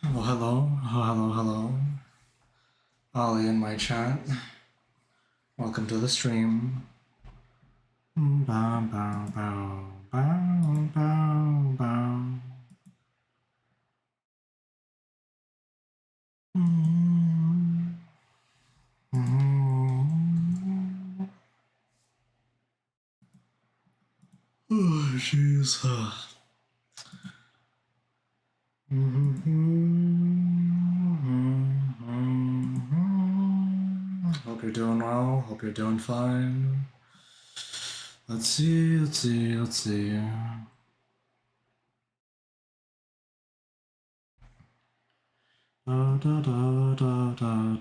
Oh, hello. Oh, hello, hello. Ollie in my chat. Welcome to the stream. Bow, bow, bow, bow, bow, bow. Oh, jeez. Hope you're doing well. Hope you're doing fine. Let's see. Da da da da da da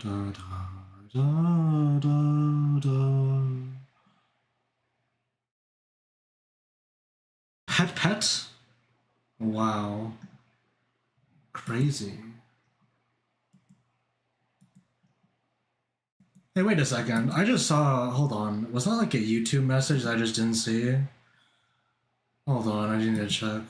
da da da. Pet? Wow. Crazy. Hey, wait a second. I just saw. Hold on. Was that like a YouTube message that I just didn't see? Hold on. I need to check.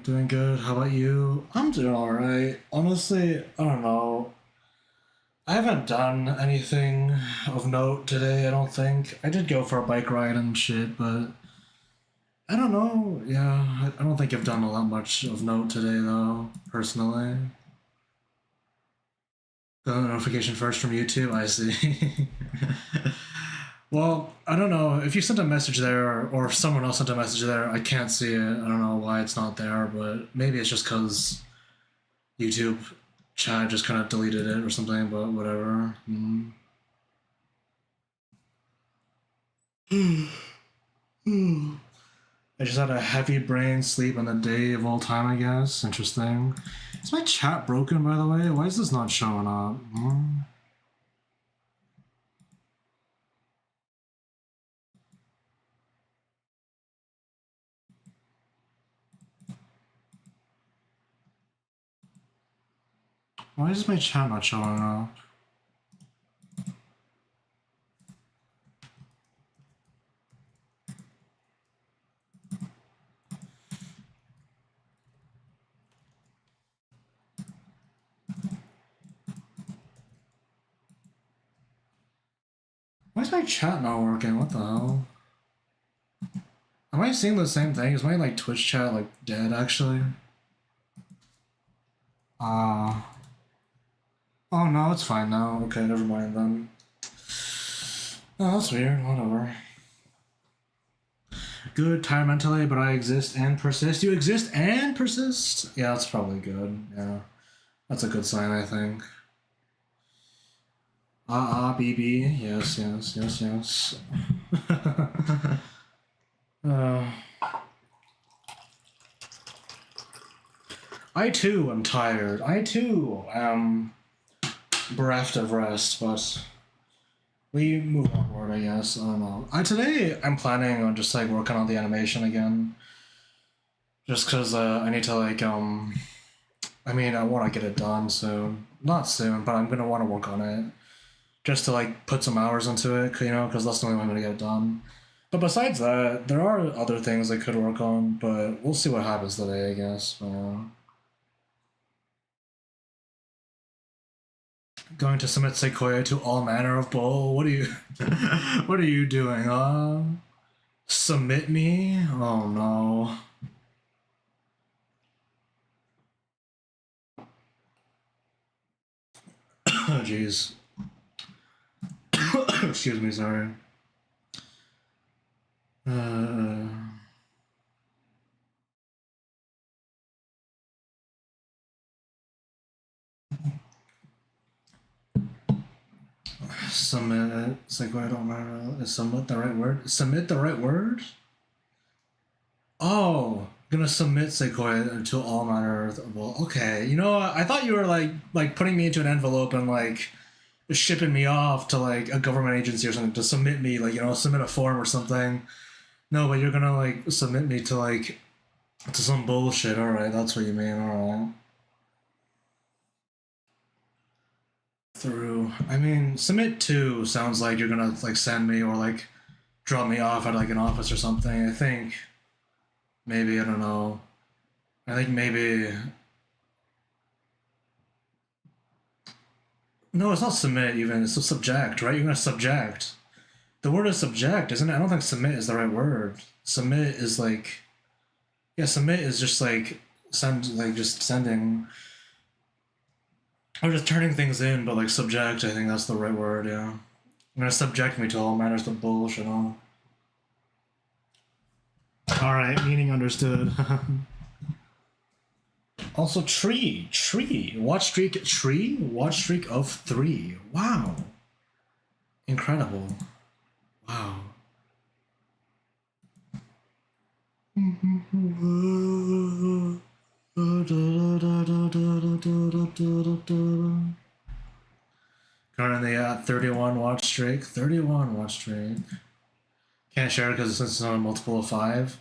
Doing good. How about you? I'm doing alright. Honestly, I don't know. I haven't done anything of note today, I don't think. I did go for a bike ride and shit, but I don't know. Yeah, I don't think I've done a lot much of note today, though, personally. The notification first from YouTube, I see. Well, I don't know. If you sent a message there, or if someone else sent a message there, I can't see it. I don't know why it's not there, but maybe it's just because YouTube chat just kind of deleted it or something, but whatever. I just had a heavy brain sleep on the day of all time, I guess. Interesting. Is my chat broken, by the way? Why is this not showing up? Why is my chat not showing up? Why is my chat not working? What the hell? Am I seeing the same thing? Is my like Twitch chat like dead actually? Oh no, it's fine now. Okay, never mind then. Oh, that's weird. Whatever. Good, tired mentally, but I exist and persist. You exist and persist? Yeah, that's probably good. Yeah. That's a good sign, I think. BB. Yes. uh, I too am tired. I too am bereft of rest, but we move onward, I guess. I don't know. Today I'm planning on just like working on the animation again. Just because I need to like I mean I want to get it done soon. Not soon, but I'm gonna want to work on it. Just to like put some hours into it, you know, because that's the only way I'm gonna get it done. But besides that, there are other things I could work on, but we'll see what happens today, I guess. Going to submit Sequoia to all manner of bull. What are you what are you doing? Submit me? Oh no. Oh jeez. Excuse me, sorry. Uh, submit Sequoia don't matter. Is submit the right word? Submit the right word? Oh, gonna submit Sequoia to all manner of well, okay. You know what? I thought you were like putting me into an envelope and like shipping me off to like a government agency or something to submit me, like, you know, submit a form or something. No, but you're gonna like submit me to like to some bullshit. All right, that's what you mean. All right. through. I mean, submit to sounds like you're gonna like send me or like drop me off at like an office or something. I think maybe I don't know. I think maybe no, it's not submit even. It's a subject, right? You're gonna subject. The word is subject, isn't it? I don't think submit is the right word. Submit is like yeah, submit is just like send like just sending or just turning things in, but like subject, I think that's the right word, yeah. You're gonna subject me to all manners of bullshit, huh? Alright, meaning understood. Also, tree. Watch streak, tree? Watch streak of 3. Wow. Incredible. Wow. Currently at 31 watch streak. 31 watch streak. Can't share it because it's on a multiple of 5.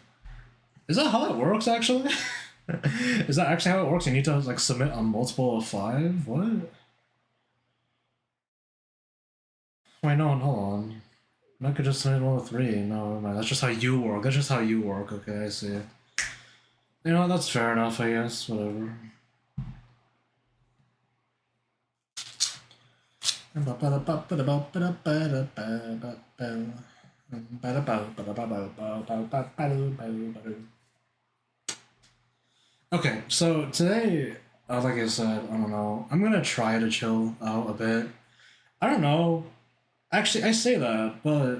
Is that how that works, actually? Is that actually how it works? You need to like submit a multiple of 5? What? Wait, no, hold on. I could just submit one of 3. No, never mind. That's just how you work. That's just how you work. Okay, I see. You know, that's fair enough, I guess. Whatever. Okay, so today, like I said, I don't know. I'm gonna try to chill out a bit. I don't know. Actually, I say that, but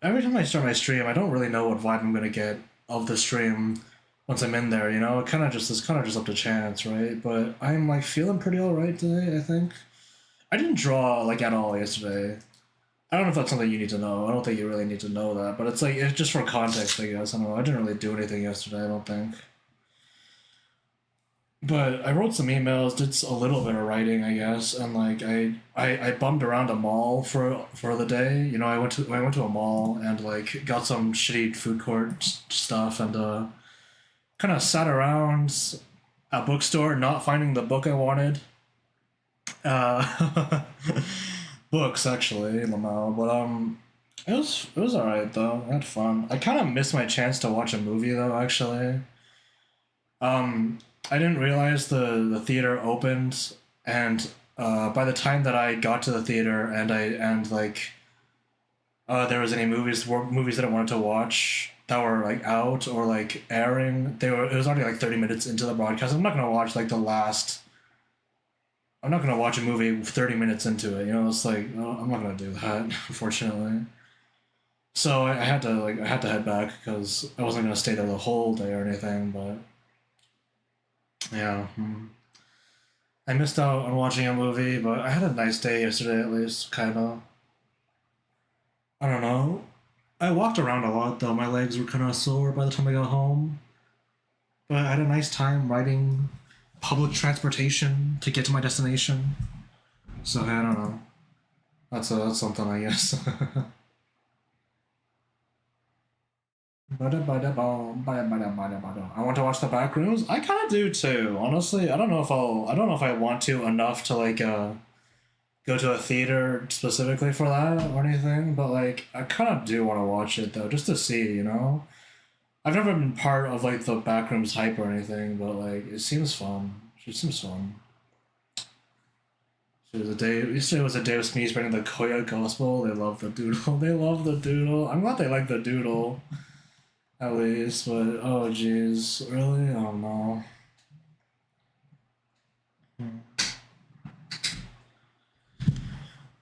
every time I start my stream, I don't really know what vibe I'm gonna get of the stream once I'm in there. You know, it kind of just it's kind of just up to chance, right? But I'm like feeling pretty alright today. I think I didn't draw like at all yesterday. I don't know if that's something you need to know. I don't think you really need to know that, but it's like it's just for context, I guess. I don't know. I didn't really do anything yesterday. I don't think. But I wrote some emails, did a little bit of writing, I guess, and like I bummed around a mall for the day. You know, I went to a mall and like got some shitty food court stuff and kind of sat around a bookstore, not finding the book I wanted. Uh, books actually, Lamau, but it was alright though. I had fun. I kind of missed my chance to watch a movie though. Actually, um, I didn't realize the theater opened, and by the time that I got to the theater and like there was any movies that I wanted to watch that were like out or like airing, they were it was already like 30 minutes into the broadcast. I'm not gonna watch like the last. I'm not gonna watch a movie 30 minutes into it. You know, it's like no, I'm not gonna do that, unfortunately. So I had to I had to head back because I wasn't gonna stay there the whole day or anything. But yeah, I missed out on watching a movie, but I had a nice day yesterday at least. Kind of. I don't know. I walked around a lot though. My legs were kind of sore by the time I got home, but I had a nice time riding public transportation to get to my destination. So I don't know. That's something I guess. I want to watch the back rooms. I kind of do too. Honestly, I don't know if I don't know if I want to enough to like go to a theater specifically for that or anything. But like, I kind of do want to watch it though, just to see. You know, I've never been part of like the backrooms hype or anything, but like, it seems fun. It seems fun. It was a day. Yesterday was a day of me spreading the Koya gospel. They love the doodle. They love the doodle. I'm glad they like the doodle. At least, but oh jeez, really? Oh no.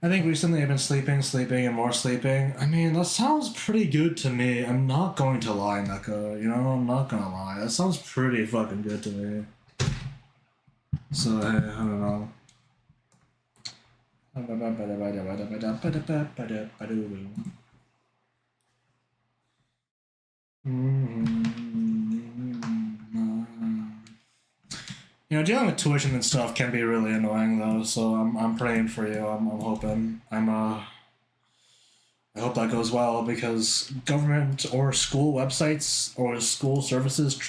I think recently I've been sleeping, and more sleeping. I mean, that sounds pretty good to me. I'm not going to lie, Neko. You know, I'm not gonna lie. That sounds pretty fucking good to me. So, I don't know. You know, dealing with tuition and stuff can be really annoying though. So I'm praying for you. I'm hoping. I hope that goes well because government or school websites or school services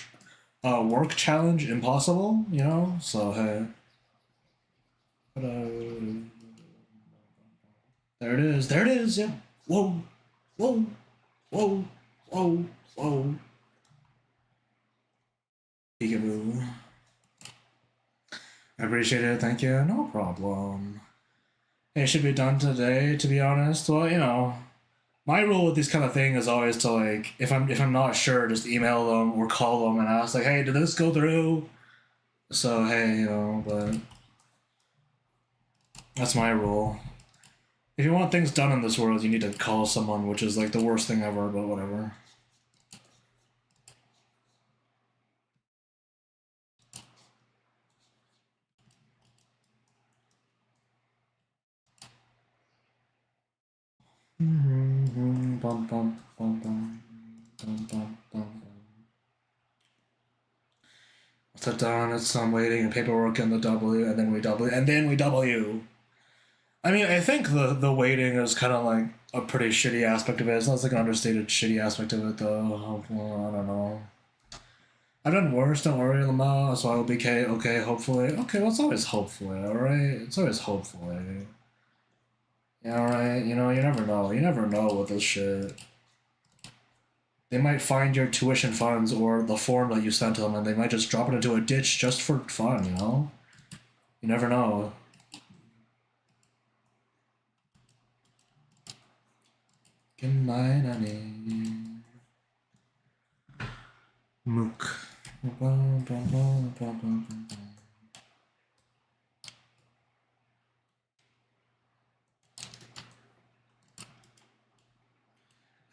work challenge impossible. You know, so hey. There it is. There it is. Yeah. Whoa. Whoa. Whoa. Whoa. Whoa. Peekaboo. I appreciate it. Thank you. No problem. It should be done today, to be honest. Well, you know, my rule with these kind of things is always to like, if I'm not sure, just email them or call them and ask like, hey, did this go through? So hey, you know, but that's my rule. If you want things done in this world, you need to call someone, which is like the worst thing ever, but whatever. Bum, bum, bum, bum, bum, bum, bum. Sit down, it's some waiting and paperwork in the W, and then we W, and then we W. I mean, I think the waiting is kind of like a pretty shitty aspect of it. It's not like an understated shitty aspect of it, though. Well, I don't know. I've done worse, don't worry, Lamar, so I'll be okay, hopefully. Okay, well, it's always hopefully, alright? It's always hopefully. Yeah, alright, you know, you never know. You never know with this shit. They might find your tuition funds or the form that you sent them, and they might just drop it into a ditch just for fun, you know? You never know. Good night, honey. Mook.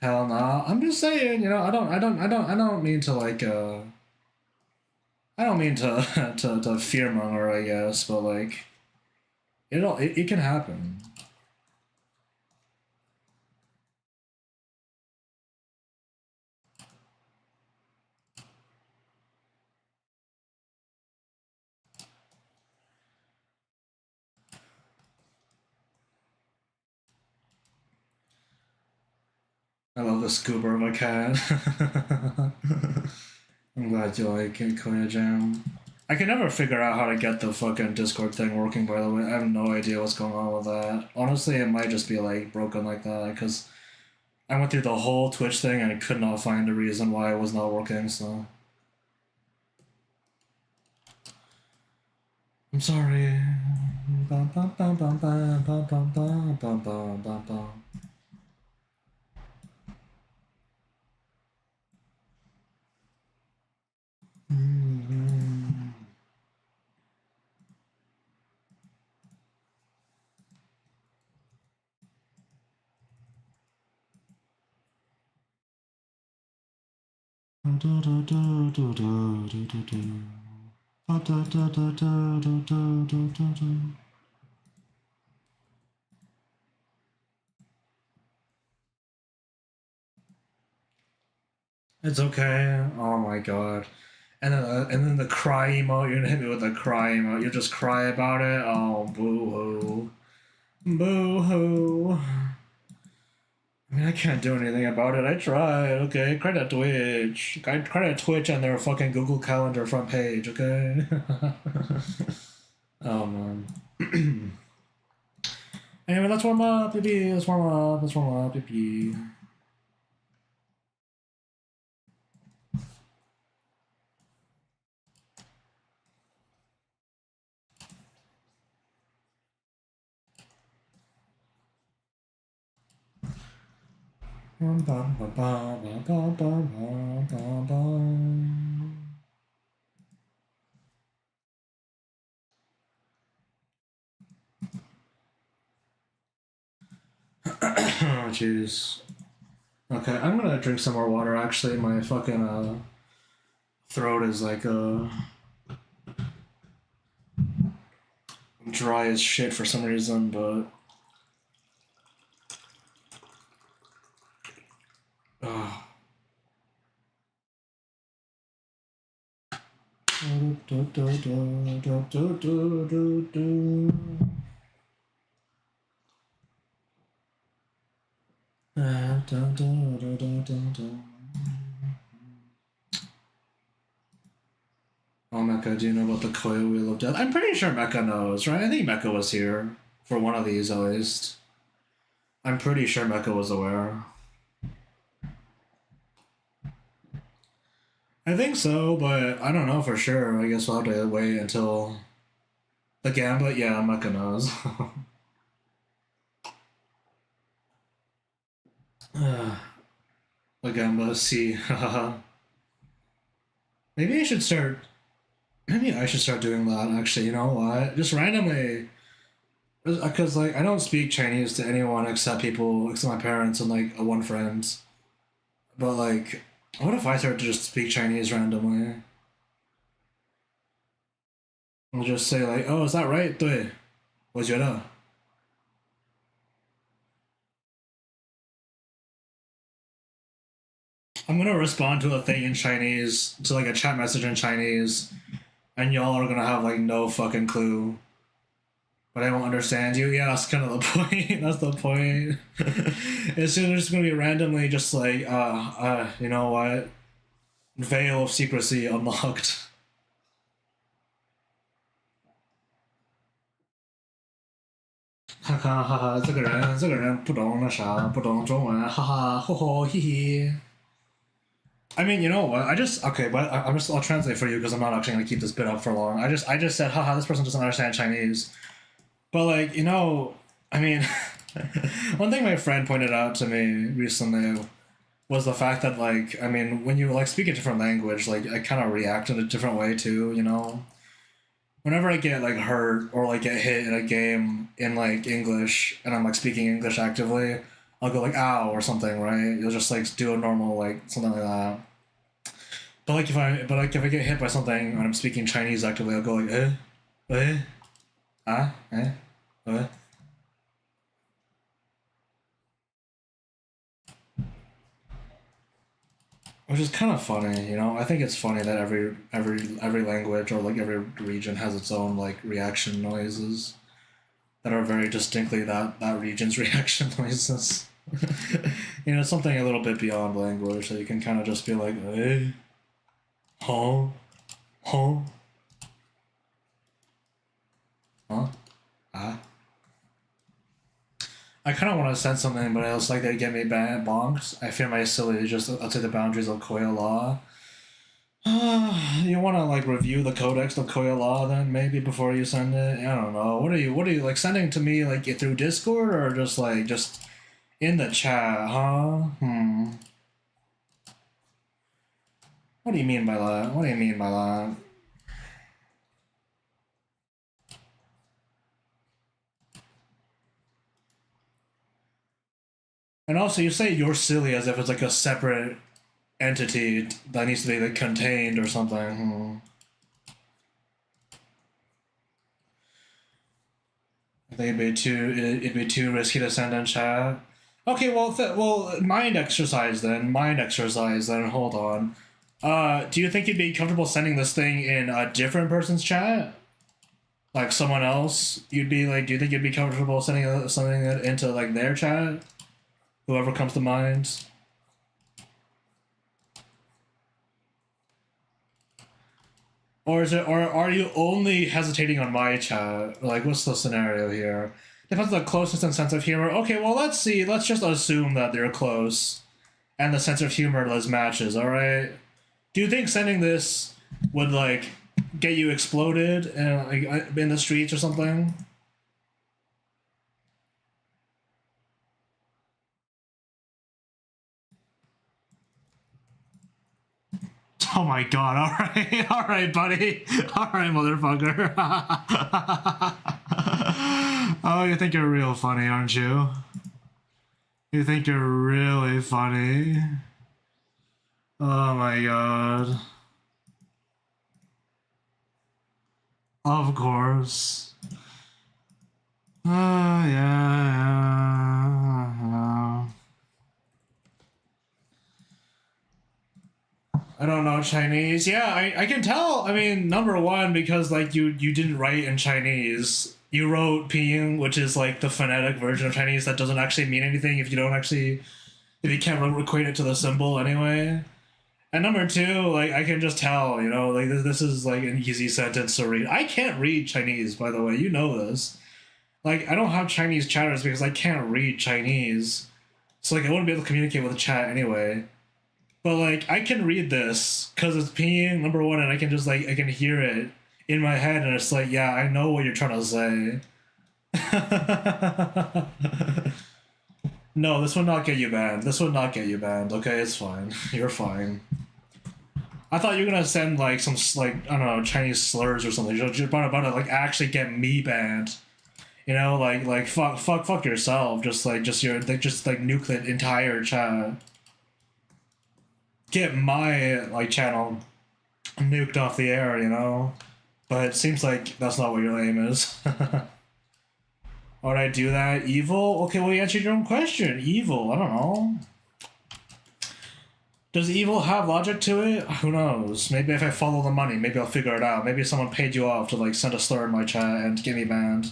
Hell nah. I'm just saying, you know, I don't mean to like I don't mean to to fearmonger, I guess, but like it can happen. I love the scooper of a cat. I'm glad you like it, Koya Jam. I can never figure out how to get the fucking Discord thing working, by the way. I have no idea what's going on with that. Honestly, it might just be like broken like that, because I went through the whole Twitch thing and I could not find a reason why it was not working, so. I'm sorry. Bum, bum, bum, bum, bum, bum, bum, bum, bum, bum, bum, bum. It's okay. Oh my god. And then the cry emote. You're gonna hit me with the cry emote. You just cry about it. Oh, boo hoo, boo hoo. I mean, I can't do anything about it. I tried. Okay, credit Twitch. Credit Twitch on their fucking Google Calendar front page. Okay. Oh man. Anyway, let's warm up, baby. Let's warm up. Let's warm up, baby. Oh, jeez. Okay, I'm gonna drink some more water. Actually, my fucking throat is like dry as shit for some reason, but. Oh, Mecca, do you know about the Koya Wheel of Death? I'm pretty sure Mecca knows, right? I think Mecca was here for one of these at least. I'm pretty sure Mecca was aware. I think so, but I don't know for sure. I guess we'll have to wait until the gambit. Yeah, Mecca knows. The gambit, see. Maybe I should start. Maybe I should start doing that. Actually, you know what? Just randomly, because like I don't speak Chinese to anyone except people, except my parents and like one friend. But like, what if I start to just speak Chinese randomly? I'll just say like, "Oh, is that right?" 对，我觉得. I'm gonna respond to a thing in Chinese, to like a chat message in Chinese, and y'all are gonna have like no fucking clue. But I won't understand you. Yeah, that's kind of the point. That's the point. It's just gonna be randomly just like, you know what? Veil of secrecy unlocked. 哈哈哈哈，这个人不懂那啥，不懂中文，哈哈，吼吼嘿嘿。I mean, you know what? I just okay, but I'll translate for you because I'm not actually gonna keep this bit up for long. I just said, haha, this person doesn't understand Chinese. But like, I mean, one thing my friend pointed out to me recently was the fact that like, I mean, when you like speak a different language, like I kind of react in a different way too, you know. Whenever I get like hurt or like get hit in a game in like English and I'm like speaking English actively, I'll go like ow or something, right? You'll just like do a normal like something like that. But if I get hit by something and I'm speaking Chinese actively, I'll go like eh, ah, eh. Which is kind of funny, you know. I think it's funny that every language or like every region has its own like reaction noises that are very distinctly that region's reaction noises. Something a little bit beyond language that you can kind of just be like, hey, huh, huh, huh, ah. I kind of want to send something, but I also like they get me bonked. I fear my silly just outside the boundaries of Koya law. You want to like review the codex of Koya law then maybe before you send it? I don't know. What are you like sending to me like through Discord or just in the chat, huh? What do you mean by that? What do you mean by that? And also, you say you're silly as if it's like a separate entity that needs to be like contained or something. I think it'd be too risky to send in chat. Okay, well, mind exercise then. Mind exercise then. Hold on. Do you think you'd be comfortable sending this thing in a different person's chat? Like someone else? You'd be like, do you think you'd be comfortable sending something into like their chat? Whoever comes to mind. Or are you only hesitating on my chat? Like, what's the scenario here? Depends on the closeness and sense of humor. Okay, well, let's see. Let's just assume that they're close, and the sense of humor does matches. All right. Do you think sending this would like get you exploded in the streets or something? Oh my god, alright, alright, buddy. Alright, motherfucker. Oh, you think you're real funny, aren't you? You think you're really funny? Oh my god. Of course. Yeah. I don't know Chinese. Yeah, I can tell. I mean, number one, because like you didn't write in Chinese. You wrote pinyin, which is like the phonetic version of Chinese that doesn't actually mean anything if you can't equate it to the symbol anyway. And number two, like I can just tell, like this is like an easy sentence to read. I can't read Chinese, by the way. You know this. Like, I don't have Chinese chatters because I can't read Chinese. So, like, I wouldn't be able to communicate with the chat anyway. But, like, I can read this because it's pinyin, number one, and I can just, like, I can hear it in my head, and it's like, yeah, I know what you're trying to say. No, this would not get you banned. This would not get you banned. Okay, it's fine. You're fine. I thought you were gonna send like some like I don't know Chinese slurs or something. You're about to like actually get me banned. You know, like fuck yourself. Just like just like nuke the entire chat. Get my like channel nuked off the air. You know, but it seems like that's not what your aim is. Why would I do that? Evil? Okay, well you answered your own question. Evil. I don't know. Does evil have logic to it? Who knows? Maybe if I follow the money, maybe I'll figure it out. Maybe someone paid you off to like send a slur in my chat and get me banned.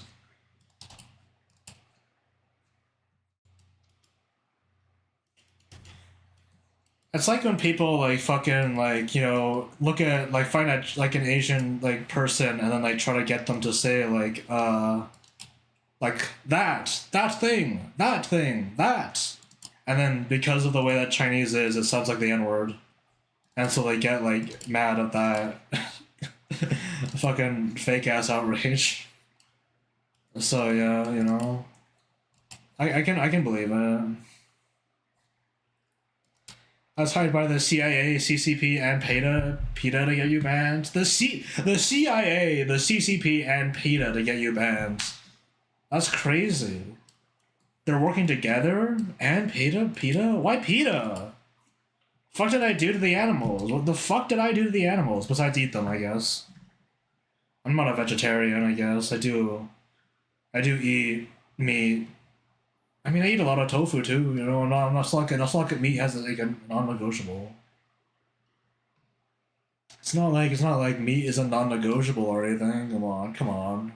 It's like when people like fucking like look at like find a like an Asian like person and then like try to get them to say like that thing that, and then because of the way that Chinese is, it sounds like the N word, and so they get like mad at that. Fucking fake ass outrage. So yeah, I can believe it. I was hired by the CIA, CCP, and PETA to get you banned. The CIA, the CCP, and PETA to get you banned. That's crazy. They're working together and PETA. Why PETA? Fuck did I do to the animals? What the fuck did I do to the animals besides eat them? I guess. I'm not a vegetarian. I guess I do eat meat. I mean, I eat a lot of tofu too. Not like meat has like a non-negotiable. It's not like meat is a non-negotiable or anything. Come on, come on.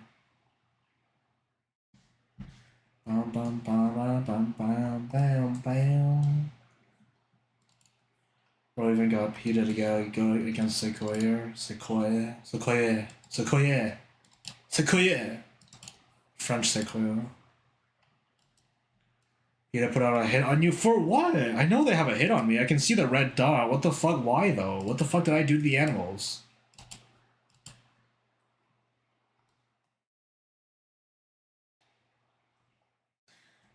Bum, bum, bum, bum, bum, bum, bum. Bro even got PETA to go against Sequoia. French Sequoia. PETA put out a hit on you for what? I know they have a hit on me. I can see the red dot. What the fuck? Why though? What the fuck did I do to the animals?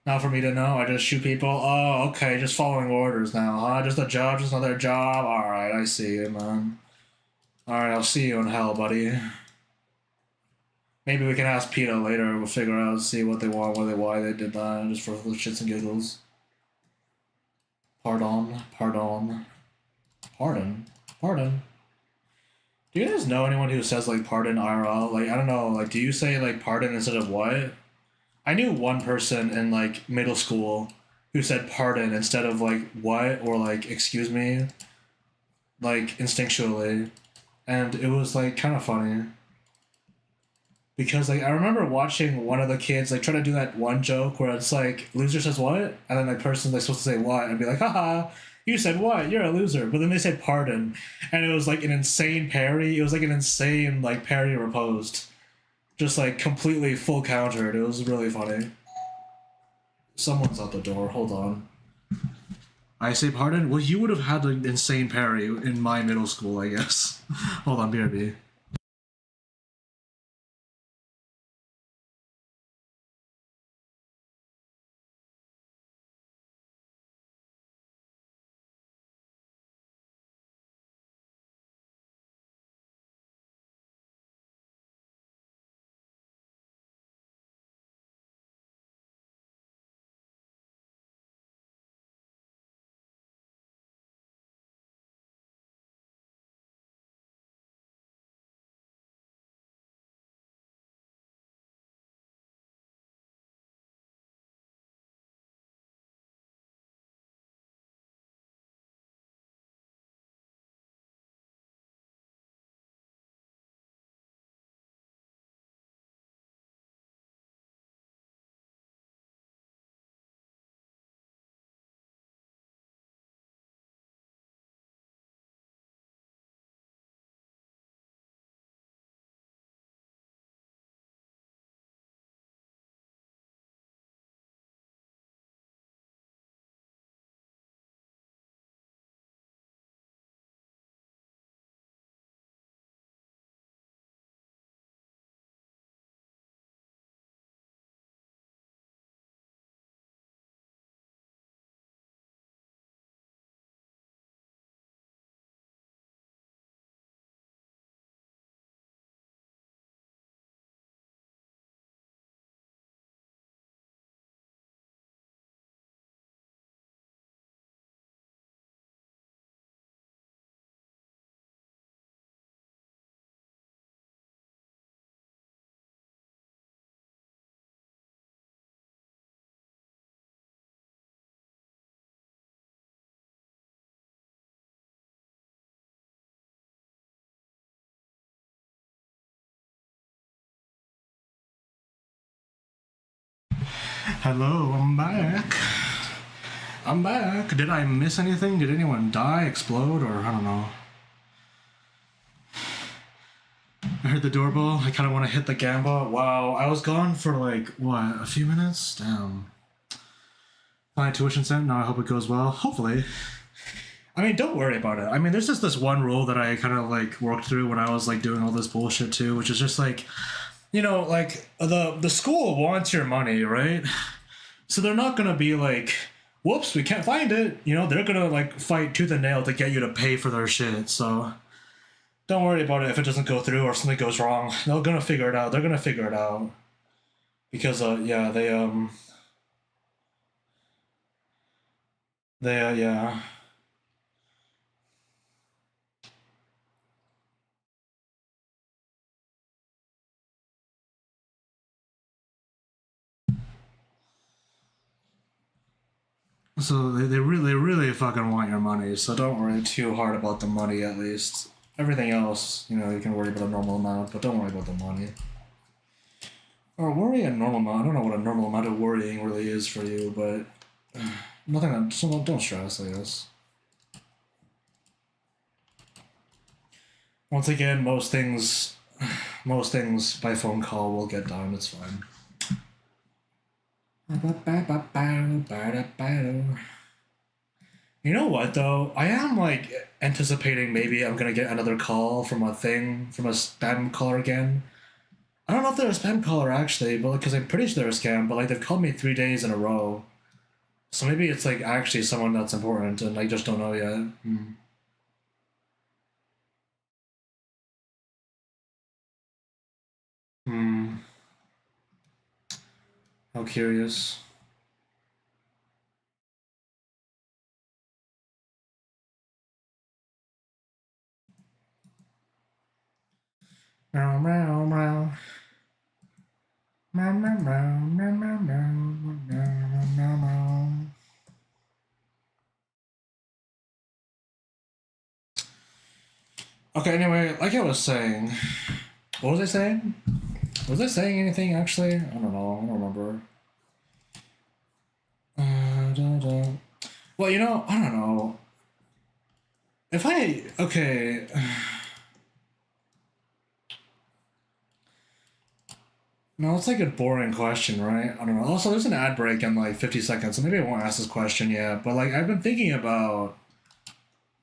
Not for me to know. I just shoot people. Oh, okay. Just following orders now, huh? Just a job, just another job. All right, I see you, man. All right, I'll see you in hell, buddy. Maybe we can ask PETA later. We'll figure out, see what they want, why they did that, just for shits and giggles. Pardon, pardon, pardon, pardon. Do you guys know anyone who says like pardon IRL? Like I don't know. Like, do you say like pardon instead of what? I knew one person in like middle school who said pardon instead of like what or like excuse me, like instinctually, and it was like kind of funny because like I remember watching one of the kids like try to do that one joke where it's like loser says what, and then the person's like supposed to say what and be like haha. You said what? You're a loser. But then they said pardon, and it was like an insane parry. It was like an insane like parry riposte, just like completely full countered. It was really funny. Someone's at the door. Hold on. I say pardon? Well, you would have had an insane parry in my middle school, I guess. Hold on, BRB. Hello, I'm back. I'm back. Did I miss anything? Did anyone die, explode, or I don't know? I heard the doorbell. I kind of want to hit the gamba. Wow, I was gone for like, what, a few minutes? Damn. My tuition sent. Now I hope it goes well. Hopefully. I mean, don't worry about it. I mean, there's just this one rule that I kind of like worked through when I was like doing all this bullshit too, which is just like, you know, like the school wants your money, right? So they're not gonna be like, whoops, we can't find it. You know, they're gonna like fight tooth and nail to get you to pay for their shit. So don't worry about it if it doesn't go through or if something goes wrong. They're gonna figure it out. They're gonna figure it out because yeah, yeah. So they really fucking want your money. So don't worry too hard about the money. At least everything else, you know, you can worry about a normal amount, but don't worry about the money. Or worry a normal amount. I don't know what a normal amount of worrying really is for you, but nothing. So don't stress, I guess. Once again, most things by phone call will get done. It's fine. You know what though? I am like anticipating maybe I'm gonna get another call from a spam caller again. I don't know if they're a spam caller actually, but because I'm pretty sure they're a scam. But like they've called me 3 days in a row, so maybe it's like actually someone that's important, and I just don't know yet. Hmm. How curious. Meow meow meow. Meow meow meow meow meow meow meow meow meow. Okay, anyway, like I was saying, what was I saying? Was I saying anything actually? I don't know. I don't remember. Da. Well, you know, I don't know. If I okay, no, it's like a boring question, right? I don't know. Also, there's an ad break in like 50 seconds, so maybe I won't ask this question yet. But like, I've been thinking about,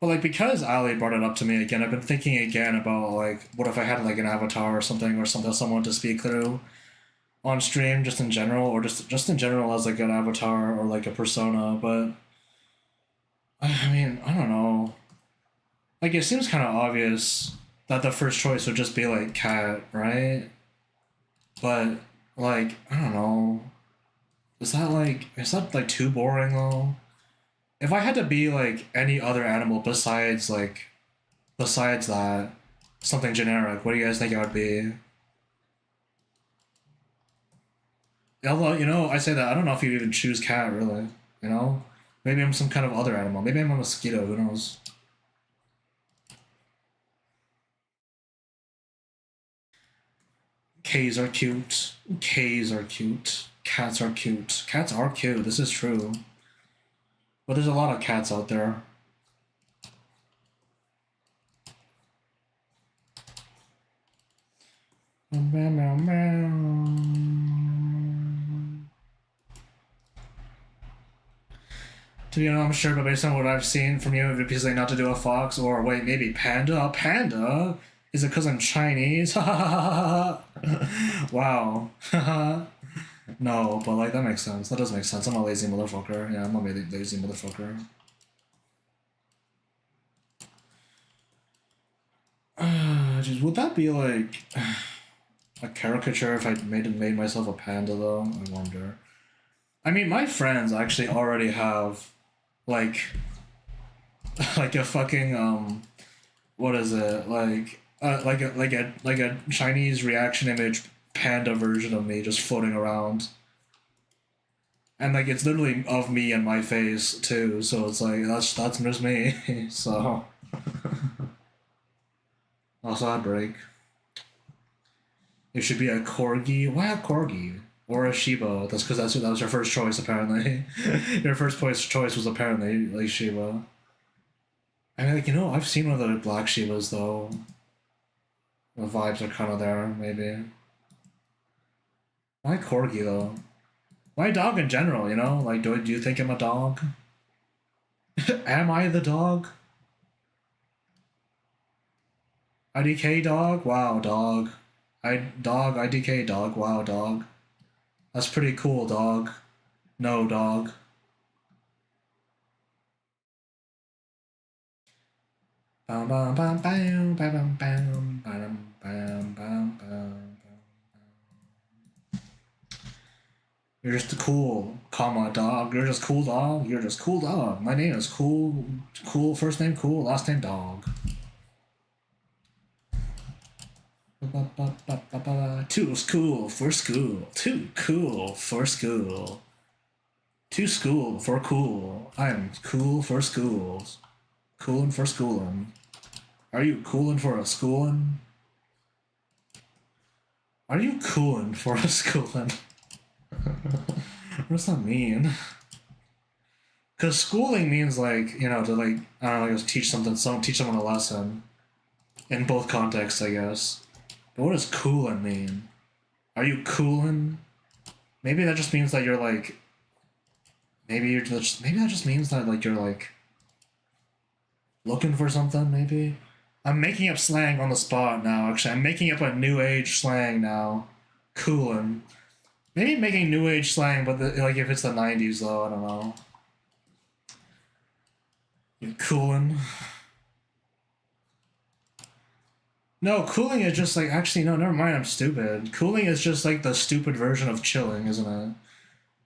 but like because Ali brought it up to me again, I've been thinking again about like, what if I had like an avatar or something, someone to speak through on stream, just in general, or just in general as like an avatar or like a persona. But I mean, I don't know. Like, it seems kind of obvious that the first choice would just be like cat, right? But like, I don't know. Is that like too boring though? If I had to be like any other animal besides that, something generic, what do you guys think it would be? Although, you know, I say that I don't know if you even choose cat really, you know? Maybe I'm some kind of other animal. Maybe I'm a mosquito, who knows? K's are cute. K's are cute. Cats are cute. Cats are cute. This is true. But there's a lot of cats out there. Meow, meow, meow. To be honest, I'm sure, but based on what I've seen from you, it would be like not to do a fox, or wait, maybe panda? A panda? Is it because I'm Chinese? Wow. No, but like that makes sense. That does make sense. I'm a lazy motherfucker. Yeah, I'm a lazy motherfucker. Just would that be like a caricature if I made myself a panda though? I wonder. I mean, my friends actually already have like like a fucking what is it like a Chinese reaction image panda version of me just floating around, and like it's literally of me and my face too. So it's like that's just me. So also, I'd break. It should be a corgi. Why a corgi? or a Shiba. That's because that was your first choice apparently. Your first choice was apparently like Shiba. I mean, like, I've seen one of the black Shibas though. The vibes are kind of there, maybe. Why corgi though? Why dog in general? Like, do you think I'm a dog? Am I the dog? IDK dog? Wow, dog. IDK dog. Wow, dog. That's pretty cool, dog. No, dog. Bam bam bam bam bam bam bam bam bam bam. You're just a cool, comma, dog. You're just cool, dog. You're just cool, dog. My name is cool. Cool, first name cool, last name dog. Too cool for school. Too cool for school. Too school for cool. I'm cool for schools. Coolin' for schoolin'. Are you coolin' for a schoolin'? Are you coolin' for a schoolin'? What does that mean? Because schooling means like, to like, I don't know, like teach someone a lesson. In both contexts, I guess. But what does coolin' mean? Are you coolin'? Maybe that just means that you're like, maybe that just means that like you're like looking for something, maybe? I'm making up slang on the spot now, actually. I'm making up a new age slang now. Coolin'. Maybe making new age slang, but like if it's the 90s though, I don't know. You coolin'. No, cooling is just like, actually, no, never mind, I'm stupid. Cooling is just like the stupid version of chilling, isn't it?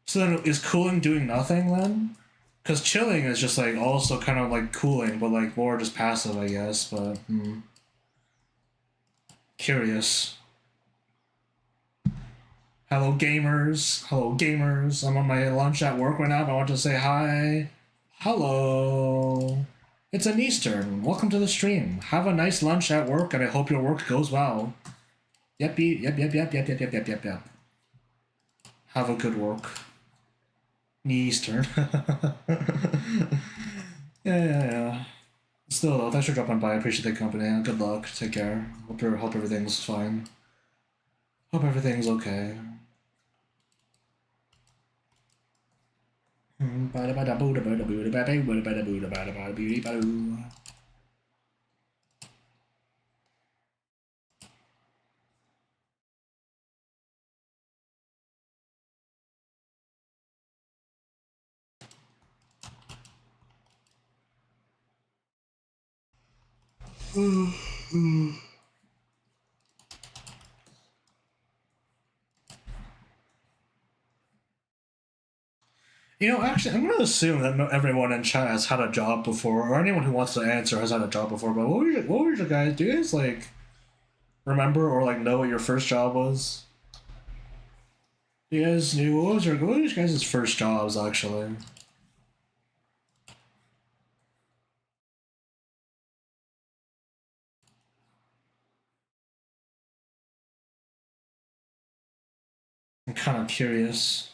So then is cooling doing nothing then? Because chilling is just like also kind of like cooling, but like more just passive, I guess, but curious. Hello gamers. Hello gamers. I'm on my lunch at work right now, but I want to say hi. Hello. It's an Eastern. Welcome to the stream. Have a nice lunch at work, and I hope your work goes well. Yep. Have a good work. Eastern. Yeah. Still, though, thanks for dropping by. I appreciate the company. Good luck. Take care. Hope everything's fine. Hope everything's okay. Actually, I'm gonna assume that everyone in chat has had a job before, or anyone who wants to answer has had a job before. But what were your guys? Do you guys like remember or like know what your first job was? You guys knew what was your guys' first jobs actually? I'm kind of curious.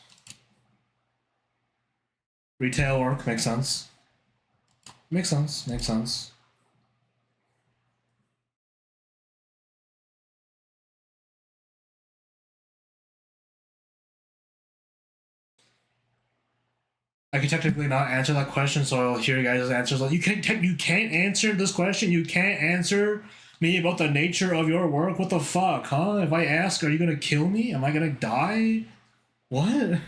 Retail work makes sense. Makes sense. I can technically not answer that question, so I'll hear you guys' answers. Like, you can't answer this question. You can't answer me about the nature of your work. What the fuck, huh? If I ask, are you gonna kill me? Am I gonna die? What?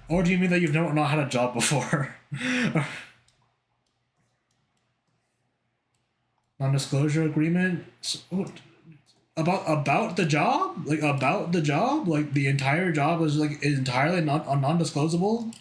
Or do you mean that you've never not had a job before? Non-disclosure agreement? About the job? Like about the job? Like the entire job is like entirely not non-disclosable?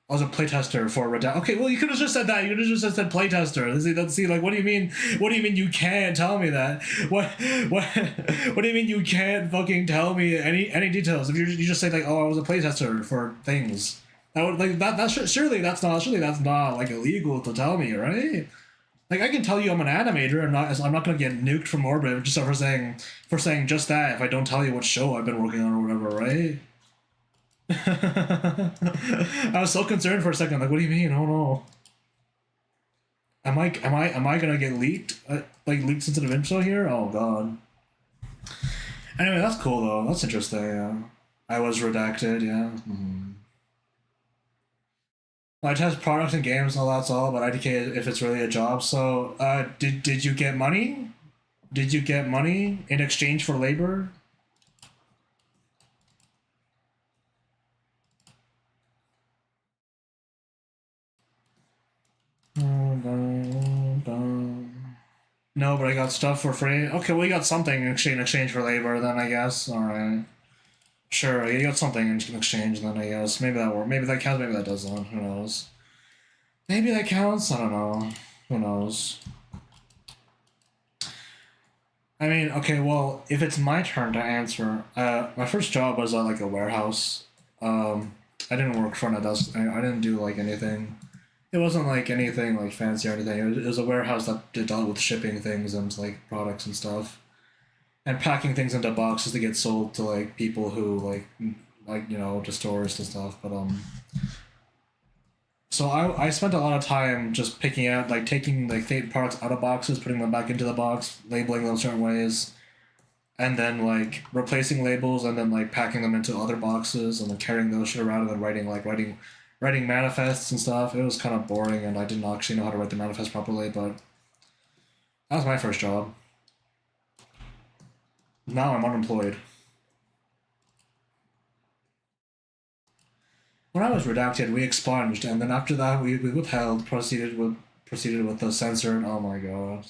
I was a playtester for Redact. Okay, well you could have just said that. You could have just said playtester. Let's see. Like, what do you mean? What do you mean you can't tell me that? What do you mean you can't fucking tell me any details? If you just say like, oh, I was a playtester for things, that would like that. Surely that's not like illegal to tell me, right? Like I can tell you I'm an animator. I'm not gonna get nuked from orbit just for saying just that if I don't tell you what show I've been working on or whatever, right? I was so concerned for a second. Like, what do you mean? Oh no. Am I gonna get leaked? Like leaked sensitive info here? Oh god. Anyway, that's cool though. That's interesting. Yeah. I was redacted. Yeah. Well, I test products and games and all that's all, but IDK if it's really a job. So, did you get money? Did you get money in exchange for labor? No, but I got stuff for free. Okay, well, you got something in exchange for labor, then I guess. All right. Sure, you got something in exchange, then I guess. Maybe that works. Maybe that counts. Maybe that doesn't. Who knows? Maybe that counts. I don't know. Who knows? I mean, okay, well, if it's my turn to answer, my first job was at like a warehouse. I didn't work front of desk. I didn't do like anything. It wasn't like anything like fancy or anything. It was a warehouse that dealt with shipping things and like products and stuff, and packing things into boxes to get sold to like people who like to stores and stuff. But so I spent a lot of time just picking out like taking like fake products out of boxes, putting them back into the box, labeling them certain ways, and then like replacing labels and then like packing them into other boxes and then carrying those shit around and then writing manifests and stuff. It was kind of boring and I didn't actually know how to write the manifest properly, but that was my first job. Now I'm unemployed. When I was redacted, we expunged, and then after that we withheld, proceeded with the censored. Oh my god!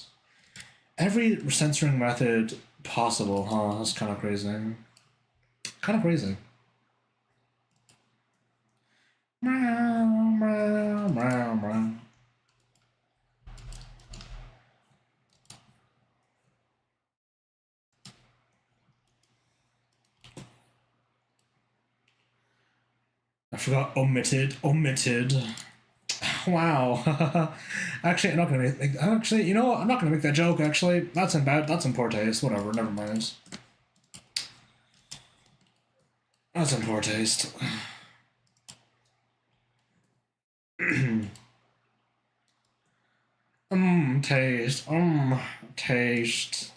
Every censoring method possible, huh? That's kind of crazy. Kind of crazy. I forgot omitted. Omitted. Wow. Actually, I'm not gonna make. Actually, you know what? I'm not gonna make that joke. Actually, that's in bad. That's in poor taste. Whatever. Never mind. That's in poor taste. Taste. Taste.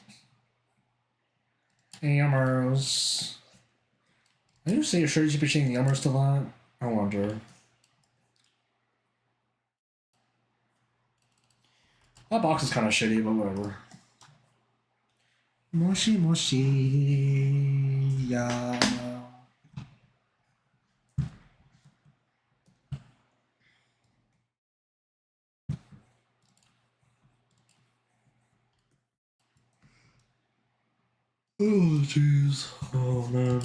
Yummers. Are you say you're sure you should be saying yummers to that? I wonder. That box is kind of shitty, but whatever. Moshi moshi. Yeah. Oh, jeez. Oh, man.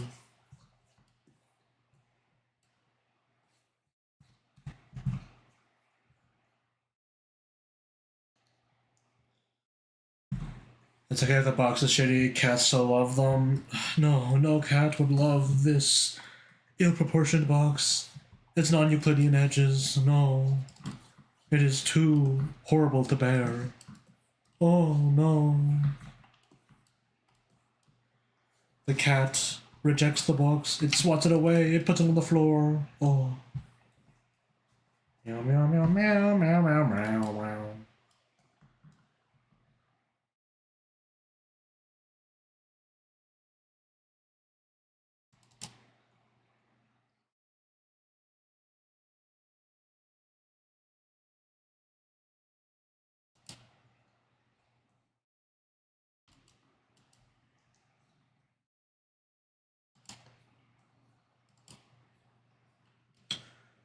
It's okay if the box is shitty. Cats still love them. No, no cat would love this ill-proportioned box. It's non-Euclidean edges. No. It is too horrible to bear. Oh, no. The cat rejects the box. It swats it away. It puts it on the floor. Oh. Meow, meow, meow, meow, meow, meow, meow, meow.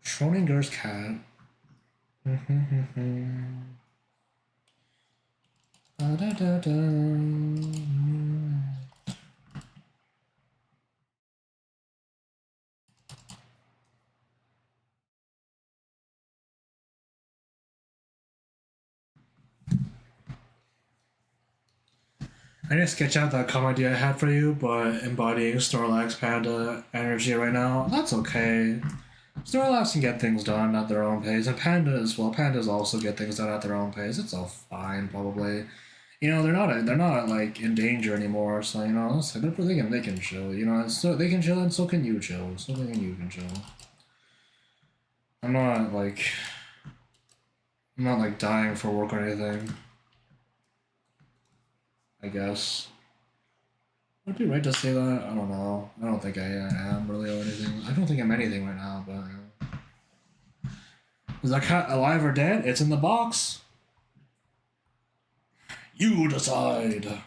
Schrodinger's cat. Da, da, da. I need to sketch out that comm idea I had for you, but embodying Snorlax Panda energy right now, that's okay. Snorlax can get things done at their own pace, and Panda as well. Pandas also get things done at their own pace. It's all fine, probably. You know, they're not like in danger anymore. So you know, it's like, they can chill. You know, so they can chill, and so can you chill. So can you can chill. I'm not like I'm not like dying for work or anything. I guess. Would it be right to say that? I don't know. I don't think I am really or anything. I don't think I'm anything right now, but. Is that cat alive or dead? It's in the box. You decide.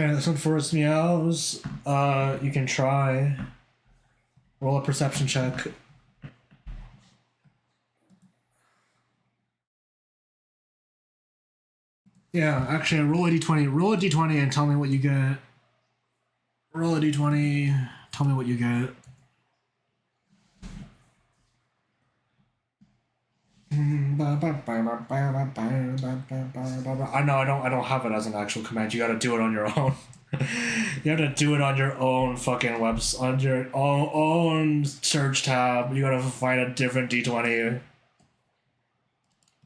Okay, this one first meows. You can try. Roll a perception check. Yeah, actually, roll a d20. Roll a d20 and tell me what you get. Roll a d20. Tell me what you get. I know I don't have it as an actual command. You got to do it on your own. You have to do it on your own fucking webs on your own search tab. You gotta find a different d20.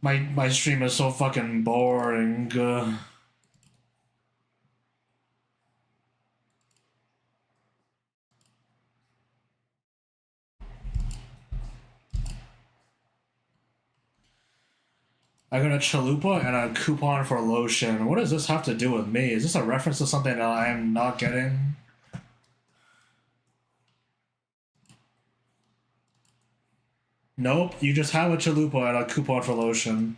My stream is so fucking boring. I got a chalupa and a coupon for lotion. What does this have to do with me? Is this a reference to something that I am not getting? Nope, you just have a chalupa and a coupon for lotion.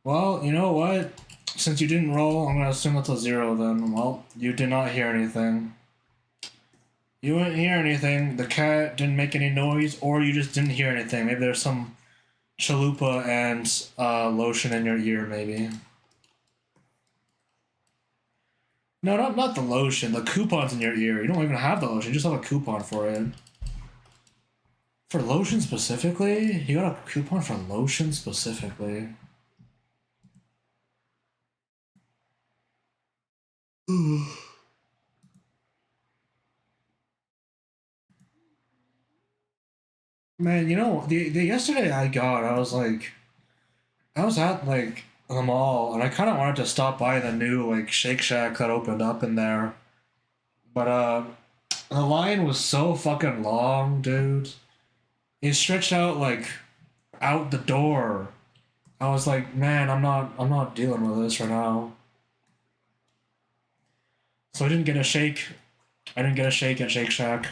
Well, you know what? Since you didn't roll, I'm gonna assume it's a 0 then. Well, you did not hear anything. You didn't hear anything. The cat didn't make any noise, or you just didn't hear anything. Maybe there's some chalupa and lotion in your ear, maybe. No, not the lotion. The coupon's in your ear. You don't even have the lotion. You just have a coupon for it. For lotion specifically? You got a coupon for lotion specifically? Man, you know, the yesterday I was like, I was at like the mall and I kind of wanted to stop by the new like Shake Shack that opened up in there, but the line was so fucking long, dude. It stretched out like out the door. I was like, man, I'm not dealing with this right now. So I didn't get a shake. I didn't get a shake at Shake Shack.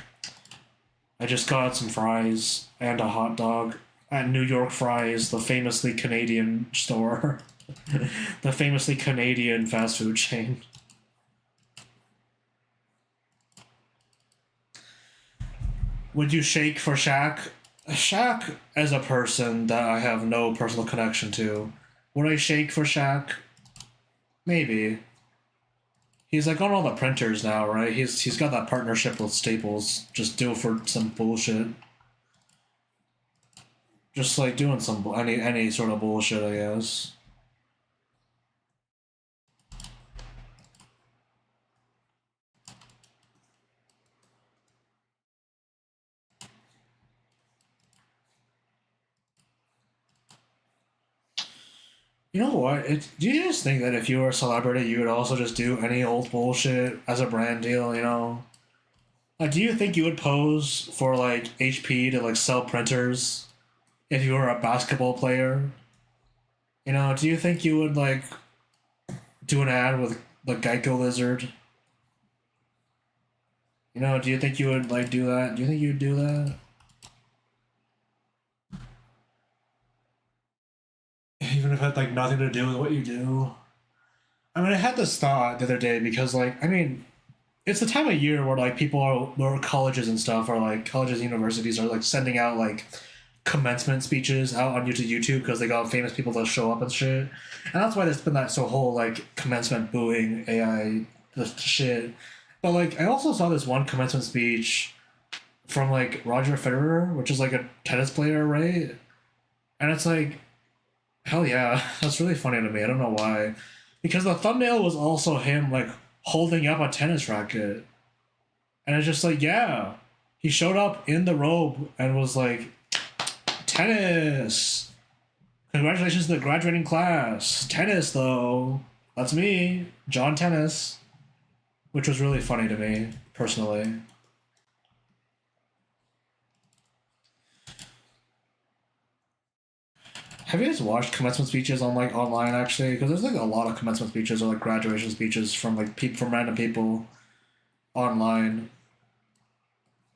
I just got some fries and a hot dog at New York Fries, the famously Canadian store, the famously Canadian fast food chain. Would you shake for Shaq? Shaq as a person that I have no personal connection to. Would I shake for Shaq? Maybe. He's like on all the printers now, right? He's got that partnership with Staples. Just do it for some bullshit. Just like doing some any sort of bullshit, I guess. You know what? Do you just think that if you were a celebrity, you would also just do any old bullshit as a brand deal? You know, like, do you think you would pose for like HP to like sell printers if you were a basketball player? You know, do you think you would like do an ad with the Geico lizard? You know, do you think you would like do that? Do you think you'd do that? Even if it had like nothing to do with what you do. I mean, I had this thought the other day because, like, I mean, it's the time of year where like people are, where colleges and stuff are like colleges and universities are like sending out like commencement speeches out on YouTube because they got famous people that show up and shit. And that's why there's been that so whole like commencement booing AI the shit. But like I also saw this one commencement speech from like Roger Federer, which is like a tennis player, right? And it's like, hell yeah, that's really funny to me. I don't know why. Because the thumbnail was also him like holding up a tennis racket. And it's just like, yeah. He showed up in the robe and was like, tennis. Congratulations to the graduating class. Tennis, though. That's me, John Tennis. Which was really funny to me, personally. Have you guys watched commencement speeches on like online actually? Because there's like a lot of commencement speeches or like graduation speeches from like from random people online.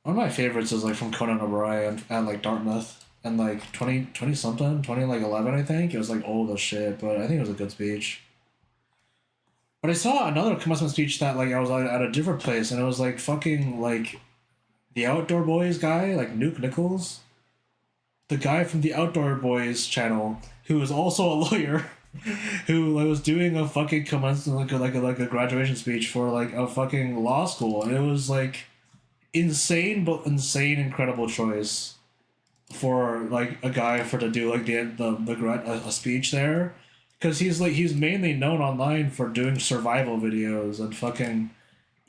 One of my favorites is like from Conan O'Brien at like Dartmouth and like 20 something, 20 like 11 I think. It was like old as shit, but I think it was a good speech. But I saw another commencement speech that like I was at a different place and it was like fucking like the Outdoor Boys guy, like Nuke Nichols. The guy from the Outdoor Boys channel, who is also a lawyer, who like, was doing a fucking commencement like a graduation speech for like a fucking law school, and it was like insane but insane incredible choice for like a guy for to do like a speech there, because he's mainly known online for doing survival videos and fucking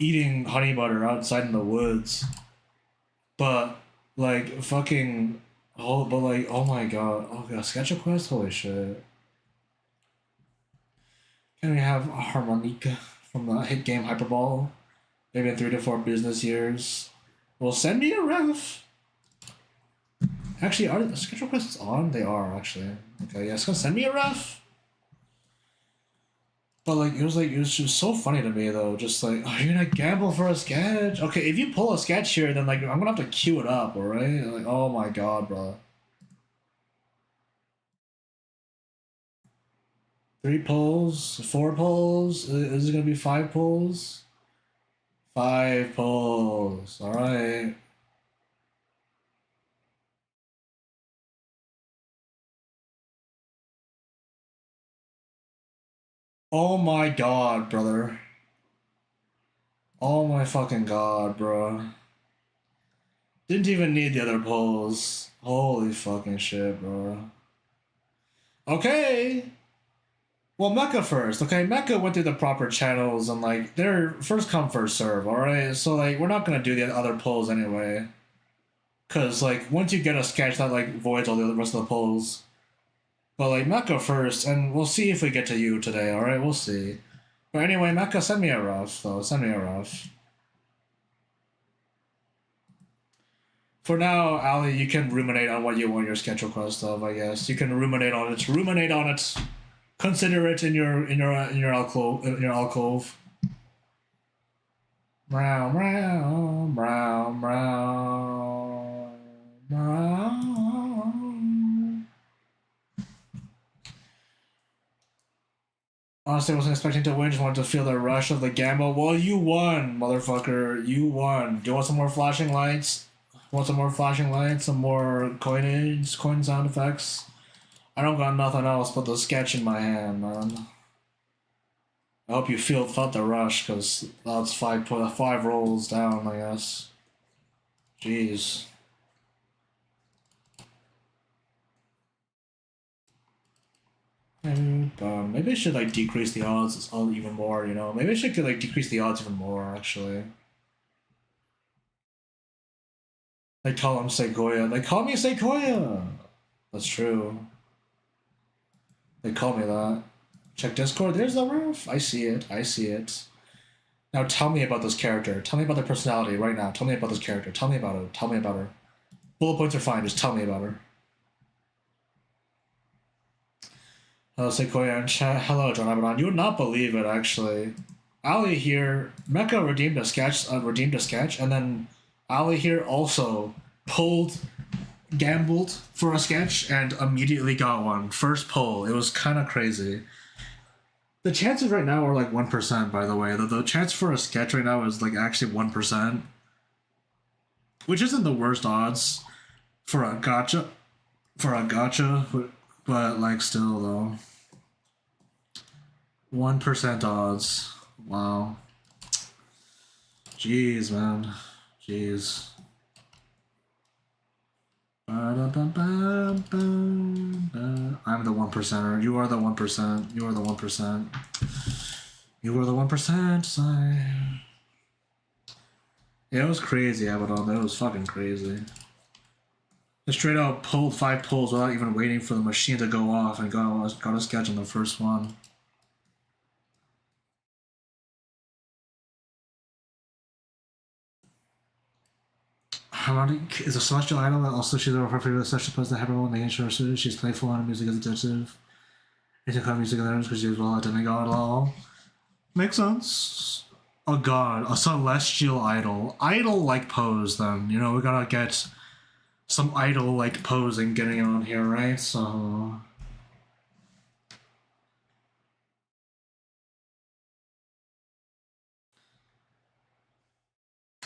eating honey butter outside in the woods, but like fucking. Oh, but like, oh my god. Oh god, Sketch Quest? Holy shit. Can we have a harmonica from the hit game Hyperball? Maybe in 3 to 4 business years. Well, send me a ref. Actually, are the Sketch Quests on? They are, actually. Okay, yeah, so send me a ref. But like, it was just so funny to me though. Just like, oh, you're gonna gamble for a sketch? Okay, if you pull a sketch here, then like, I'm gonna have to queue it up, alright? Like, oh my god, bro. 3 pulls, 4 pulls. Is it gonna be 5 pulls? 5 pulls. All right. Oh my god, brother. Oh my fucking god, bro. Didn't even need the other pulls. Holy fucking shit, bro. Okay. Well, Mecca first. Okay, Mecca went through the proper channels and like they're first come first serve. All right, so like we're not gonna do the other pulls anyway, cause like once you get a sketch that like voids all the rest of the pulls. But like Mecca first, and we'll see if we get to you today. All right, we'll see. But anyway, Mecca, send me a rough though. Send me a rough. For now, Ali, you can ruminate on what you want your sketch request of. I guess you can ruminate on it. Ruminate on it. Consider it in your alcove. In your alcove. Meow meow meow meow meow. Honestly, I wasn't expecting to win. Just wanted to feel the rush of the gamble. Well, you won, motherfucker. You won. Do you want some more flashing lights? Want some more flashing lights? Some more coinage? Coin sound effects? I don't got nothing else but the sketch in my hand, man. I hope you felt the rush, because that's 5 rolls down, I guess. Jeez. And, maybe I should like decrease the odds even more, you know? Maybe I should like decrease the odds even more, actually. They call him Sequoia. They call me Sequoia! That's true. They call me that. Check Discord. There's the roof. I see it. I see it. Now tell me about this character. Tell me about their personality right now. Tell me about this character. Tell me about her. Tell me about her. Bullet points are fine. Just tell me about her. Hello, Sequoia and chat. Hello, John Abaddon. You would not believe it, actually. Ali here, Mecha redeemed a sketch, and then Ali here also gambled for a sketch, and immediately got one. First pull. It was kind of crazy. The chances right now are like 1%, by the way. The chance for a sketch right now is like actually 1%, which isn't the worst odds for a gotcha. for a gotcha, but like still though. 1% odds. Wow. Jeez, man. Jeez. I'm the 1%er. You are the 1%. You are the 1%. You are the 1%. Yeah, it was crazy, Abaddon. It was fucking crazy. I straight out pulled 5 pulls without even waiting for the machine to go off and got a sketch on the first one. Harmonic is a celestial idol that also she's a referee to the session post the heaven making sure she's playful and music is addictive. It's a kind of music in there because she's well at demigod at all. Makes sense. A god, a celestial idol. Idol-like pose, then. You know, we gotta get some idol-like posing getting on here, right? So...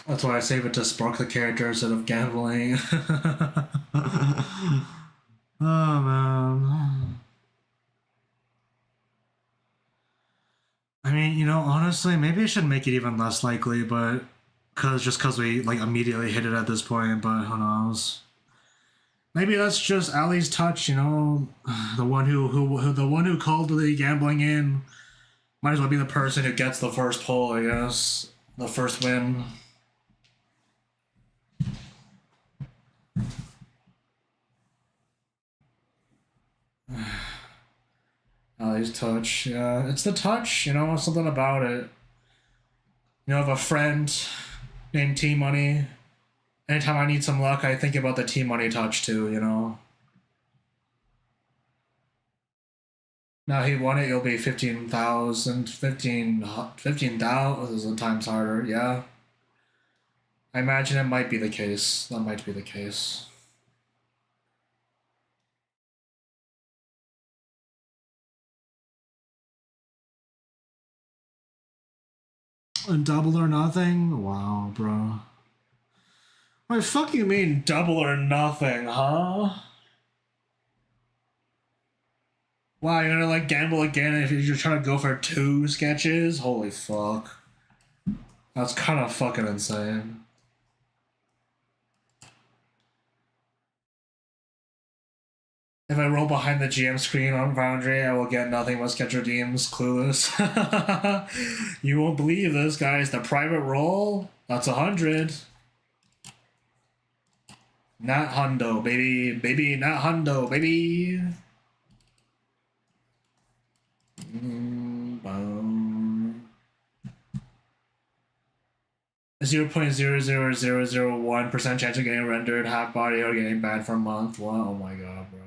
That's why I save it to spark the character instead of gambling. Oh, man. I mean, you know, honestly, maybe I should make it even less likely, but just because we like immediately hit it at this point, but who knows? Maybe that's just Ali's touch, you know, the one who called the gambling in. Might as well be the person who gets the first pull, I guess, the first win. Ali's touch, yeah, it's the touch, you know, something about it. You know, I have a friend named T Money. Anytime I need some luck, I think about the T Money touch too, you know. Now he won it, it'll be 15,000, 15,000 times harder, yeah. I imagine it might be the case. That might be the case. A double or nothing? Wow, bro. What the fuck you mean double or nothing, huh? Wow, you're gonna like gamble again if you're trying to go for 2 sketches? Holy fuck. That's kind of fucking insane. If I roll behind the GM screen on Foundry, I will get nothing but sketch redeems. Clueless. You won't believe this, guys. The private roll? That's 100. Not hundo, baby. Baby, not hundo, baby. 0.00001% chance of getting rendered half body or getting bad for a month. What? Oh my god, bro.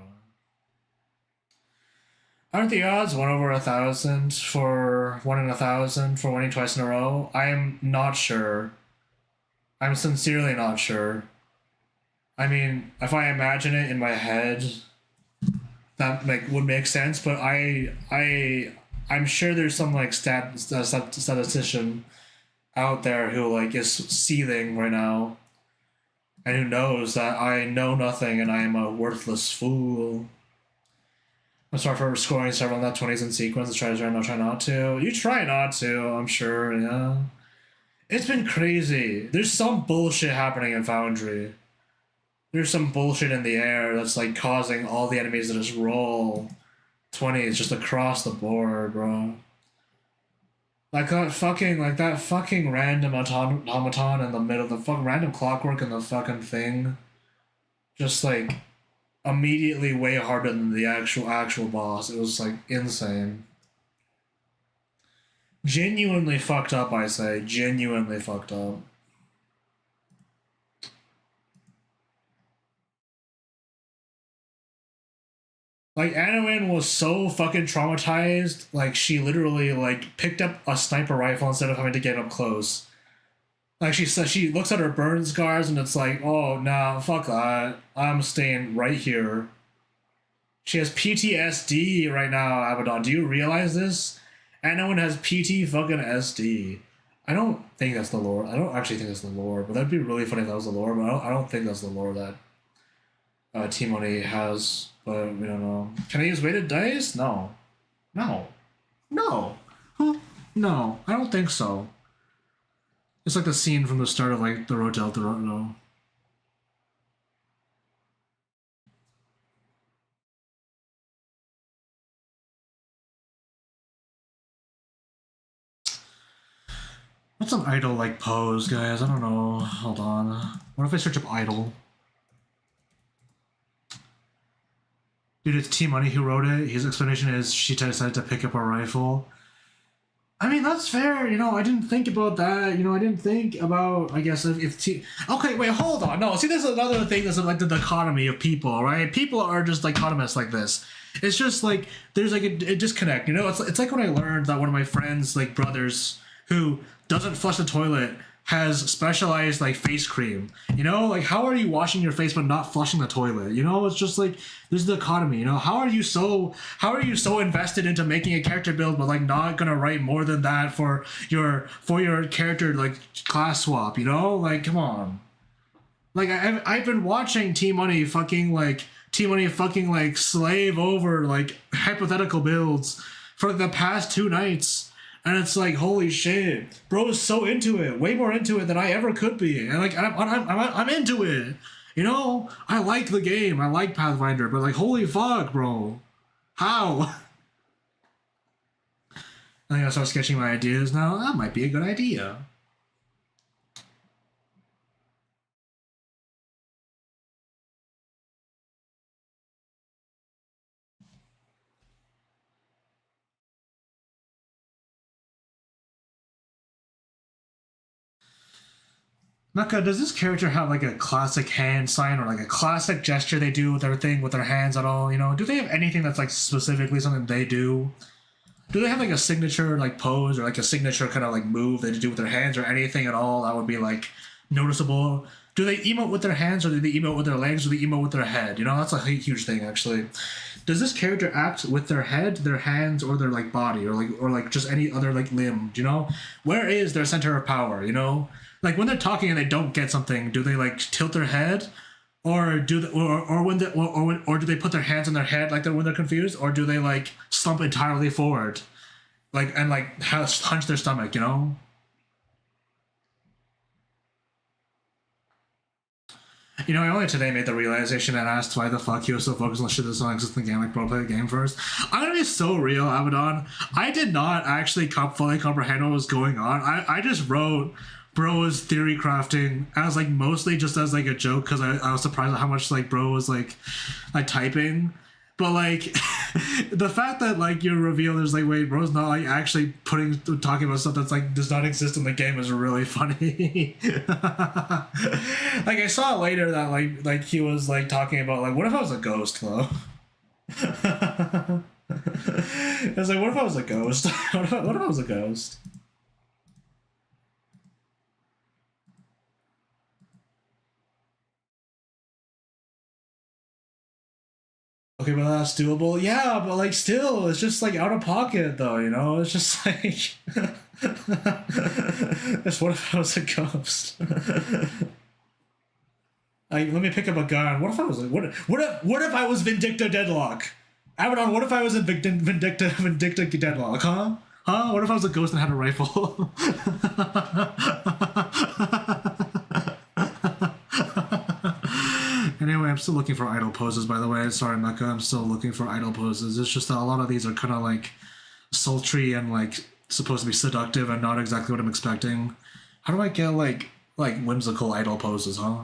Aren't the odds 1 over 1,000 for 1 in 1,000 for winning twice in a row? I am not sure. I'm sincerely not sure. I mean, if I imagine it in my head, that would make sense. But I'm sure there's some like statistician out there who like is seething right now, and who knows that I know nothing and I am a worthless fool. I'm sorry for scoring several nat 20s in sequence. Try not to. You try not to, I'm sure, yeah. It's been crazy. There's some bullshit happening in Foundry. There's some bullshit in the air that's like causing all the enemies to just roll 20s just across the board, bro. Like that fucking random automaton in the middle, the fucking random clockwork in the fucking thing. Just like immediately way harder than the actual boss. It was like insane. Genuinely fucked up, I say. Genuinely fucked up. Like, Anowin was so fucking traumatized, like, she literally, like, picked up a sniper rifle instead of having to get up close. Like, she says, she looks at her burn scars and it's like, oh, nah, fuck that. I'm staying right here. She has PTSD right now, Abaddon. Do you realize this? Anowin has PT fucking SD. I don't think that's the lore. I don't actually think that's the lore, but that'd be really funny if that was the lore, but I don't think that's the lore that Team Money has, but we don't know. Can I use weighted dice? No. No. No. Huh? No, I don't think so. It's like the scene from the start of like the Road to El Dorado. What's an idol like pose, guys? I don't know. Hold on. What if I search up idol? Dude, it's T Money who wrote it. His explanation is she decided to pick up a rifle. I mean, that's fair. You know, I didn't think about that. You know, I didn't think about, I guess, if T. Okay, wait, hold on. No, see, there's another thing that's like the dichotomy of people, right? People are just dichotomous like this. It's just like, there's like a disconnect, you know? It's like when I learned that one of my friends, like brothers, who doesn't flush the toilet has specialized like face cream. You know, like how are you washing your face but not flushing the toilet? You know, it's just like there's the dichotomy. You know, how are you so invested into making a character build but like not gonna write more than that for your character like class swap? You know, like come on. Like I've been watching T Money fucking like slave over like hypothetical builds for the past 2 nights. And it's like, holy shit, bro is so into it, way more into it than I ever could be. And like, I'm into it. You know, I like the game, I like Pathfinder, but like, holy fuck, bro, how? I think I'll start sketching my ideas now. That might be a good idea. Mecca, does this character have like a classic hand sign or like a classic gesture they do with their thing with their hands at all? You know, do they have anything that's like specifically something they do? Do they have like a signature like pose or like a signature kind of like move they do with their hands or anything at all that would be like noticeable? Do they emote with their hands or do they emote with their legs or do they emote with their head? You know, that's a huge thing actually. Does this character act with their head, their hands, or their like body, or like just any other like limb? Do you know? Where is their center of power? You know, like when they're talking and they don't get something, do they like tilt their head, or do they, or when they, or do they put their hands on their head like they're when they're confused, or do they like slump entirely forward, like and like hunch their stomach? You know. You know, I only today made the realization and asked why the fuck he was so focused on shit that's not exist in the game, like bro, play the game first. I'm gonna be so real, Abaddon. I did not actually fully comprehend what was going on. I just wrote bro was theory crafting as like mostly just as like a joke because I was surprised at how much like bro was like typing. But like the fact that like you reveal there's like wait bro's not like actually talking about stuff that's like does not exist in the game is really funny. Like I saw later that like he was like talking about like what if I was a ghost though. I was like what if I was a ghost. What if I was a ghost. Okay, but that's doable. Yeah, but like still, it's just like out of pocket though, you know? It's just like it's what if I was a ghost? Like, let me pick up a gun. What if I was like what if I was Vindicta Deadlock? Abaddon, what if I was in Vindicta Deadlock, huh? Huh? What if I was a ghost and had a rifle? Anyway, I'm still looking for idle poses, by the way. Sorry, Mecca, I'm still looking for idle poses. It's just that a lot of these are kind of like sultry and like supposed to be seductive and not exactly what I'm expecting. How do I get like whimsical idle poses, huh?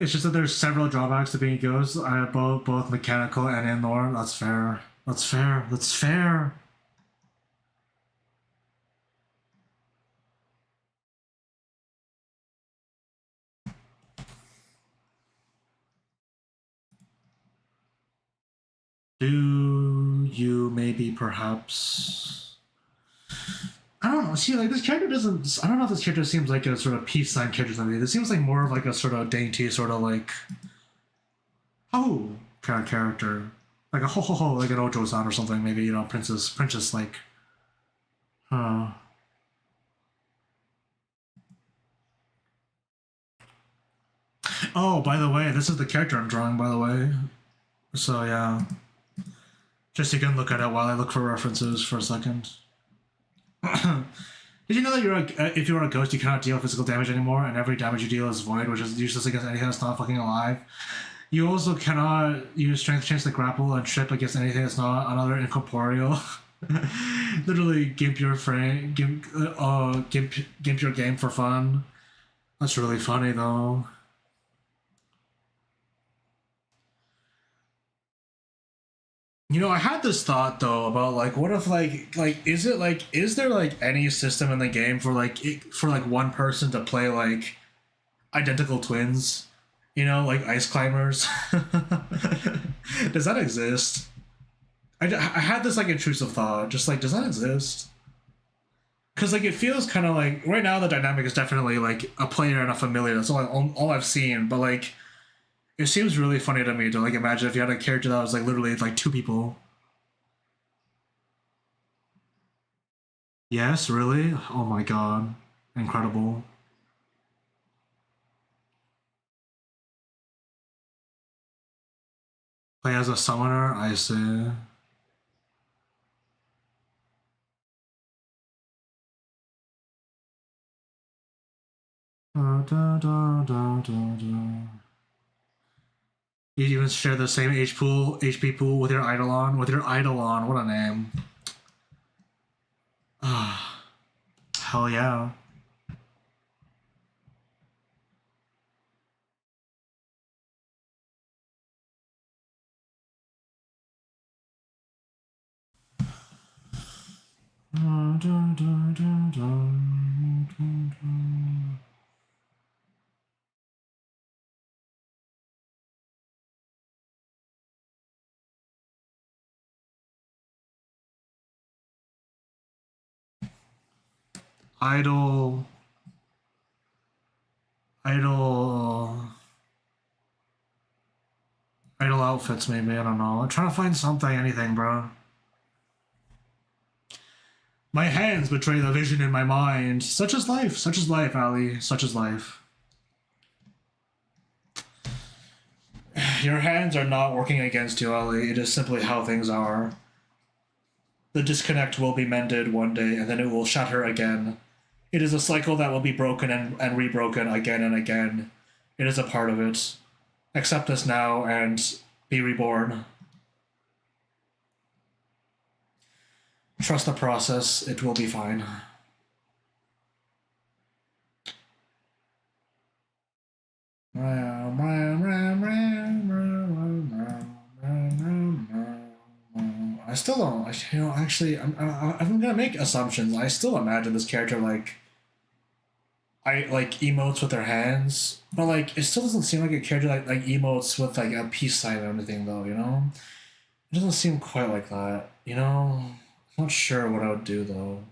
It's just that there's several drawbacks to being a ghost, both mechanical and in lore. That's fair. That's fair. That's fair. Do you maybe perhaps? I don't know. See, like this character doesn't. I don't know if this character seems like a sort of peace sign character to me. This seems like more of like a sort of dainty, sort of like oh kind of character, like a ho ho ho, like an Ojo-san or something. Maybe you know, princess like. Huh. Oh, by the way, this is the character I'm drawing, by the way. So yeah, just you can look at it while I look for references for a second. Did you know that if you're a ghost, you cannot deal physical damage anymore, and every damage you deal is void, which is useless against anything that's not fucking alive? You also cannot use strength chance to grapple and trip against anything that's not another incorporeal. Literally gimp your frame, gimp your game for fun. That's really funny though. You know, I had this thought though about like, what if is there like any system in the game for for like one person to play like identical twins? You know, like ice climbers. Does that exist? I had this like intrusive thought, just like, does that exist? Because like it feels kind of like right now the dynamic is definitely like a player and a familiar. That's all I've seen. But like, it seems really funny to me to like imagine if you had a character that was like literally like two people. Yes, really? Oh my god. Incredible. Play as a summoner, I see. Da, da, da, da, da, da. You even share the same HP pool with your Eidolon? With your Eidolon, what a name. Ah, hell yeah. Da, da, da, da, da, da. Idol, idol, idol outfits. Maybe I don't know. I'm trying to find something, anything, bro. My hands betray the vision in my mind. Such is life, Ali. Such is life. Your hands are not working against you, Ali. It is simply how things are. The disconnect will be mended one day, and then it will shatter again. It is a cycle that will be broken and rebroken again and again. It is a part of it. Accept this now and be reborn. Trust the process. It will be fine. I still don't. You know, actually, I'm gonna make assumptions. I still imagine this character like I like emotes with their hands, but like it still doesn't seem like a character like emotes with like a peace sign or anything though. You know, it doesn't seem quite like that. You know, I'm not sure what I would do though.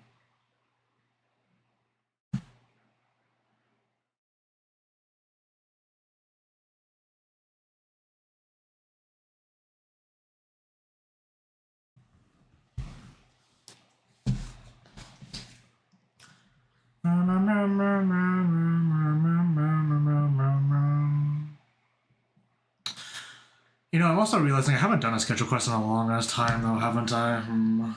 You know, I'm also realizing I haven't done a schedule quest in a long ass time though, haven't I?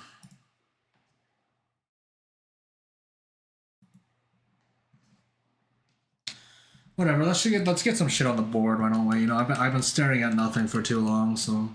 Whatever. Let's get some shit on the board. Why don't we? You know, I've been staring at nothing for too long, so.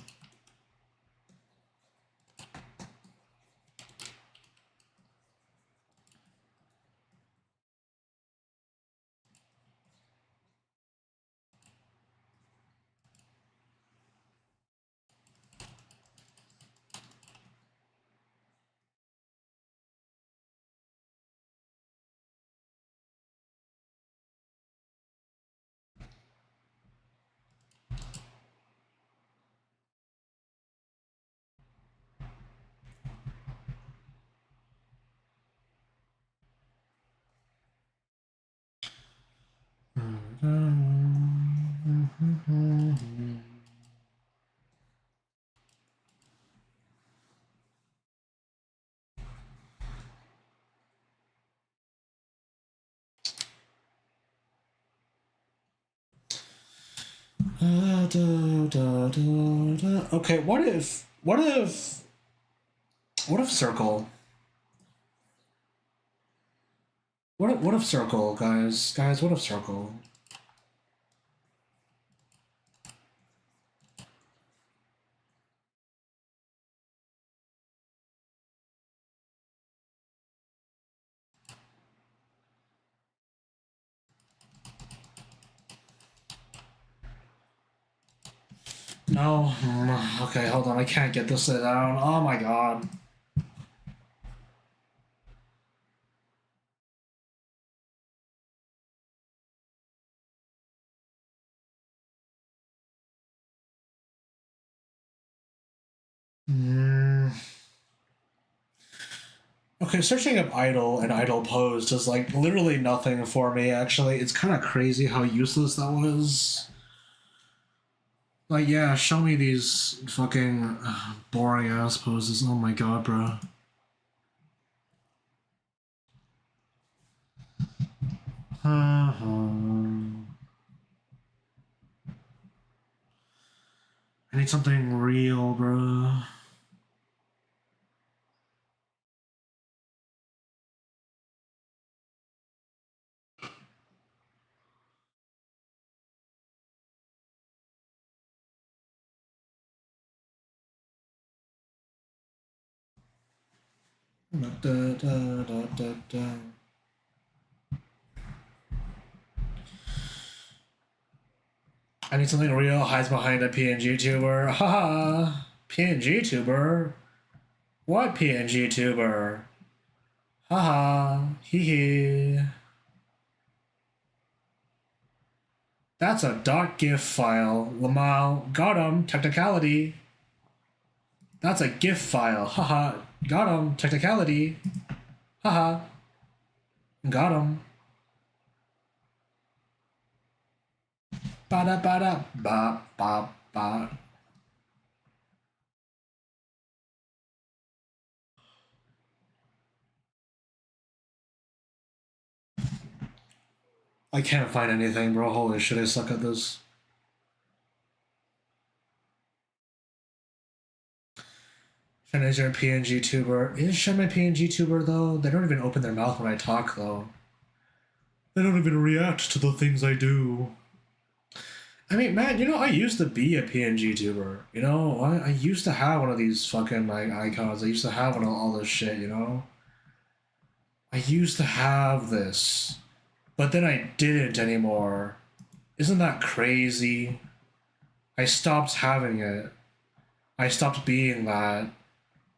Okay, what if circle? What if circle, guys? Guys, what if circle? No. Okay, hold on. I can't get this down. Oh my god. Mm. Okay, searching up idle and idle pose does like literally nothing for me. Actually, it's kind of crazy how useless that was. Like, yeah, show me these fucking boring ass poses. Oh my god, bro. I need something real, bro. I need something real hides behind a PNG tuber. Haha. PNG tuber? What PNG tuber? Haha. Hee hee. That's a .gif file. Lamal. Got him. Technicality. That's a GIF file. Haha. Got him. Technicality. Haha. Got him. Ba da ba da ba ba ba. I can't find anything, bro. Holy shit, I suck at this. Shenmei's a PNG tuber. Is Shenmei PNG tuber though? They don't even open their mouth when I talk though. They don't even react to the things I do. I mean, man, I used to be a PNG tuber. I used to have one of these fucking like icons. I used to have one of all this shit. I used to have this, but then I didn't anymore. Isn't that crazy? I stopped having it. I stopped being that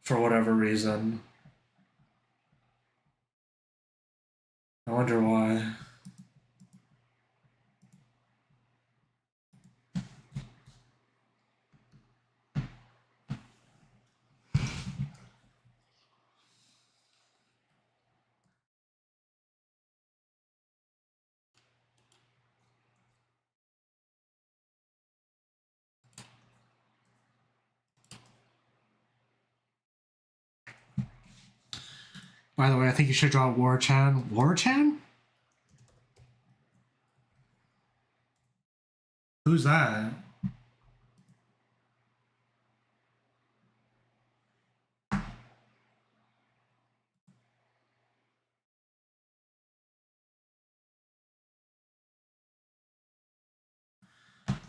for whatever reason. I wonder why. By the way, I think you should draw War-chan. War-chan? Who's that?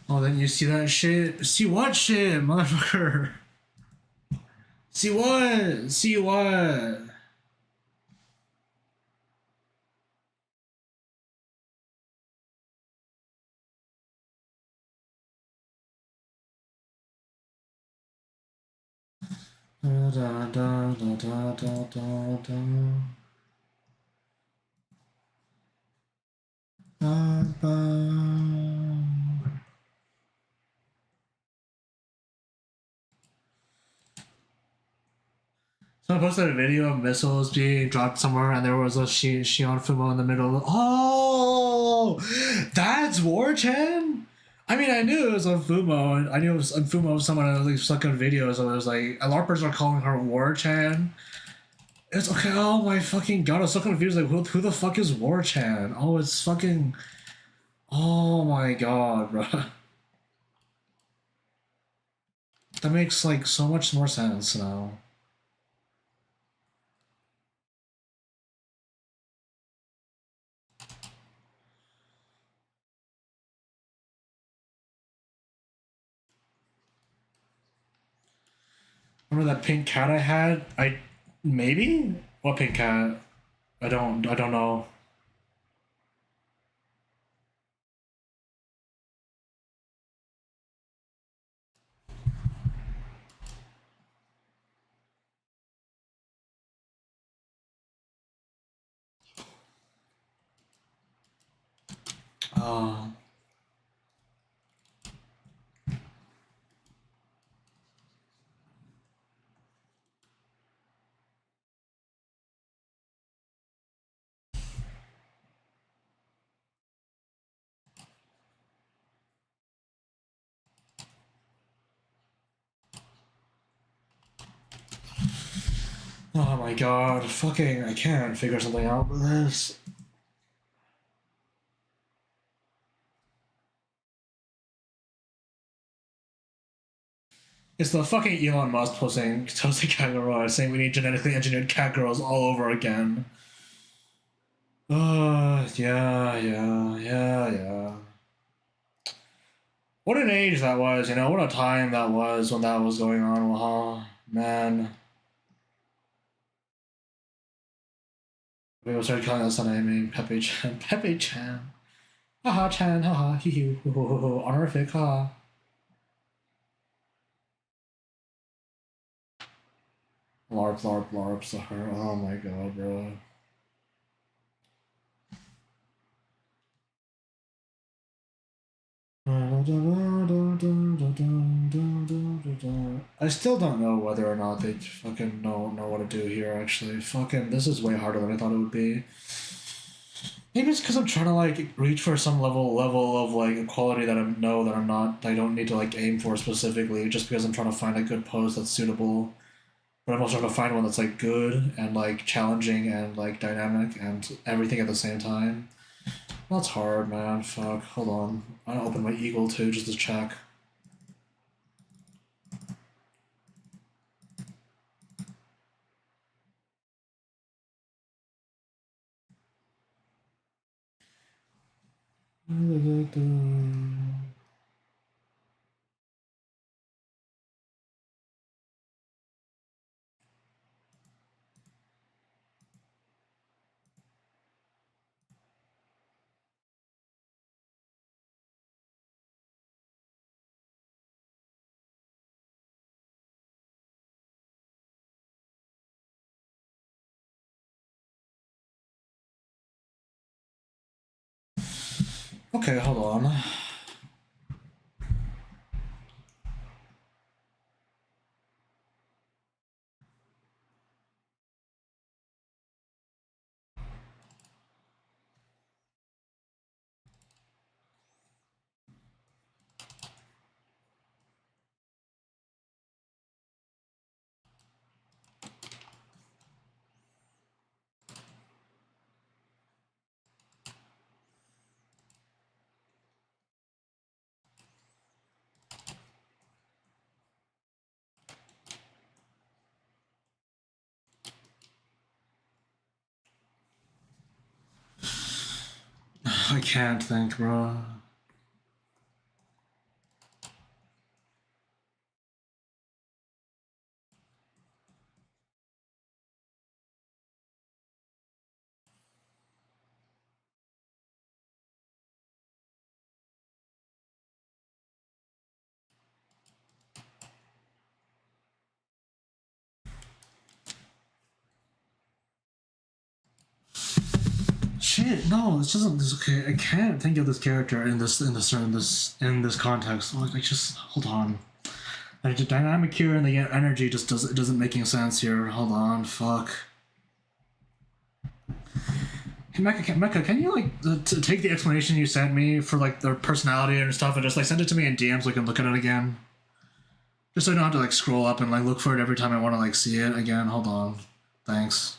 Oh, then you see that shit? See what shit, motherfucker? See what? See what? Da, da, da, da, da, da, da. Ba, ba. Someone posted a video of missiles being dropped somewhere, and there was a Shion Fumo in the middle. Oh, that's War-chan. I mean, I knew it was on Fumo, and I knew it was on Fumo. Someone at least fucking videos, and it was like LARPers are calling her War-chan. It's okay. Oh my fucking god! I was so confused. Like, who the fuck is War-chan? Oh, it's fucking. Oh my god, bro. That makes like so much more sense now. Remember that pink cat I had? I maybe what pink cat? I don't know. Oh, oh my god! Fucking, I can't figure something out with this. It's the fucking Elon Musk posting Toasted Kangaroo saying we need genetically engineered cat girls all over again. Yeah. What an age that was, you know? What a time that was when that was going on, huh? Man. People started calling us on name Pepe Chan. Pepe Chan. Haha Chan, haha, hee hee, hoo hoo hoo hoo, honorific, haha. LARP, LARP, LARP, Sahar. Oh my god, bro. I still don't know whether or not they fucking know what to do here. Actually, fucking, this is way harder than I thought it would be. Maybe it's because I'm trying to like reach for some level of like equality that I know that I'm not. I don't need to like aim for specifically, just because I'm trying to find a good pose that's suitable. But I'm also trying to find one that's like good and like challenging and like dynamic and everything at the same time. That's hard, man. Fuck. Hold on. I will open my Eagle too just to check. Okay, hold on. I can't think, bro. Shit, no, it's just this. Okay, I can't think of this character in this context. Like, just hold on. Like, the dynamic here and the energy just doesn't making sense here. Hold on, fuck. Hey, Mecca, can you like take the explanation you sent me for like their personality and stuff and just like send it to me in DMs so I can look at it again? Just so I don't have to like scroll up and like look for it every time I want to like see it again. Hold on. Thanks.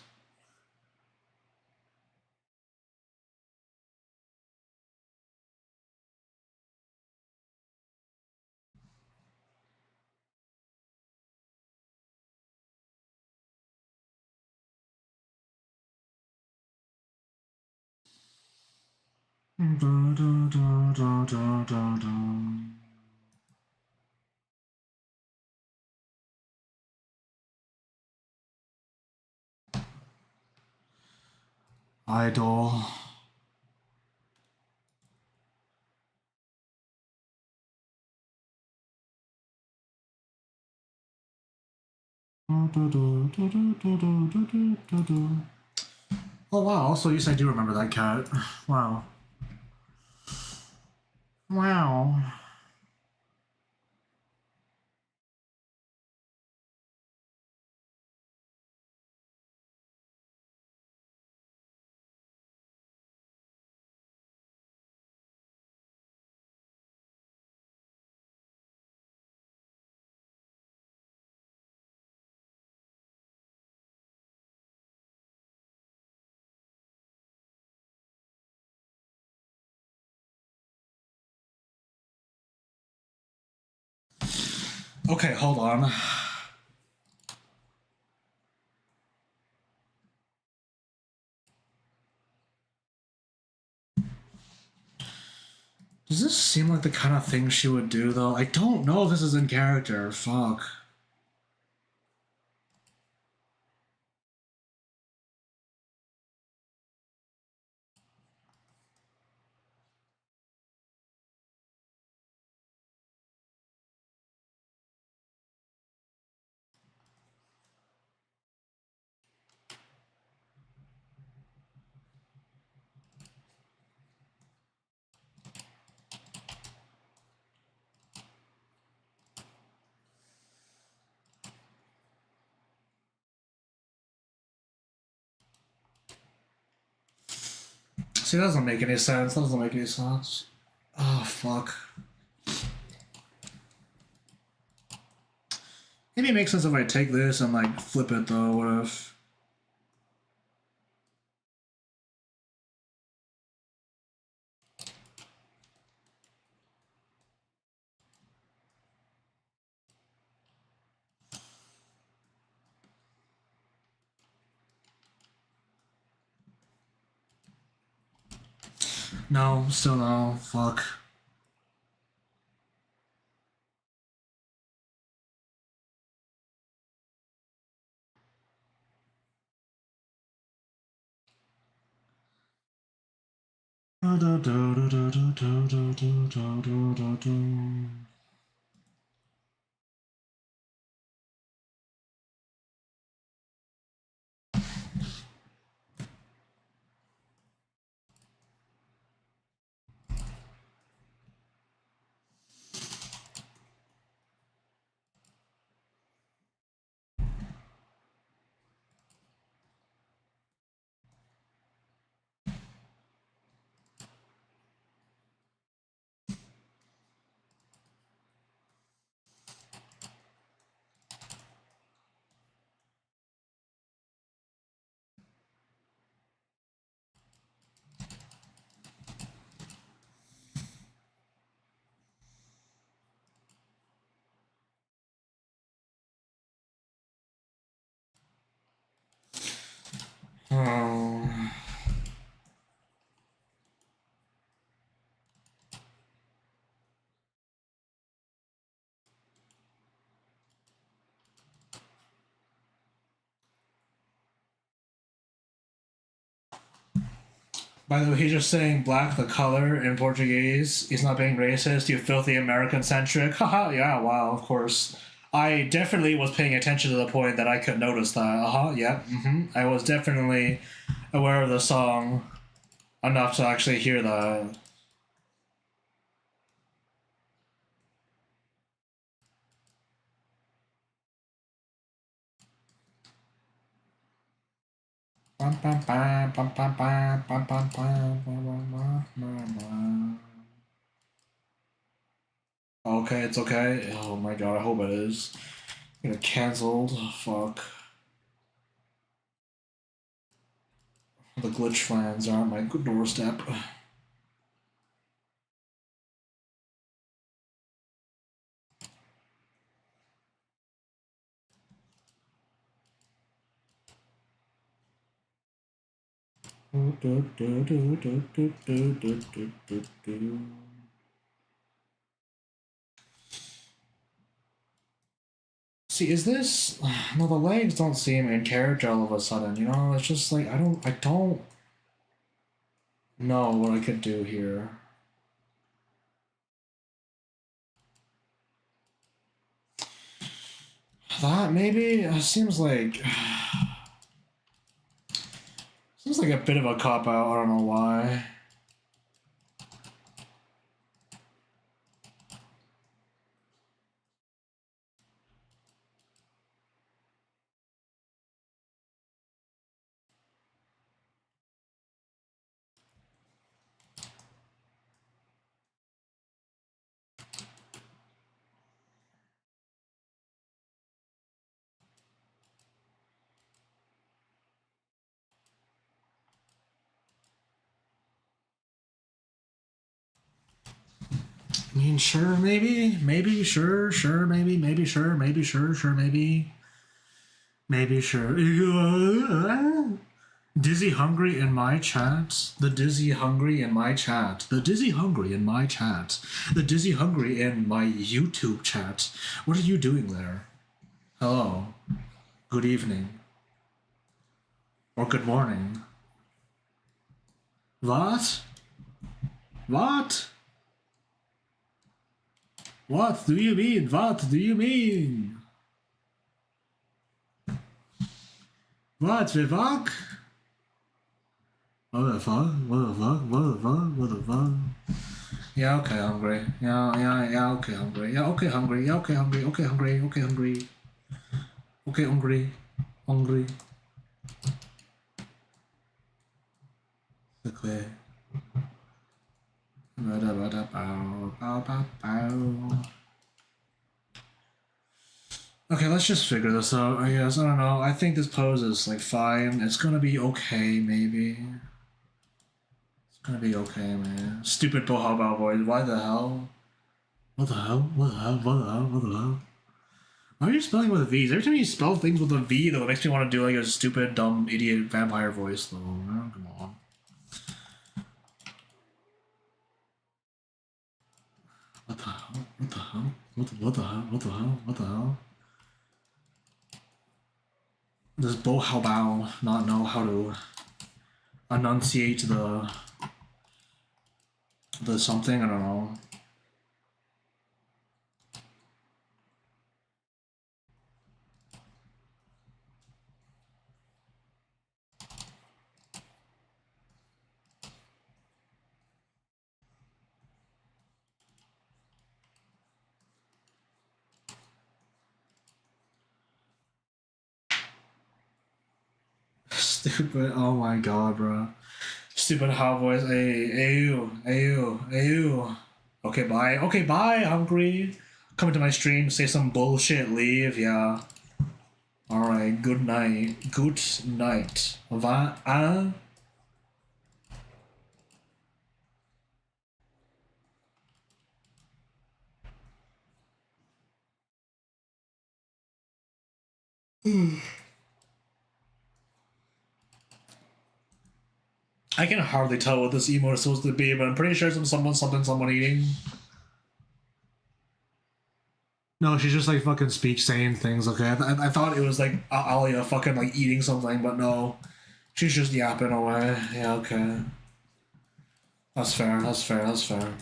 Idol. Oh wow, also yes I do remember that cat. Wow. Wow. Okay, hold on. Does this seem like the kind of thing she would do, though? I don't know if this is in character. Fuck. See, that doesn't make any sense. That doesn't make any sense. Oh, fuck. Maybe it makes sense if I take this and, like, flip it, though. What if... No, still no. Fuck. Oh. By the way, he's just saying black the color in Portuguese. He's not being racist, you filthy American centric. Haha, yeah, wow, of course. I definitely was paying attention to the point that I could notice that. Yeah, I was definitely aware of the song enough to actually hear that. Okay, it's okay. Oh my god, I hope it is. Get cancelled. Fuck. The glitch fans are on my doorstep. See, is this no? The legs don't seem in character all of a sudden. You know, it's just like I don't know what I could do here. That maybe seems like a bit of a cop out. I don't know why. I mean, sure, maybe, sure, maybe, sure, maybe, sure. Dizzy hungry in my chat. The dizzy hungry in my chat. The dizzy hungry in my chat. The dizzy hungry in my YouTube chat. What are you doing there? Hello. Good evening. Or good morning. What? What? What do you mean? What do you mean? What the fuck? What the fuck? What the fuck? What the fuck? What the fuck? Yeah, okay, hungry. Yeah, okay, hungry. Yeah, okay, hungry. Yeah, okay, hungry. Okay, hungry. Okay, hungry. Okay, hungry. Hungry. Okay. Okay, let's just figure this out, I guess. I don't know. I think this pose is like fine. It's gonna be okay, maybe. It's gonna be okay, man. Stupid Bohaba voice. Why the hell? What the hell? What the hell? What the hell? What the hell? Why are you spelling with V's? Every time you spell things with a V, though, it makes me want to do like a stupid, dumb, idiot vampire voice, though. Oh, come on. What the hell? What the hell? What the hell? What the hell? What the hell? Does Bo Hao Bao not know how to enunciate the something? I don't know. Stupid. Oh my god, bro. Stupid hot voice. Ayu. Okay, bye. Okay, bye. Hungry. Come to my stream, say some bullshit, leave. Yeah. Alright, good night. Good night. Va? I can hardly tell what this emote is supposed to be, but I'm pretty sure it's someone eating. No, she's just like fucking speech saying things. Okay, I thought it was like Alia fucking like eating something, but no, she's just yapping away. Yeah, okay, that's fair. That's fair. That's fair.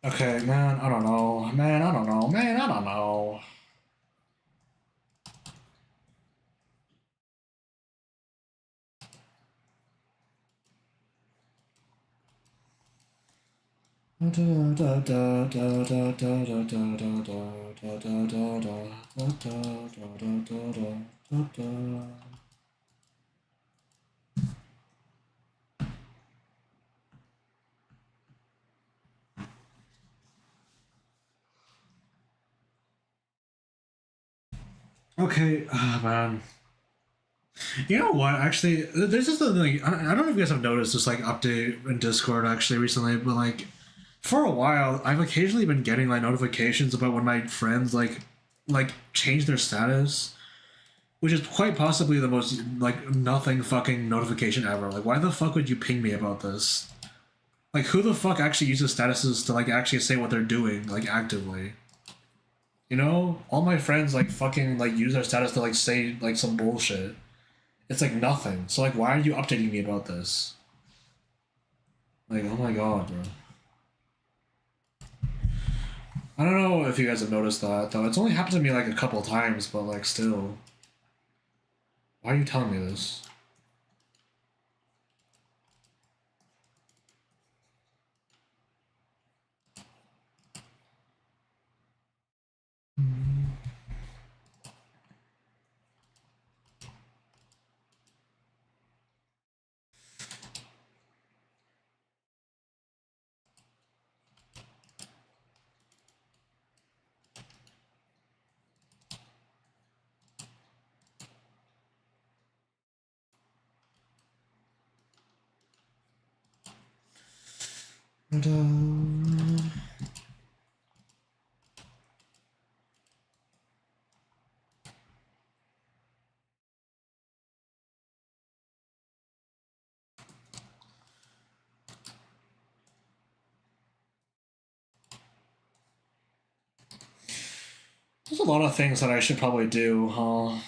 Okay, man, I don't know. Man, I don't know. Man, I don't know. Okay, man. You know what? Actually, there's just a thing. I don't know if you guys have noticed this like update in Discord actually recently, but like for a while, I've occasionally been getting like notifications about when my friends like change their status, which is quite possibly the most like nothing fucking notification ever. Like, why the fuck would you ping me about this? Like, who the fuck actually uses statuses to like actually say what they're doing like actively? You know, all my friends like fucking like use their status to like say like some bullshit. It's like nothing. So like, why are you updating me about this? Like, oh my god, bro. I don't know if you guys have noticed that though. It's only happened to me like a couple times, but like still. Why are you telling me this? There's a lot of things that I should probably do, huh?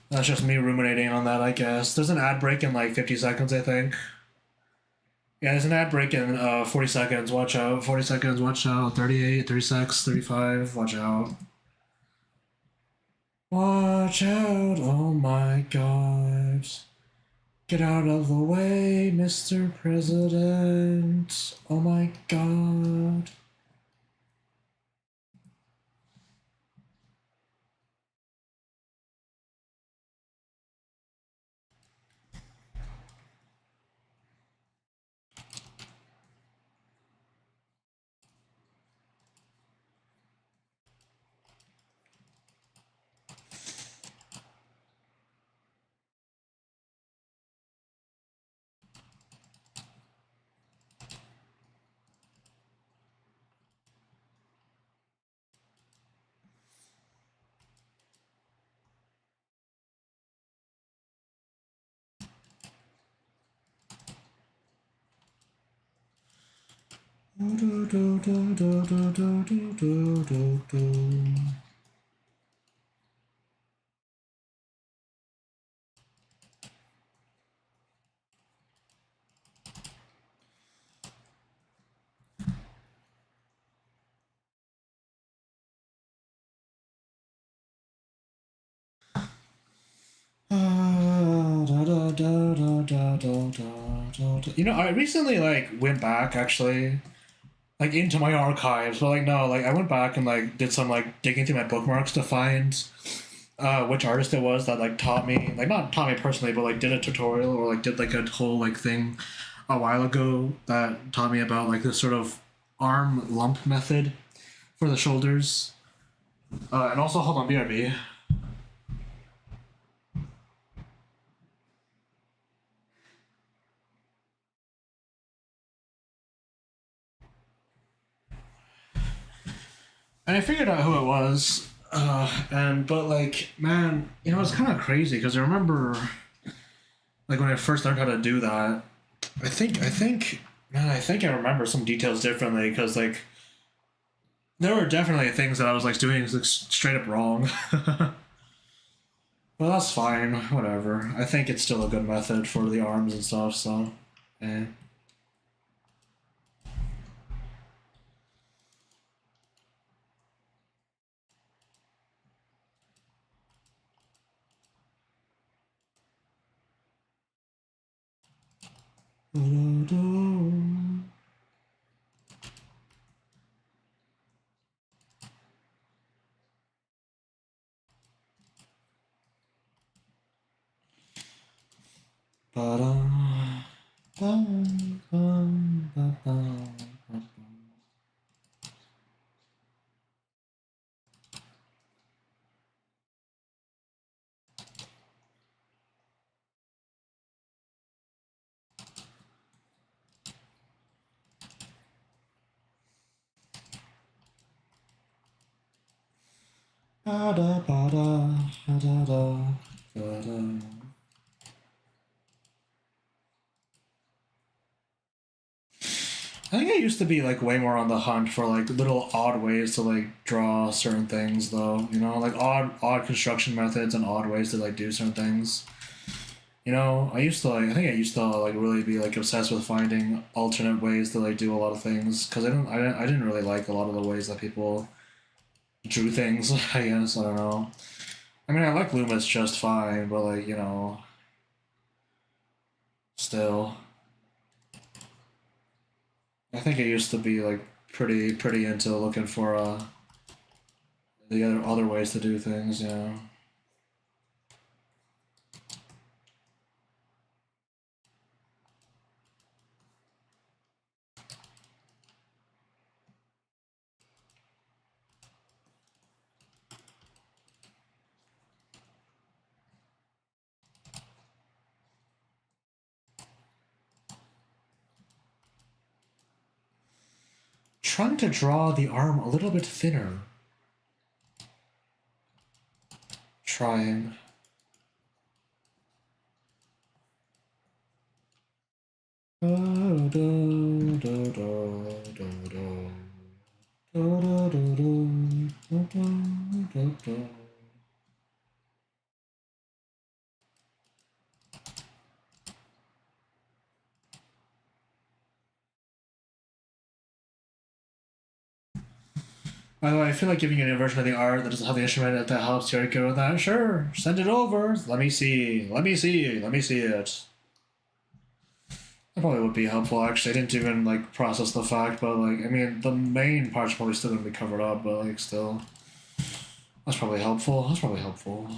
That's just me ruminating on that, I guess. There's an ad break in like 50 seconds, I think. Yeah, there's an ad break in 40 seconds. Watch out. 40 seconds. Watch out. 38, 36, 35. Watch out. Watch out. Oh my god. Get out of the way, Mr. President. Oh my god. You know, I recently like went back actually, like into my archives, but like no, like I went back and like did some like digging through my bookmarks to find which artist it was that like taught me, like not taught me personally, but like did a tutorial or like did like a whole like thing a while ago that taught me about like this sort of arm lump method for the shoulders. And also, hold on, BRB. And I figured out who it was. And but like, man, you know, it's kind of crazy because I remember, like, when I first learned how to do that. Man, I think I remember some details differently because like there were definitely things that I was like doing like, straight up wrong. Well, that's fine. Whatever. I think it's still a good method for the arms and stuff. So, eh. I think I used to be like way more on the hunt for like little odd ways to like draw certain things though, you know, like odd construction methods and odd ways to like do certain things. You know, I think I used to like really be like obsessed with finding alternate ways to like do a lot of things because I didn't really like a lot of the ways that people drew things, I guess, I don't know. I mean, I like Loomis just fine, but like, you know, still. I think I used to be like pretty into looking for the other ways to do things, you know. Trying to draw the arm a little bit thinner. Trying. By the way, I feel like giving you a version of the art that doesn't have the instrument that helps you go with that. Sure, send it over. Let me see. Let me see. Let me see it. That probably would be helpful. Actually, I didn't even like process the fact, but like, I mean, the main part's probably still gonna be covered up, but like, still, that's probably helpful. That's probably helpful.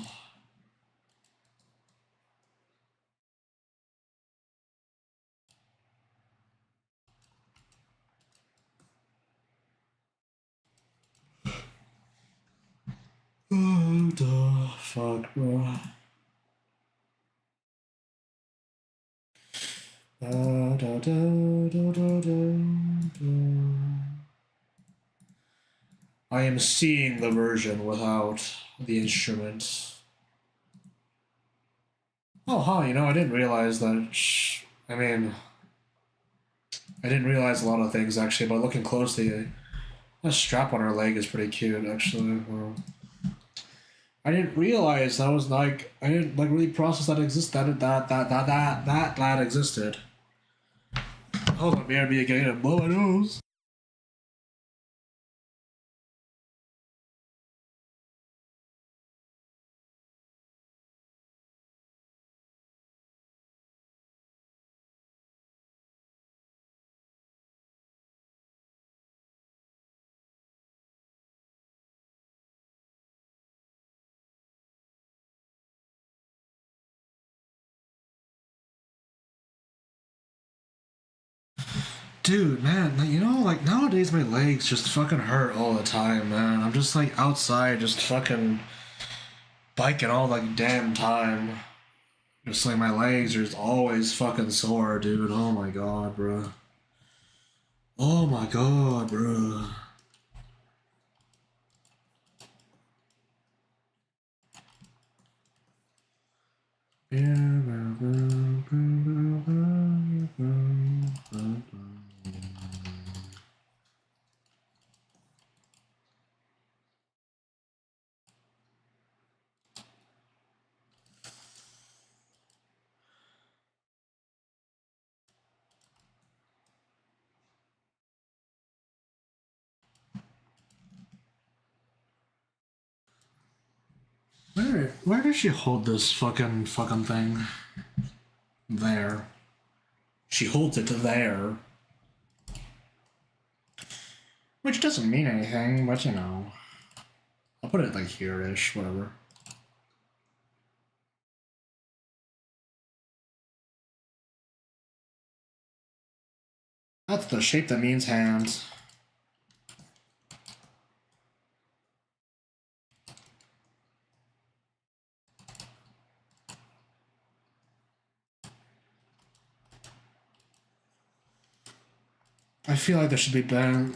Oh, the fuck, bro. Da, da, da, da, da, da. I am seeing the version without the instrument. Oh, huh, you know, I didn't realize that. I mean, I didn't realize a lot of things actually, but looking closely, that strap on her leg is pretty cute actually. Well, I didn't realize that was like I didn't like really process that that existed. Hold on, BRB again and blow my nose. Dude, man, like, you know, like nowadays my legs just fucking hurt all the time, man. I'm just like outside, just fucking biking all the damn time. Just like my legs are just always fucking sore, dude. Oh my god, bro. Oh my god, bro. Where does she hold this fucking thing? There. She holds it there. Which doesn't mean anything, but you know. I'll put it like here-ish, whatever. That's the shape that means hands. I feel like there should be better.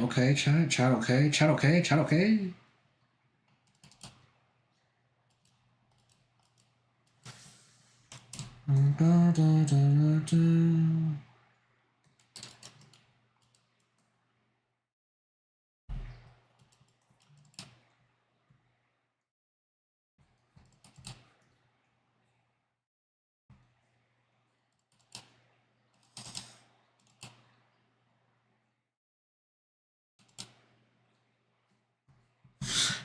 Okay, chat, okay.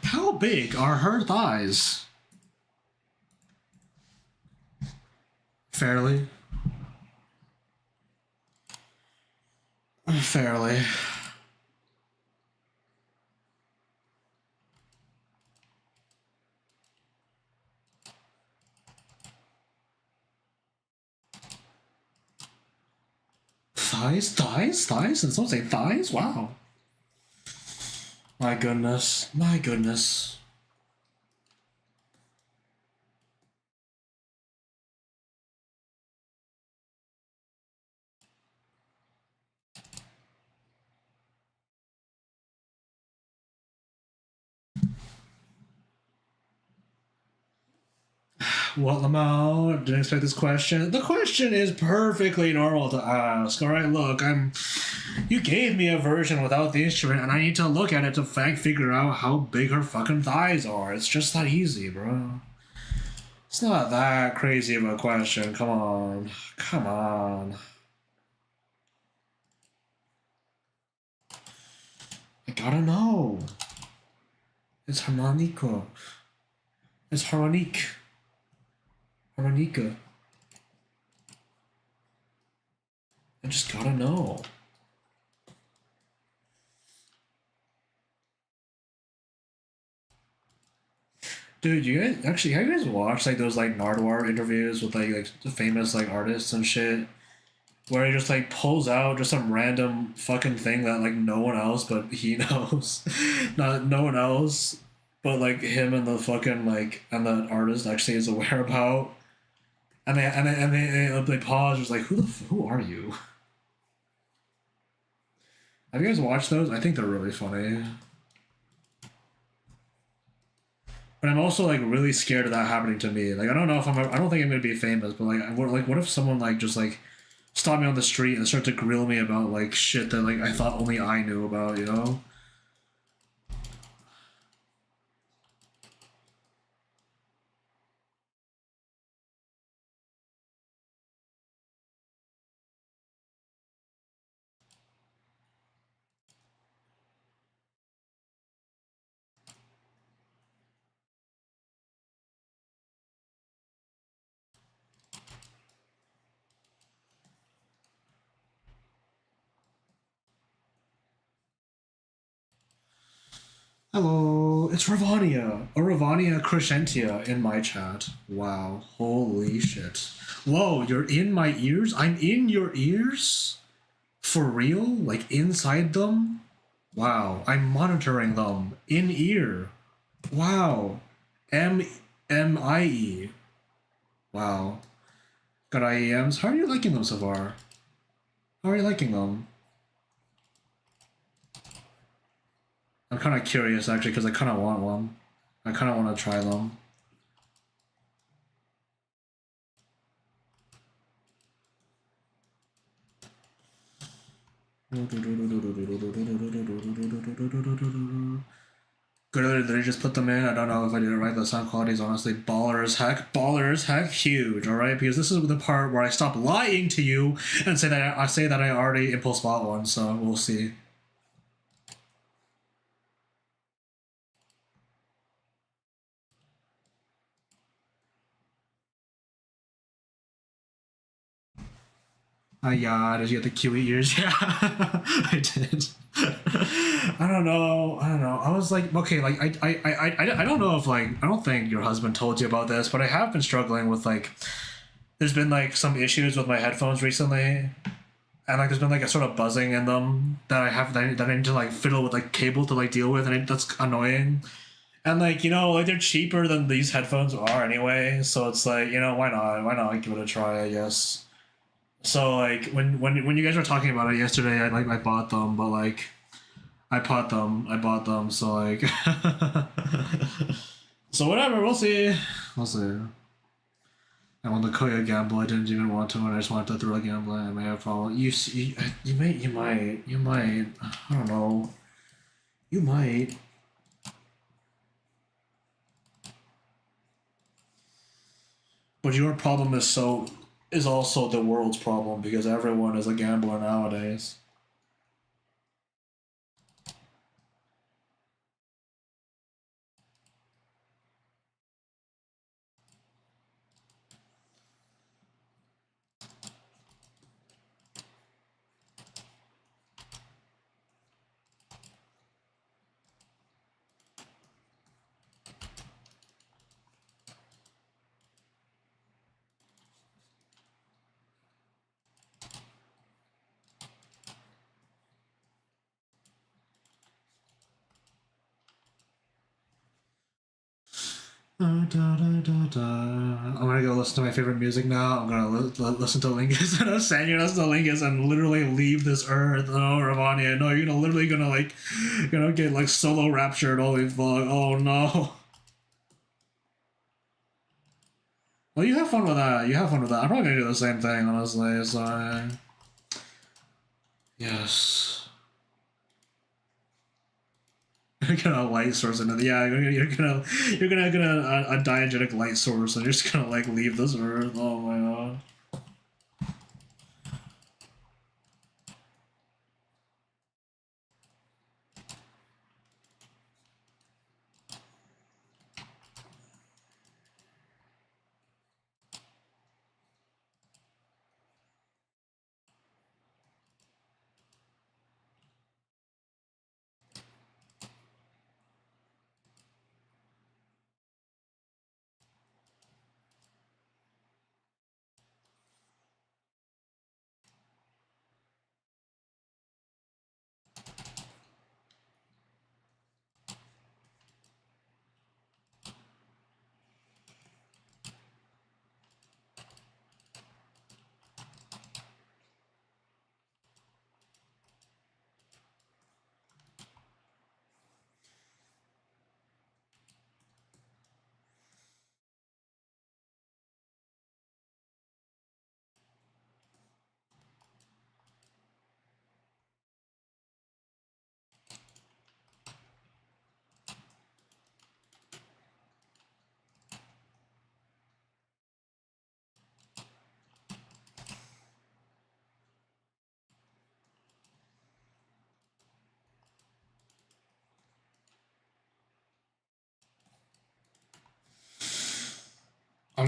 How big are her thighs? Fairly. Fairly. Thighs? Did someone say thighs? Wow. My goodness. What, Lamau? Didn't expect this question. The question is perfectly normal to ask. All right, look, You gave me a version without the instrument, and I need to look at it to figure out how big her fucking thighs are. It's just that easy, bro. It's not that crazy of a question. Come on. I gotta know. It's harmonica. It's harmonique. Harmonica. I just gotta know. Dude, have you guys watched like those like Nardwar interviews with like the famous like artists and shit? Where he just like pulls out just some random fucking thing that like no one else but he knows. Not no one else, but like him and the fucking like and the artist actually is aware about. And they pause. Just like who are you? Have you guys watched those? I think they're really funny. But I'm also like really scared of that happening to me. Like I don't know if I don't think I'm gonna be famous, but what if someone like just like stop me on the street and start to grill me about like shit that like I thought only I knew about, you know? Hello, it's Ravania. A Ravania Crescentia in my chat. Wow, holy shit. Whoa, you're in my ears? I'm in your ears? For real? Like inside them? Wow, I'm monitoring them in ear. Wow. MMIE. Wow. Got IEMs. How are you liking them so far? How are you liking them? I'm kind of curious actually because I kind of want one. I kind of want to try them. Good, did I just put them in? I don't know if I did it right. The sound quality is honestly baller as heck. Baller as heck, huge. All right, because this is the part where I stop lying to you and say that I already impulse bought one. So we'll see. Yeah, did you get the QE ears? Yeah, I did. I don't know. I don't know. I was like, okay, like I don't know if like I don't think your husband told you about this, but I have been struggling with like there's been like some issues with my headphones recently, and like there's been like a sort of buzzing in them that I need to like fiddle with like cable to like deal with, and that's annoying. And like like they're cheaper than these headphones are anyway, so it's like why not? Why not give it a try? I guess. So like when you guys were talking about it yesterday, I bought them, but like I bought them, so like so whatever, we'll see. We'll see. And when the Koya gamble, I didn't even want to, and I just wanted to throw a gamble. I may have fallen. You might. I don't know. You might. But your problem is also the world's problem because everyone is a gambler nowadays. I'm gonna go listen to my favorite music now. I'm gonna listen to Lingus and I'm saying you're listen to Lingus and literally leave this earth. Oh, Ravania, no, you're literally gonna like, get like solo raptured. Holy fuck! Oh no. Well, you have fun with that. You have fun with that. I'm probably gonna do the same thing, honestly. So, yes. You're gonna light source into the you're gonna a diegetic light source and you're just gonna like leave this earth. Oh my god.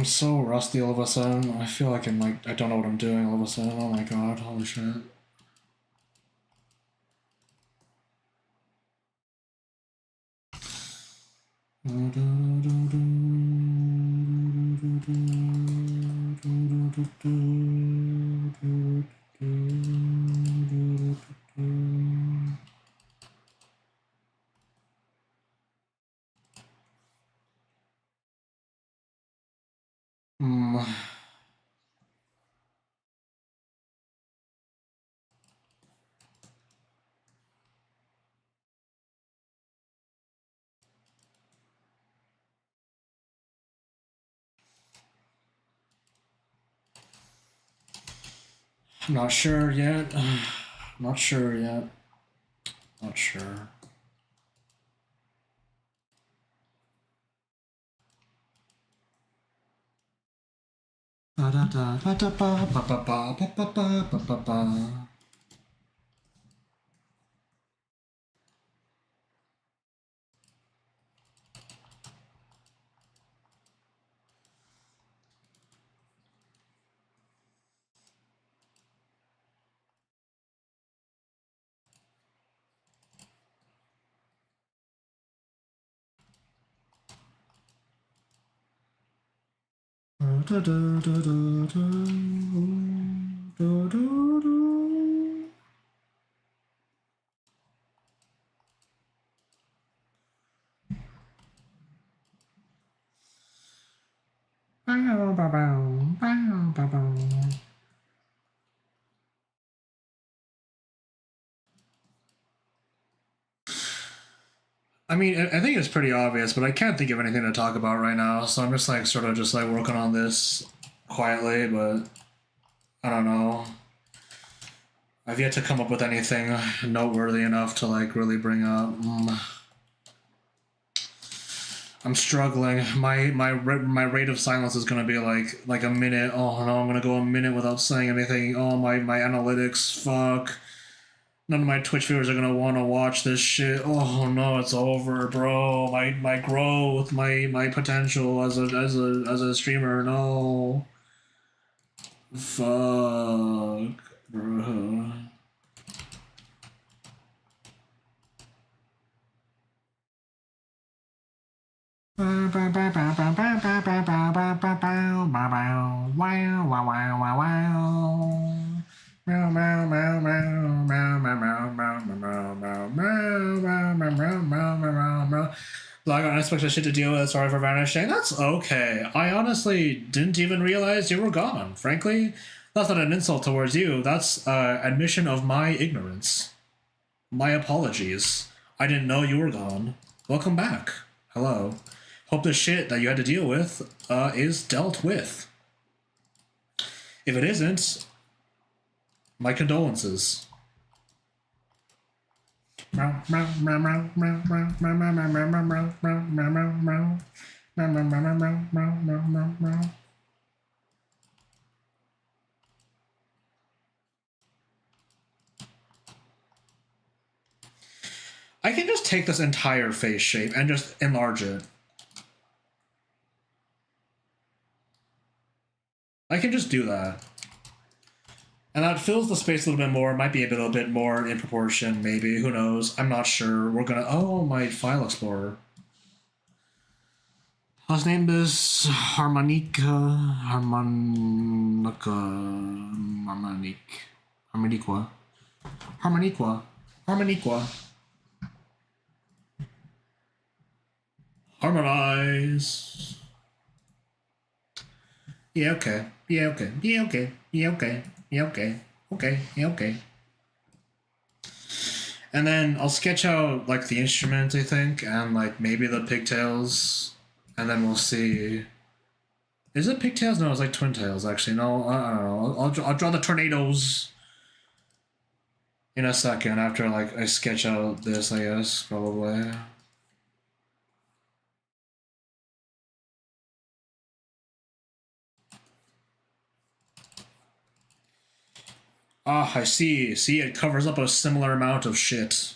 I'm so rusty all of a sudden. I feel like I don't know what I'm doing all of a sudden. Oh my god, holy shit. Not sure yet. Not sure yet. Not sure. Ba da da ba da ba ba ba ba ba ba ba ba ba. Da da da da da da da da. Bow, bow, bow, bow, bow, bow. I mean, I think it's pretty obvious, but I can't think of anything to talk about right now, so I'm just like sort of just like working on this quietly, but I don't know. I've yet to come up with anything noteworthy enough to like really bring up. I'm struggling. My rate of silence is gonna be like a minute. Oh no, I'm gonna go a minute without saying anything. Oh my analytics, fuck. None of my Twitch viewers are gonna want to watch this shit. Oh no, it's over, bro. My growth, my potential as a streamer. No, fuck, bro. Like unexpected shit to deal with. Sorry for vanishing. That's okay. I honestly didn't even realize you were gone. Frankly, that's not an insult towards you. That's admission of my ignorance. My apologies. I didn't know you were gone. Welcome back. Hello. Hope the shit that you had to deal with is dealt with. If it isn't, my condolences. I can just take this entire face shape and just enlarge it. I can just do that. And that fills the space a little bit more. It might be a little bit more in proportion, maybe. Who knows? I'm not sure. We're gonna... Oh, my file explorer. Let's name this Harmonica... Harmoniqua. Harmonize. Yeah, okay. Yeah, okay. Yeah, okay. Yeah, okay. Yeah, okay. Okay. Yeah, okay. And then I'll sketch out, like, the instrument, I think, and, like, maybe the pigtails. And then we'll see... Is it pigtails? No, it's like twin tails, actually. No, I don't know. I'll draw the tornadoes in a second after, like, I sketch out this, I guess, probably. Ah, I see. See, it covers up a similar amount of shit.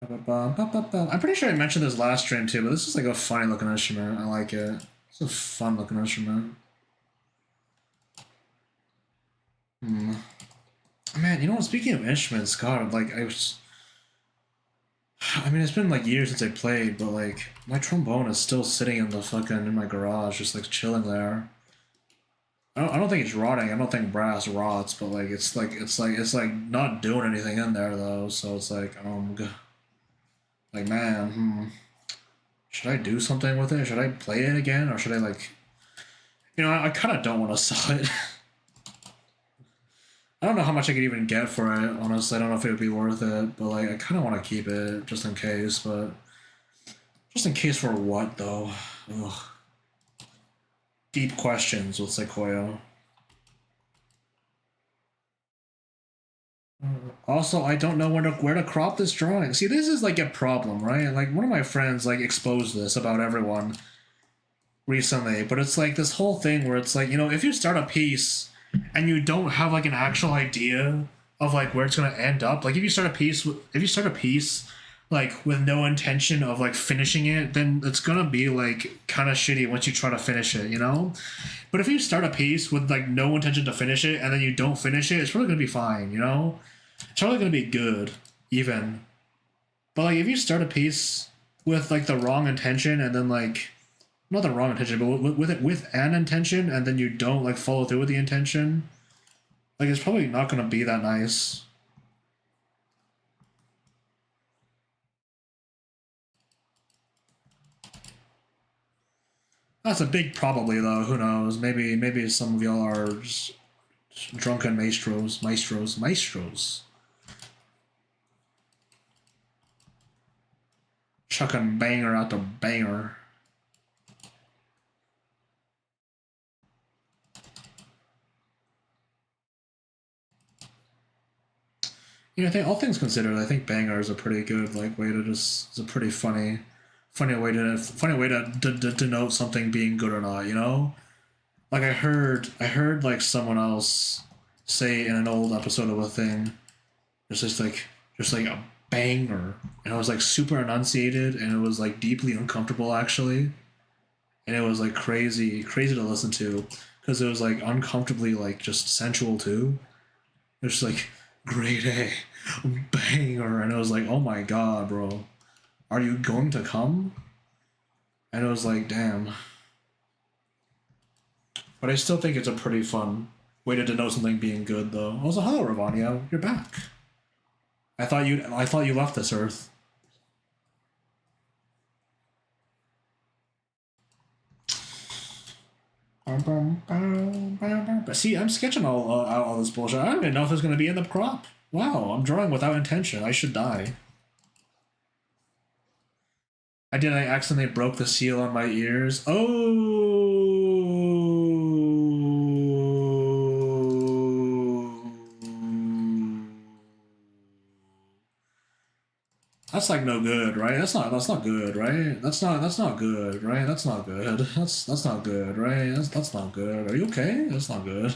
I'm pretty sure I mentioned this last stream too, but this is like a funny looking instrument. I like it. It's a fun looking instrument. Man, you know what? Speaking of instruments, God, like I mean, it's been like years since I played, but like my trombone is still sitting in the fucking in my garage, just like chilling there. I don't think it's rotting. I don't think brass rots, but like it's like not doing anything in there though. So it's like man, should I do something with it? Should I play it again, or should I like, I kind of don't want to sell it. I don't know how much I could even get for it. Honestly, I don't know if it would be worth it, but like I kind of want to keep it just in case. But just in case for what though? Ugh. Deep questions with Sequoia. Also, I don't know where to crop this drawing. See, this is like a problem, right? Like one of my friends like exposed this about everyone recently, but it's like this whole thing where it's like, if you start a piece and you don't have like an actual idea of like where it's gonna end up, like if you start a piece like with no intention of like finishing it, then it's gonna be like kind of shitty once you try to finish it, But if you start a piece with like no intention to finish it and then you don't finish it, it's probably gonna be fine, It's probably gonna be good, even. But like if you start a piece with like the wrong intention and then like not the wrong intention, but with an intention and then you don't like follow through with the intention, like it's probably not gonna be that nice. That's a big probably though. Who knows? Maybe some of y'all are just drunken maestros. Chucking banger out the banger. I think all things considered, I think banger is a pretty good like way to just. It's a pretty funny way to denote something being good or not. Like I heard like someone else say in an old episode of a thing, it's just like a banger, and it was like super enunciated, and it was like deeply uncomfortable actually, and it was like crazy to listen to because it was like uncomfortably like just sensual too. It was just like grade A banger, and it was like, oh my god, bro, are you going to come? And it was like, damn. But I still think it's a pretty fun way to denote something being good, though. Also, hello, Ravania, you're back. I thought you left this earth. But see, I'm sketching all this bullshit. I don't even know if it's gonna be in the crop. Wow, I'm drawing without intention. I should die. I accidentally broke the seal on my ears. Oh. That's like no good, right? That's not good, right? That's not good, right? That's not good. That's not good, right? That's not good. Are you okay? That's not good.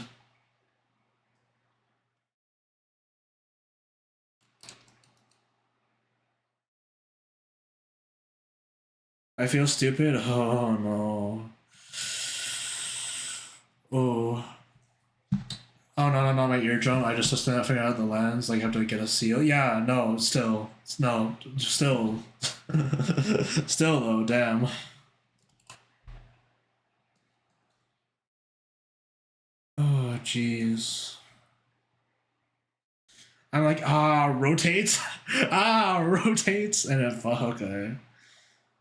I feel stupid. Oh no. Oh. Oh no, my eardrum. I just didn't figure out the lens. Like, I have to get a seal. Yeah, no, still. No, still. Still, though, damn. Oh, jeez. I'm like, rotates? Rotates? And it, okay.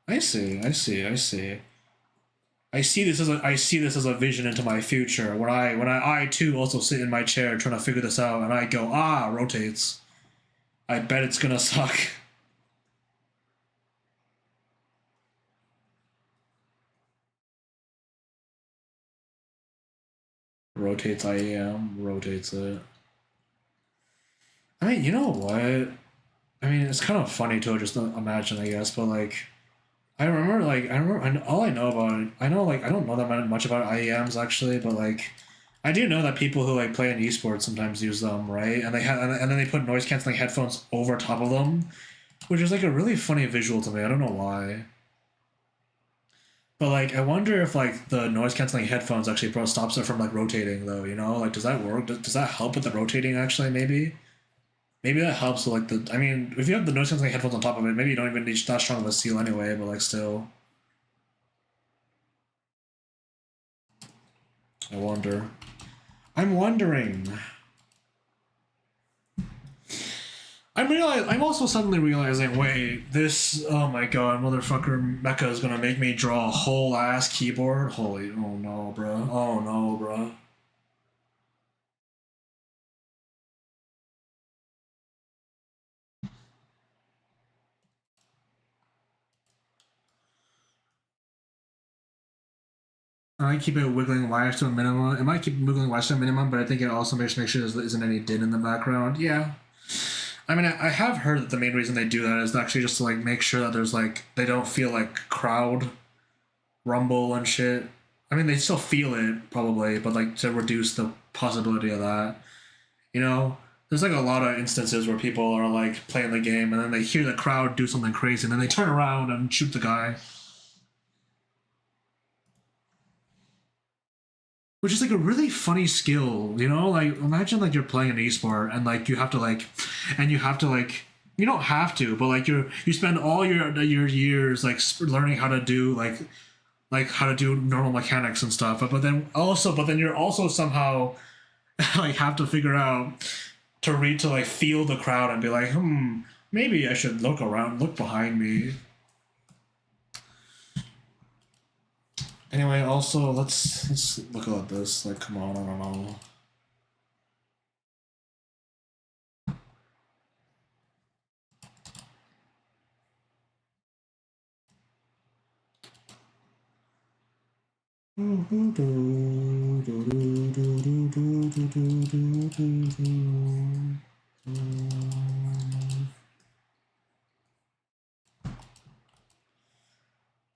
I see. I see this as a vision into my future when I too also sit in my chair trying to figure this out and I go, rotates. I bet it's gonna suck. Rotates IEM, rotates it. I mean, you know what? I mean, it's kind of funny to just imagine, I guess, but like, all I know about it, I know like I don't know that much about IEMs actually, but like I do know that people who like play in esports sometimes use them, right? And they have and then they put noise canceling headphones over top of them which is like a really funny visual to me. I don't know why. But like, I wonder if like the noise canceling headphones actually pro stops it from like rotating though. You know, like does that work? Does that help with the rotating actually? Maybe that helps with like the. I mean, if you have the noise canceling headphones on top of it, maybe you don't even need that strong of a seal anyway. But like still, I wonder. I'm wondering. I'm also suddenly realizing, wait, this, oh my god, motherfucker Mecha is gonna make me draw a whole ass keyboard? Holy, oh no, bro. Oh no, bro. I might keep it wiggling wires to a minimum. It might keep wiggling wires to a minimum, but I think it also makes make sure there isn't any din in the background. Yeah. I mean, I have heard that the main reason they do that is actually just to like make sure that there's like they don't feel like crowd rumble and shit. I mean, they still feel it probably, but like to reduce the possibility of that. You know, there's like a lot of instances where people are like playing the game and then they hear the crowd do something crazy and then they turn around and shoot the guy. Which is like a really funny skill, you know? Like imagine like you're playing an esport and like you have to like you don't have to, but like you spend all your years like learning how to do like how to do normal mechanics and stuff, but then you're also somehow like have to figure out to read to like feel the crowd and be like, maybe I should look around, look behind me. Anyway, also let's look at this. Like, come on, I don't know.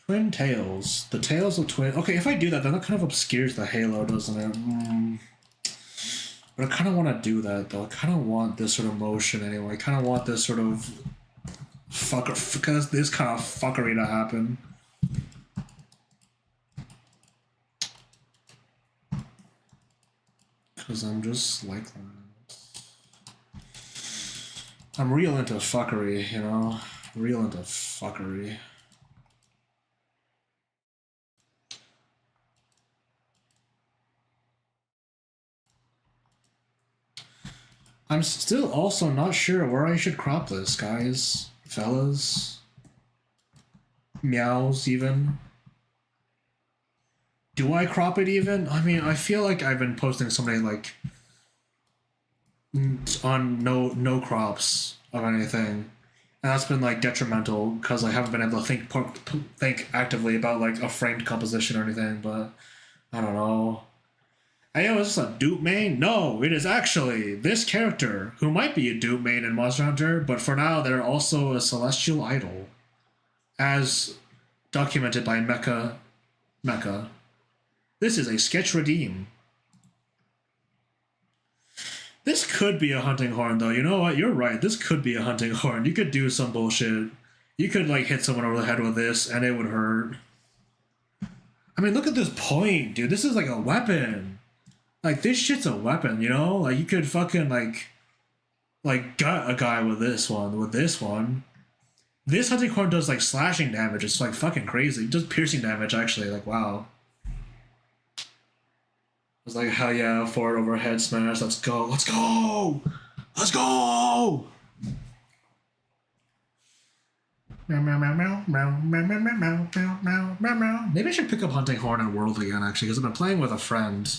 Twin tails. The tails of twin. Okay, if I do that, then that kind of obscures the halo, doesn't it? But I kind of want to do that though. I kind of want this sort of motion anyway. I kind of want this sort of this kind of fuckery to happen. Because I'm just like that. I'm real into fuckery, you know? Real into fuckery. I'm still also not sure where I should crop this, guys. Fellas. Meows, even. Do I crop it even? I mean, I feel like I've been posting so many, like, on no crops of anything. And that's been, like, detrimental, because I haven't been able to think actively about, like, a framed composition or anything, but I don't know. Hey, is this a dupe main? No, it is actually this character, who might be a dupe main in Monster Hunter, but for now they're also a celestial idol. As documented by Mecha. This is a sketch redeem. This could be a hunting horn, though. You know what? You're right. This could be a hunting horn. You could do some bullshit. You could, like, hit someone over the head with this, and it would hurt. I mean, look at this point, dude. This is like a weapon. Like, this shit's a weapon, you know? Like, you could fucking, like gut a guy with this one. This hunting horn does, like, slashing damage. It's, like, fucking crazy. It does piercing damage, actually. Like, wow. It's like, hell yeah, forward overhead smash. Let's go. Let's go! Let's go! Meow, meow, meow, meow, meow, meow, meow, meow, meow, meow, meow, meow. Maybe I should pick up Hunting Horn and World again, actually, because I've been playing with a friend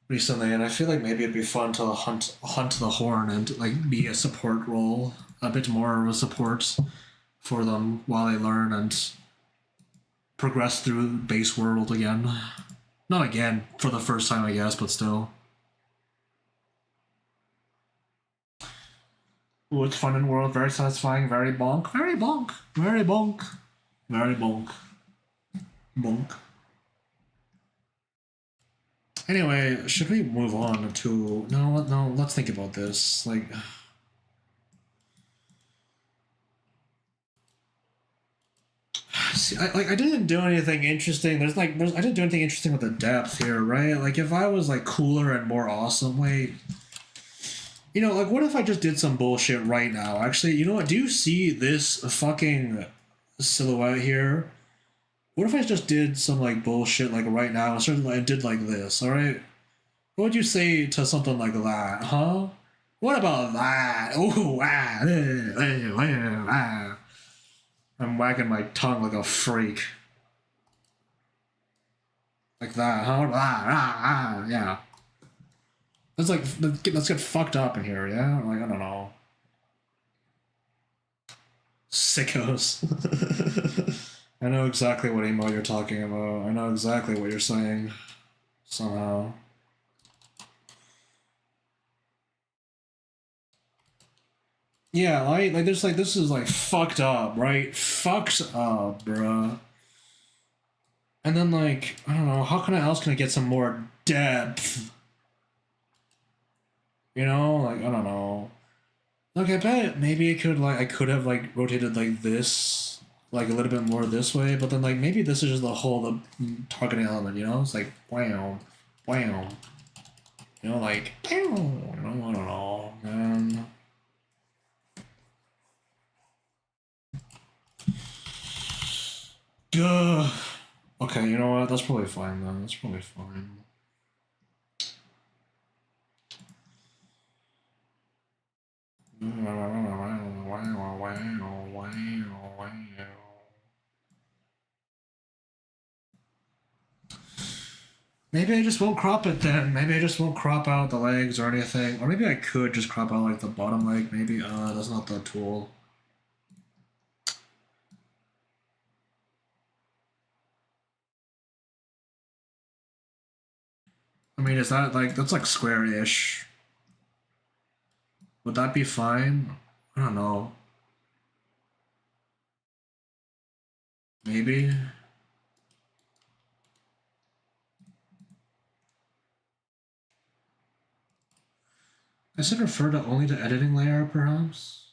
recently, and I feel like maybe it'd be fun to hunt the horn and like be a support role, a bit more of a support for them while they learn and progress through base world again. Not again for the first time, I guess, but still. Ooh, it's fun in world, very satisfying, very bonk, very bonk, very bonk, very bonk, bonk. Anyway, should we move on to no? Let's think about this. Like, See, I didn't do anything interesting. I didn't do anything interesting with the depth here, right? Like if I was like cooler and more awesome, wait. You know, like what if I just did some bullshit right now? Actually, you know what? Do you see this fucking silhouette here? What if I just did some like bullshit like right now and started like did like this, alright? What would you say to something like that, huh? What about that? Ooh, I'm wagging my tongue like a freak. Like that, huh? Yeah. Let's get fucked up in here, yeah? Like, I don't know. Sickos. I know exactly what emo you're talking about. I know exactly what you're saying. Somehow. Yeah, like there's like this is like fucked up, right? Fucked up, bruh. And then like, I don't know, how else can I get some more depth? You know, like I don't know. Like I bet maybe I could have like rotated like this, like a little bit more this way, but then like maybe this is just the whole targeting element, you know? It's like wham, wham. You know, like I don't know, man. Duh. Okay, you know what? That's probably fine then. That's probably fine. Maybe I just won't crop it then. Maybe I just won't crop out the legs or anything. Or maybe I could just crop out like the bottom leg. Maybe, that's not the tool. I mean, is that like, that's like square-ish. Would that be fine? I don't know. Maybe. I should refer to only the editing layer, perhaps?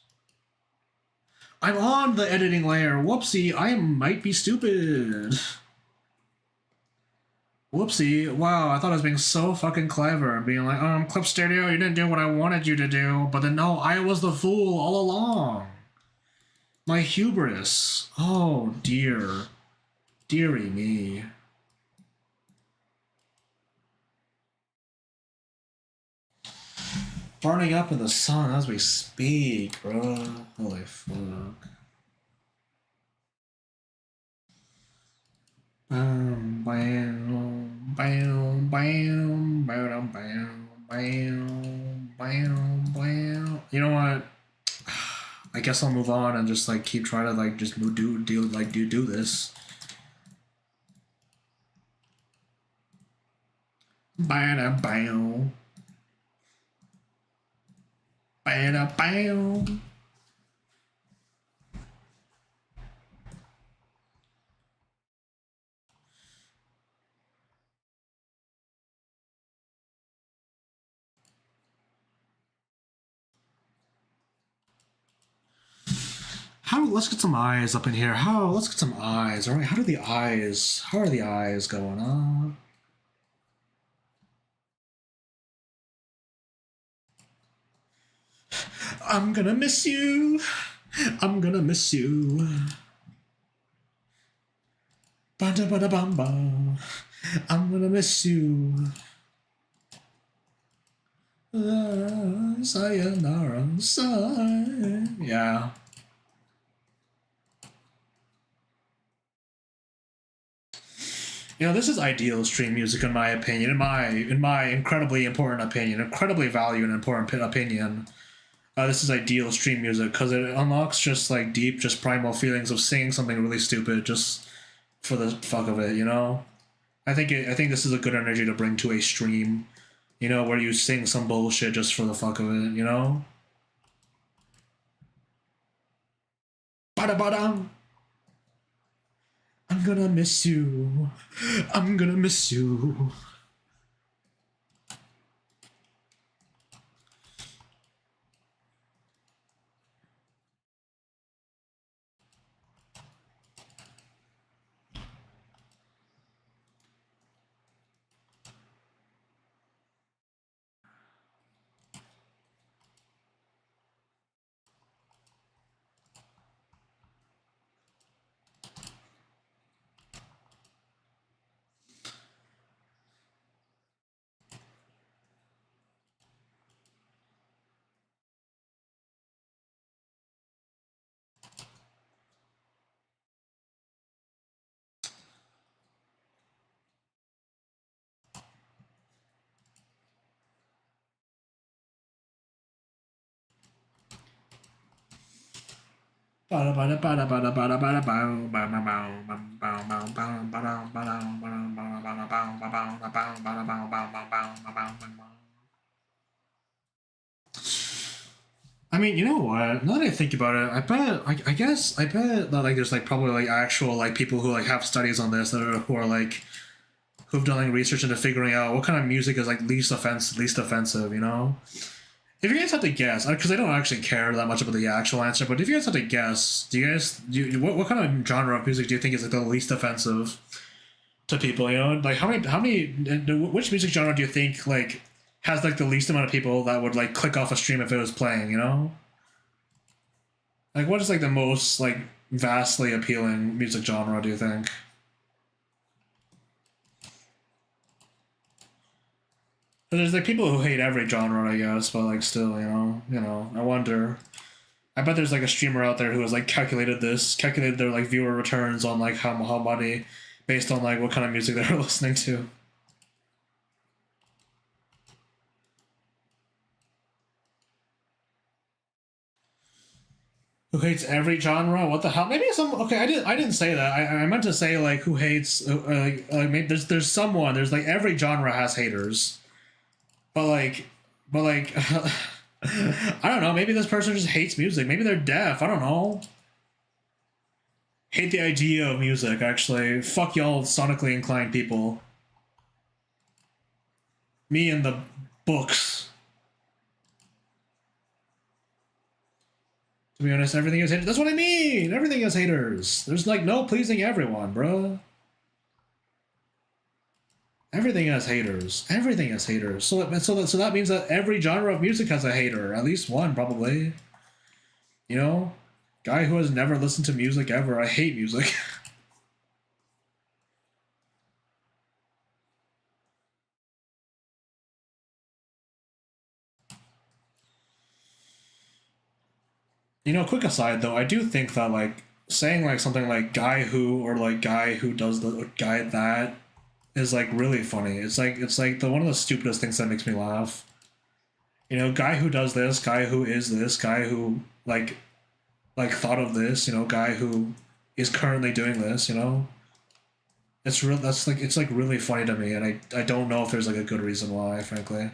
I'm on the editing layer. Whoopsie, I might be stupid. Whoopsie. Wow, I thought I was being so fucking clever and being like, Clip Studio, you didn't do what I wanted you to do. But then, no, I was the fool all along. My hubris. Oh, dear. Dearie me. Burning up in the sun as we speak, bro. Holy fuck. Bam, bam, bam, bam, bam, bam, bam, bam, bam. You know what? I guess I'll move on and just like keep trying to like just do this. Bam, bam, bam, bam. Let's get some eyes up in here. Let's get some eyes. All right, how are the eyes going on? I'm gonna miss you. I'm gonna miss you. Bada bada bam bam. I'm gonna miss you. Sayonara, yeah. You know, this is ideal stream music in my opinion, in my incredibly important opinion, incredibly valued and important opinion. This is ideal stream music because it unlocks just like deep, just primal feelings of singing something really stupid just for the fuck of it, you know? I think this is a good energy to bring to a stream, you know, where you sing some bullshit just for the fuck of it, you know? Bada bada. I'm gonna miss you. I'm gonna miss you. I mean, you know what? Now that I think about it, I guess, I bet that like there's like probably like actual like people who like have studies on this that are who are like who've done like research into figuring out what kind of music is like least offensive. You know, if you guys have to guess, because I don't actually care that much about the actual answer, but if you guys have to guess, do you guys what kind of genre of music do you think is like the least offensive to people? You know, like which music genre do you think like has like the least amount of people that would like click off a stream if it was playing? You know, like what is like the most like vastly appealing music genre? Do you think? There's like people who hate every genre, I guess, but like still, I wonder. I bet there's like a streamer out there who has like calculated their like viewer returns on like how money based on like what kind of music they're listening to. Who hates every genre? What the hell? Maybe some. Okay, I didn't say that. I meant to say like who hates. Maybe there's someone. There's like every genre has haters, but like I don't know. Maybe this person just hates music. Maybe they're deaf. I don't know. Hate the idea of music. Actually, fuck y'all, sonically inclined people. Me and the books. To be honest, everything is haters. That's what I mean. Everything is haters. There's like no pleasing everyone, bruh. Everything has haters. Everything has haters. So that means that every genre of music has a hater. At least one, probably. You know, guy who has never listened to music ever. I hate music. Quick aside though, I do think that like saying like something like guy who or like guy who does the guy that is like really funny. It's like the one of the stupidest things that makes me laugh. Guy who does this, guy who is this, guy who like thought of this, guy who is currently doing this, It's real that's like it's like really funny to me and I don't know if there's like a good reason why, frankly.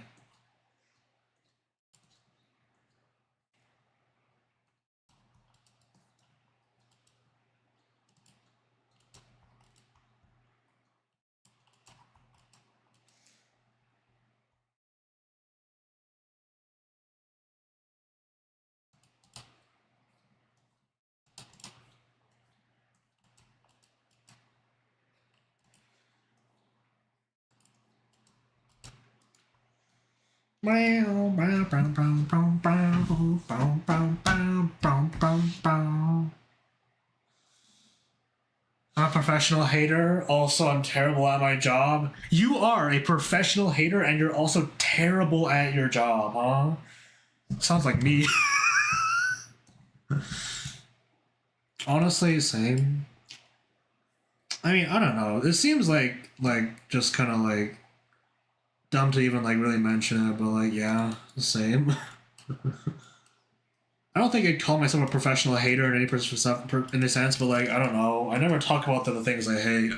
I'm a professional hater. Also, I'm terrible at my job. You are a professional hater, and you're also terrible at your job, huh? Sounds like me. Honestly, same. I mean, I don't know. It seems like just kind of like dumb to even like really mention it, but like yeah, same. I don't think I'd call myself a professional hater in any sense, but like I don't know. I never talk about the things I hate.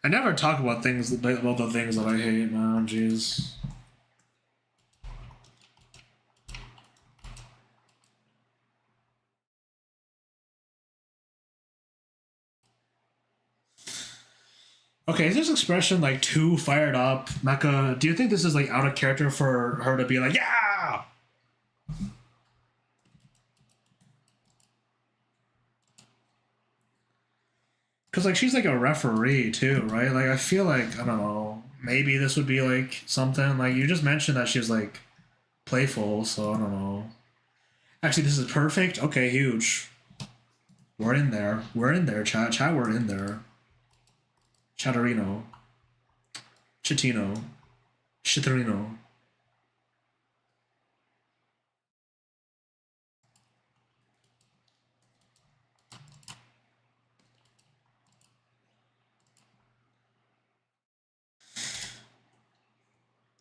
I never talk about the things that I hate, man. Jeez. Okay, is this expression like too fired up, Mecca? Do you think this is like out of character for her to be like, yeah? Because like she's like a referee too, right? Like I feel like I don't know. Maybe this would be like something like you just mentioned that she's like playful, so I don't know. Actually, this is perfect. Okay, huge. We're in there. We're in there, chat. Chat, we're in there. Chatterino. Chitino. Chitterino.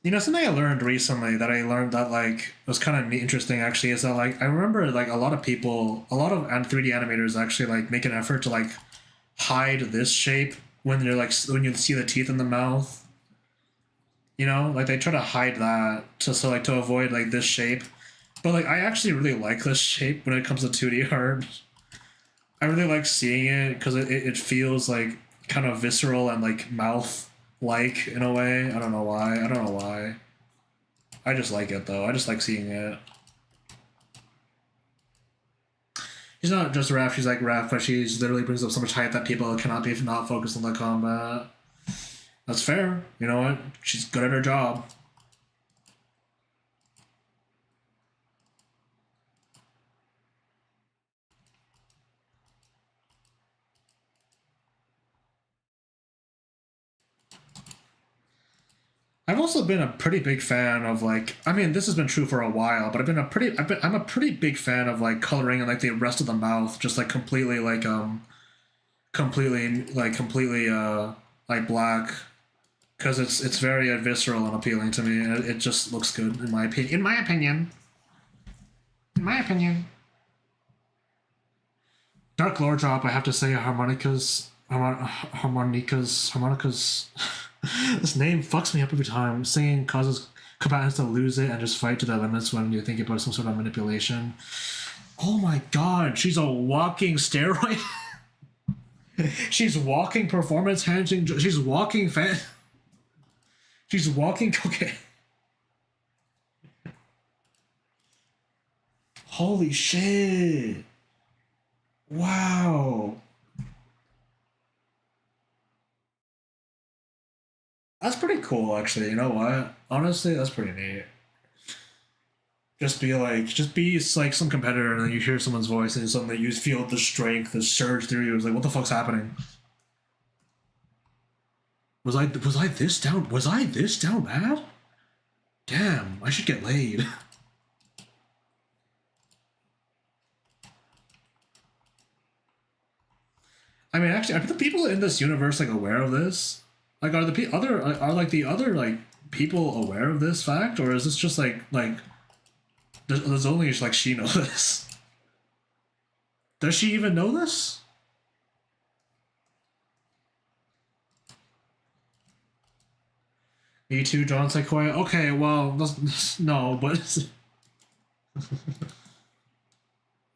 You know, something I learned recently that I learned that like was kind of interesting actually is that like I remember like a lot of people, a lot of 3D animators actually like make an effort to like hide this shape when you're like when you see the teeth in the mouth. You know, like they try to hide that to so like to avoid like this shape. But like I actually really like this shape when it comes to 2D art. I really like seeing it because it feels like kind of visceral and like mouth like in a way. I don't know why. I don't know why. I just like it though. I just like seeing it. She's not just ref, she's like ref, but she literally brings up so much hype that people cannot be not focused on the combat. That's fair. You know what? She's good at her job. I've also been a pretty big fan of like I mean this has been true for a while, but I'm a pretty big fan of like coloring and like the rest of the mouth just like completely like black because it's very visceral and appealing to me and it just looks good in my opinion. In my opinion. In my opinion. Dark Lore Drop, I have to say, harmonicas. This name fucks me up every time. Singing causes combatants to lose it and just fight to their limits when you think about some sort of manipulation. Oh my god, she's a walking steroid. She's walking performance enhancing. She's walking fan. She's walking. Okay. Holy shit. Wow. That's pretty cool, actually. You know what? Honestly, that's pretty neat. Just be like some competitor, and then you hear someone's voice, and suddenly you feel the strength, the surge through you. It's like, what the fuck's happening? Was I this down? Was I this down bad? Damn, I should get laid. I mean, actually, are the people in this universe like aware of this? Like, are the other are like the other like people aware of this fact, or is this just like there's only just like she knows this? Does she even know this? Me too, John Sequoia. Okay, well, no, but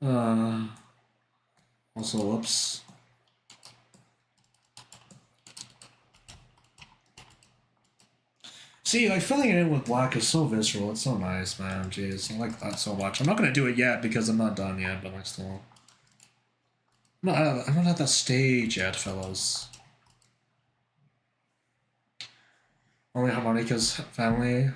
uh, also, whoops. See, like filling it in with black is so visceral. It's so nice, man. Jeez, I like that so much. I'm not gonna do it yet because I'm not done yet, but like still, I'm not at that stage yet, fellas. Only Harmonica's family,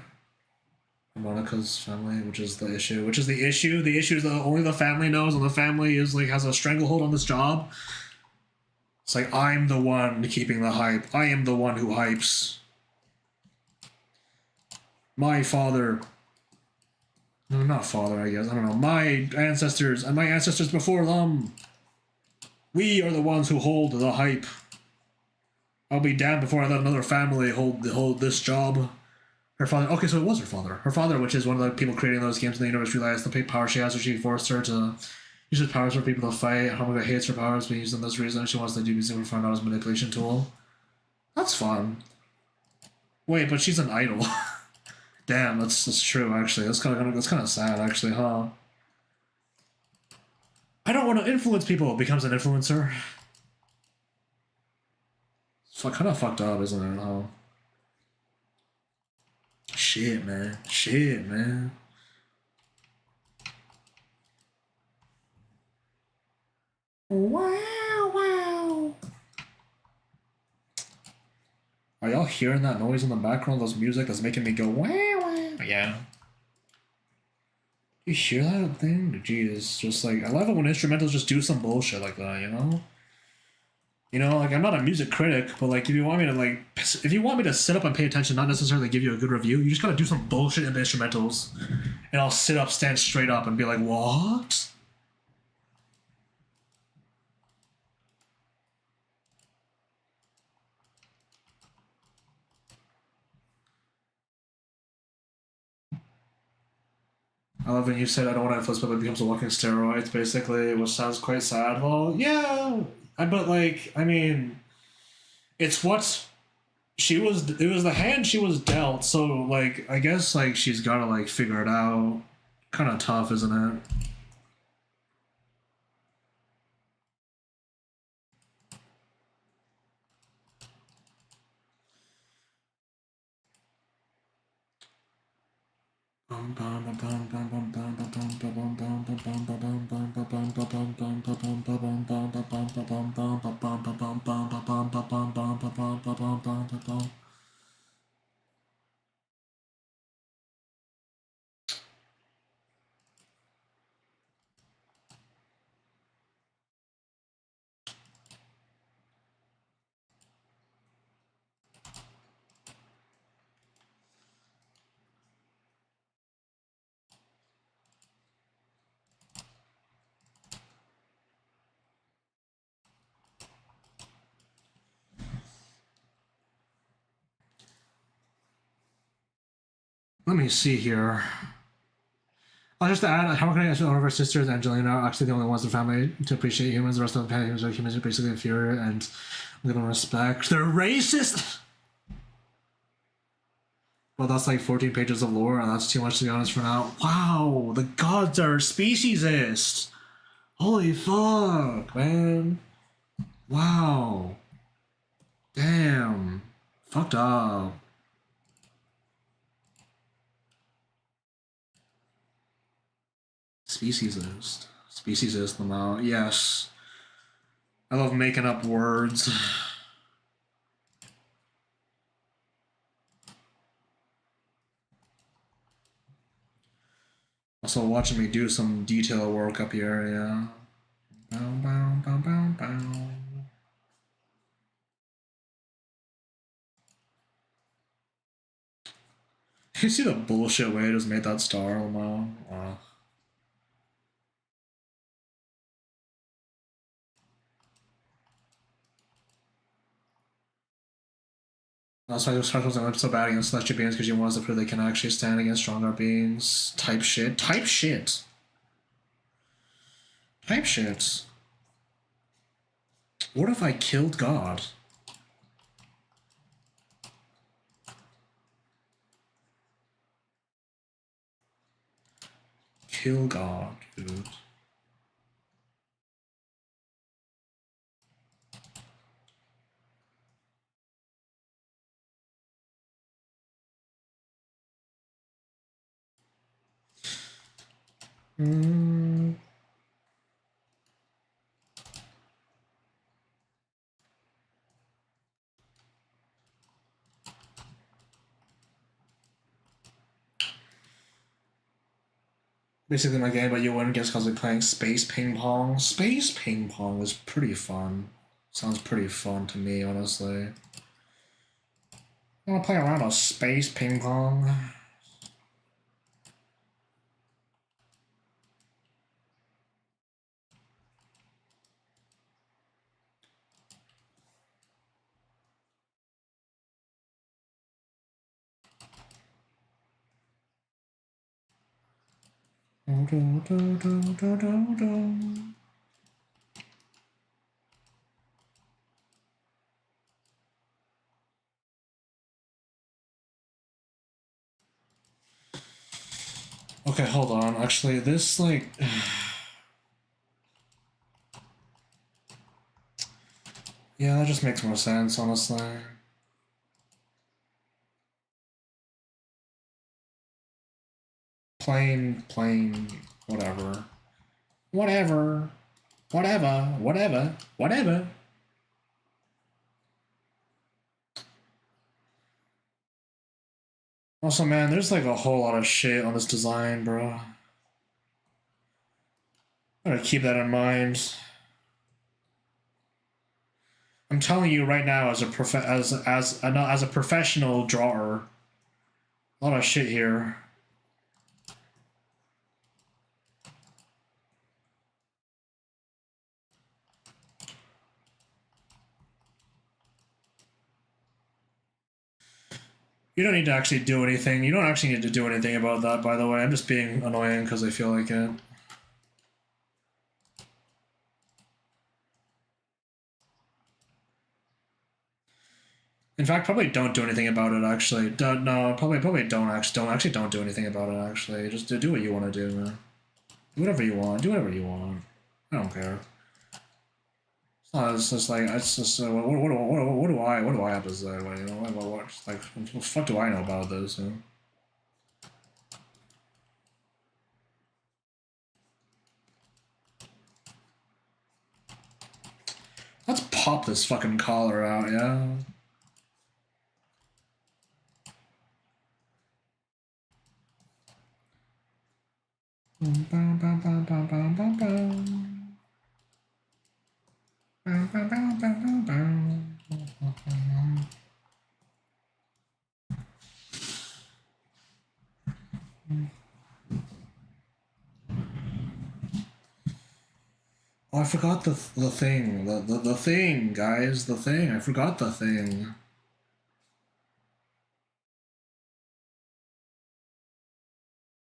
which is the issue. Which is the issue. The issue is that only the family knows, and the family is like has a stranglehold on this job. It's like I'm the one keeping the hype. I am the one who hypes. My father, no, not father, I guess. I don't know. My ancestors and my ancestors before them. We are the ones who hold the hype. I'll be damned before I let another family hold this job. Her father. Okay, so it was her father. Her father, which is one of the people creating those games in the universe, realized the power she has, so she forced her to use her powers for people to fight. Harmonica hates her powers, but uses them this reason. She wants to do music and find out as a manipulation tool. That's fun. Wait, but she's an idol. Damn, that's true. Actually, that's kind of sad. Actually, huh? I don't want to influence people. Becomes an influencer. It's kind of fucked up, isn't it? Huh? Shit, man. Shit, man. Wow, wow. Are y'all hearing that noise in the background? Those music that's making me go wow, wow. Yeah. You hear that thing? Jeez, just like I love it when instrumentals just do some bullshit like that. You know. You know, like I'm not a music critic, but like if you want me to if you want me to sit up and pay attention, not necessarily give you a good review, you just gotta do some bullshit in the instrumentals, and I'll sit up, stand straight up, and be like, what? I love when you said I don't want to influence, but it becomes a walking steroids, basically, which sounds quite sad. Well, yeah, but like, I mean, it's what she was. It was the hand she was dealt. So like, I guess like she's gotta like figure it out. Kind of tough, isn't it? Let me see here. I'll just add, how can I ask one of our sisters, Angelina, are actually the only ones in the family to appreciate humans. The rest of the humans are basically inferior and little respect. They're racist! Well, that's like 14 pages of lore, and that's too much to be honest for now. Wow, the gods are speciesist! Holy fuck, man. Wow. Damn. Fucked up. Speciesist. Speciesist, Lamau. Yes. I love making up words. Also watching me do some detail work up here, yeah. Bow, bow, bow, bow, bow. You see the bullshit way I just made that star, Lamau? Wow. That's why Sparkles are so bad against celestial beings because she wants to prove they can actually stand against stronger beings. Type shit. Type shit. Type shit. What if I killed God? Kill God, dude. Basically my game, but you wouldn't guess because we're playing space ping pong. Space ping pong is pretty fun. Sounds pretty fun to me, honestly. I want to play around a space ping pong. Okay, hold on. Actually, this, like... yeah, that just makes more sense, honestly. Plain, whatever. Whatever. Whatever. Also, man, there's like a whole lot of shit on this design, bro. I gotta keep that in mind. I'm telling you right now, as a as a professional drawer, a lot of shit here. You don't need to actually do anything. You don't actually need to do anything about that, by the way. I'm just being annoying because I feel like it. In fact, probably don't do anything about it. Actually, no, probably don't do anything about it. Actually, just do what you want to do, man. Do whatever you want. Do whatever you want. I don't care. It's just like it's just what do I have to say? What, you know, what the fuck do I know about this? You know? Let's pop this fucking collar out, yeah. Oh, I forgot the thing. The thing, guys. The thing. I forgot the thing.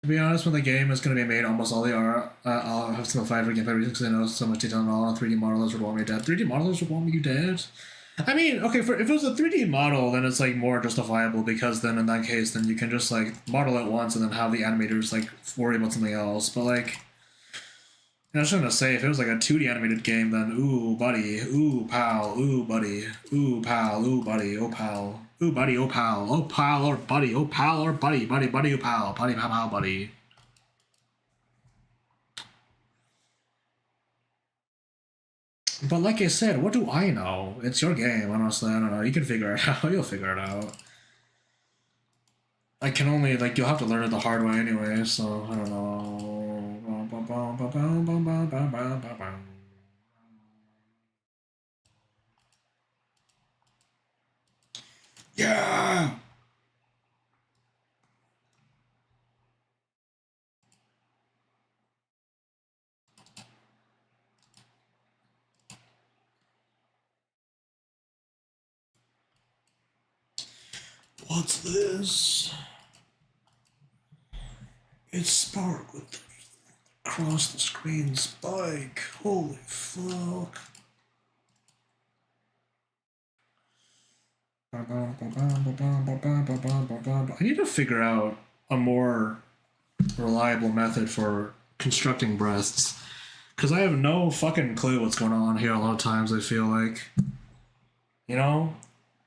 To be honest, when the game is going to be made, almost all the art, I'll have to simplify for gameplay reasons because I know so much detail and all. 3D modelers would want me dead. 3D modelers would want me dead? I mean, okay, if it was a 3D model, then it's like more justifiable because then in that case, then you can just like model it once and then have the animators like worry about something else. But like, I was just gonna say, if it was like a 2D animated game, then ooh, buddy, ooh, pal, ooh, buddy, ooh, pal, ooh, buddy, oh, pal, ooh, buddy, oh, pal, or buddy, oh, pal, or buddy, buddy, oh, pal, pal, buddy. But like I said, what do I know? It's your game, honestly. I don't know. You can figure it out. You'll figure it out. I can only, like, you'll have to learn it the hard way anyway, so I don't know. Yeah! What's this? It's Spark with across the screen spike. Holy fuck. I need to figure out a more reliable method for constructing breasts. Because I have no fucking clue what's going on here a lot of times, I feel like. You know?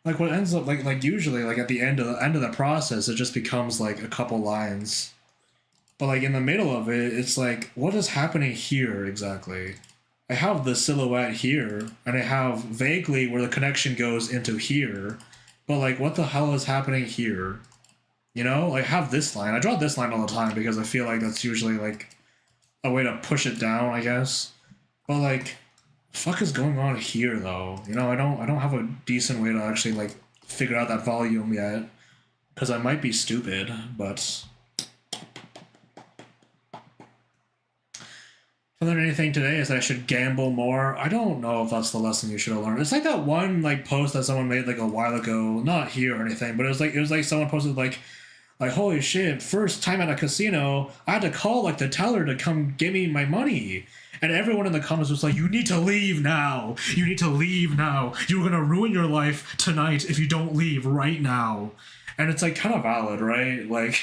Like what ends up like usually like at the end of the process it just becomes like a couple lines. But like in the middle of it, it's like, what is happening here exactly? I have the silhouette here, and I have vaguely where the connection goes into here, but like, what the hell is happening here? You know, I have this line. I draw this line all the time because I feel like that's usually like a way to push it down, I guess. But like, fuck is going on here though? You know, I don't have a decent way to actually like figure out that volume yet, because I might be stupid, but. If I learned anything today is that I should gamble more. I don't know if that's the lesson you should have learned. It's like that one like post that someone made like a while ago, not here or anything, but it was like someone posted like holy shit, first time at a casino, I had to call like the teller to come give me my money. And everyone in the comments was like, you need to leave now. You need to leave now. You're gonna ruin your life tonight if you don't leave right now. And it's like kind of valid, right? Like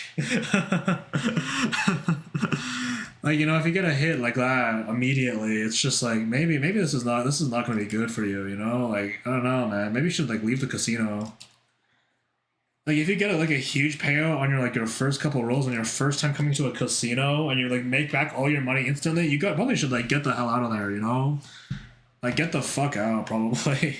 like, you know, if you get a hit like that immediately, it's just like maybe this is not going to be good for you, you know? Like, I don't know, man. Maybe you should like leave the casino. Like if you get like a huge payout on your first couple rolls on your first time coming to a casino and you like make back all your money instantly, you probably should like get the hell out of there, you know? Like get the fuck out probably.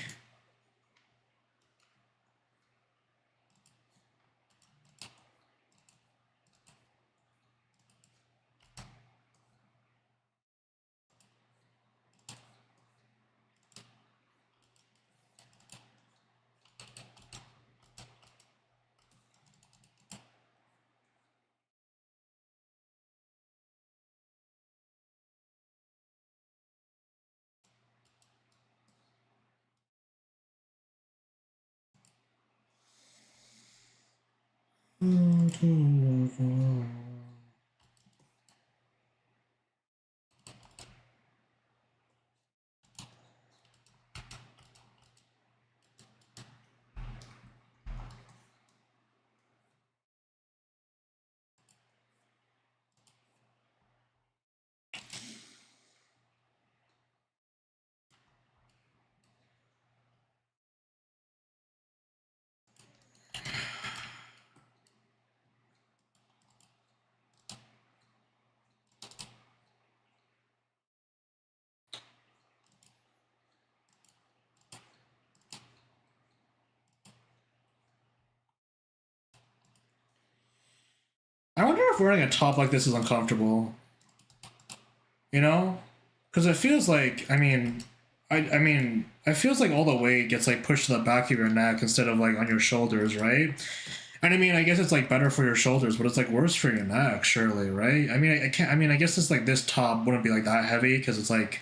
I wonder if wearing a top like this is uncomfortable. You know? Because it feels like, it feels like all the weight gets like pushed to the back of your neck instead of like on your shoulders, right? And I mean, I guess it's like better for your shoulders, but it's like worse for your neck, surely, right? I mean, I can't. I mean, I guess it's like this top wouldn't be like that heavy because it's like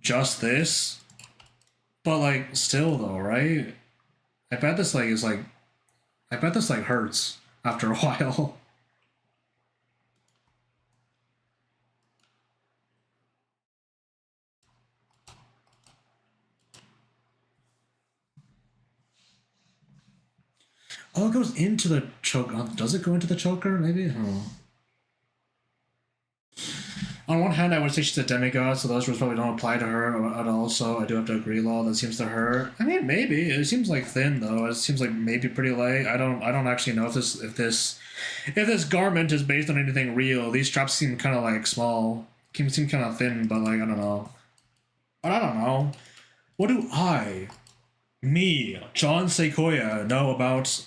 just this, but like still though, right? I bet this like is like, I bet this like hurts after a while. Oh, it goes into the choke. Does it go into the choker? Maybe. Oh. On one hand, I would say she's a demigod, so those rules probably don't apply to her at all. So I do have to agree, law. That seems to her. I mean, maybe it seems like thin though. It seems like maybe pretty light. I don't actually know if this garment is based on anything real. These straps seem kind of like small. Seem kind of thin, but like I don't know. But I don't know. What do me, John Sequoia, know about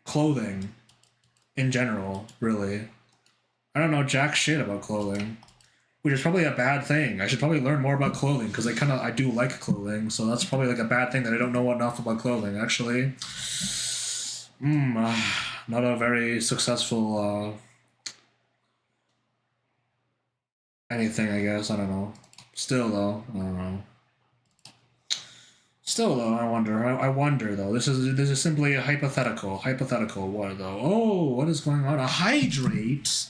clothing in general? Really, I don't know jack shit about clothing, which is probably a bad thing. I should probably learn more about clothing because I do like clothing, so that's probably like a bad thing that I don't know enough about clothing. Actually, not a very successful anything, I guess. I don't know. Still though, I don't know. Still though, I wonder. I wonder though. This is simply a hypothetical. Hypothetical. What though? Oh, what is going on? A hydrate.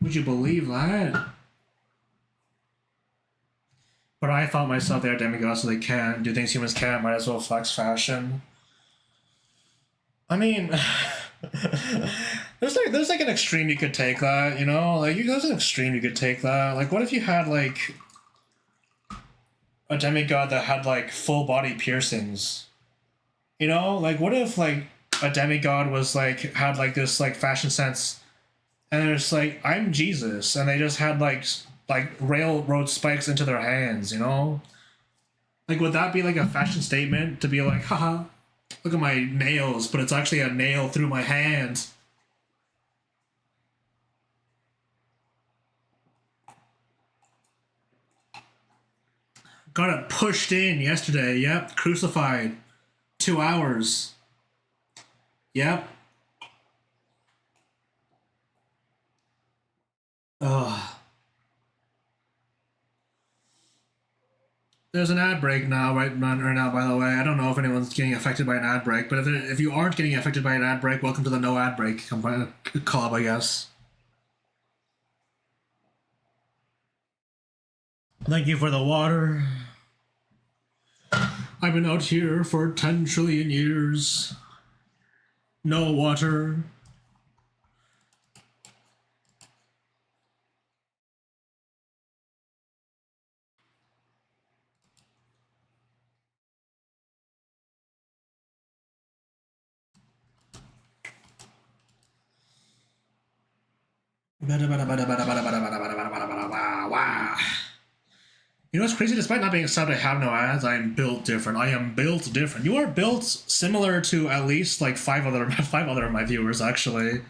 Would you believe that? But I thought myself they are demigods, so they can't do things humans can't. Might as well flex fashion. I mean, there's like an extreme you could take that, you know? Like there's an extreme you could take that. Like, what if you had like a demigod that had like full body piercings? You know, like what if like a demigod was like had like this like fashion sense, and there's like I'm Jesus, and they just had like railroad spikes into their hands, you know? Like would that be like a fashion statement to be like, haha, look at my nails, but it's actually a nail through my hand? Got it pushed in yesterday. Yep, crucified. 2 hours. Yep. Ugh. There's an ad break now, right now, by the way. I don't know if anyone's getting affected by an ad break, but if you aren't getting affected by an ad break, welcome to the no ad break club, I guess. Thank you for the water. I've been out here for 10 trillion years. No water. You know what's crazy? Despite not being subbed, I have no ads. I am built different. I am built different. You are built similar to at least like five other of my viewers. Actually,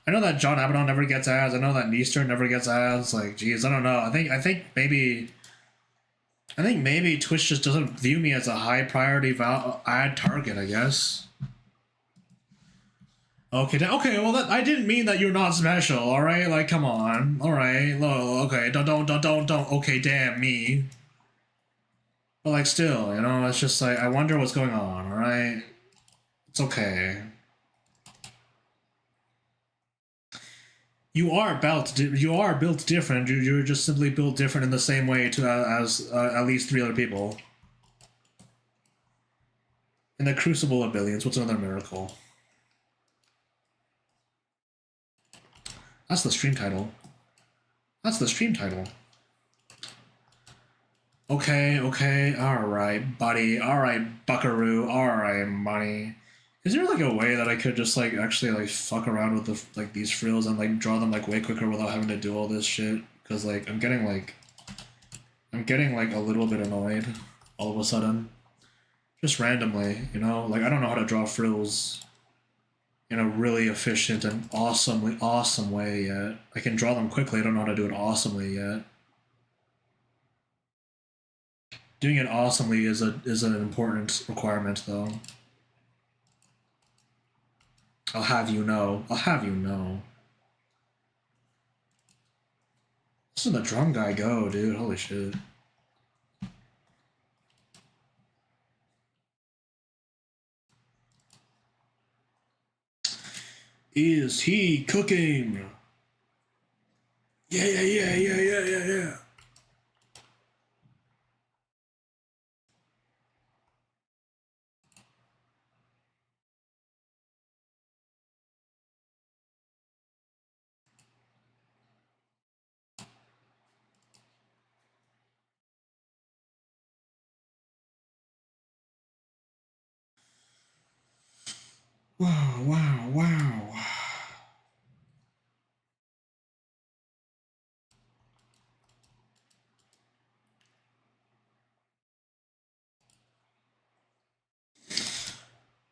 I know that John Abaddon never gets ads. I know that Neaster never gets ads. Like, geez, I don't know. I think maybe Twitch just doesn't view me as a high priority ad target, I guess. Okay, okay. Well, I didn't mean that you're not special. All right, like, come on. All right, okay. Don't. Okay, damn me. But like, still, you know, it's just like I wonder what's going on. All right, it's okay. You are built different. You're just simply built different in the same way to as at least three other people. In the Crucible of Billions, what's another miracle? That's the stream title. That's the stream title. Okay, okay, alright, buddy. Alright, buckaroo. Alright, money. Is there like a way that I could just like actually like fuck around with the like these frills and like draw them like way quicker without having to do all this shit? Because like I'm getting like a little bit annoyed all of a sudden. Just randomly, you know? Like I don't know how to draw frills in a really efficient and awesome way yet. I can draw them quickly, I don't know how to do it awesomely yet. Doing it awesomely is an important requirement though. I'll have you know. I'll have you know. Listen to the drum guy go, dude. Holy shit. Is he cooking? Yeah, yeah, yeah, yeah, yeah, yeah, yeah. Wow, wow, wow.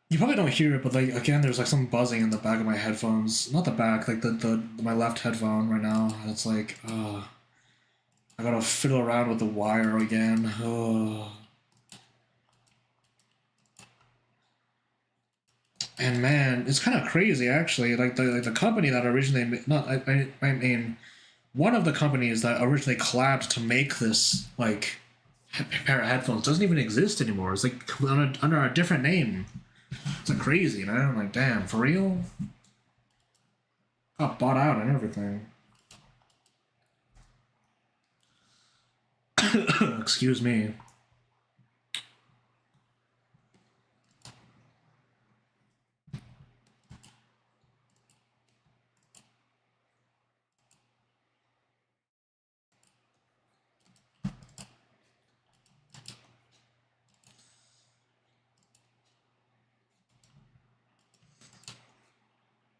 You probably don't hear it, but like again, there's like some buzzing in the back of my headphones. Not the back, like the my left headphone right now. It's like, I gotta fiddle around with the wire again. And man, it's kind of crazy actually. Like the company that originally not I mean one of the companies that originally collabed to make this like pair of headphones doesn't even exist anymore. It's like under a different name. It's like crazy, man. I'm like, damn, for real? Got bought out and everything. Excuse me.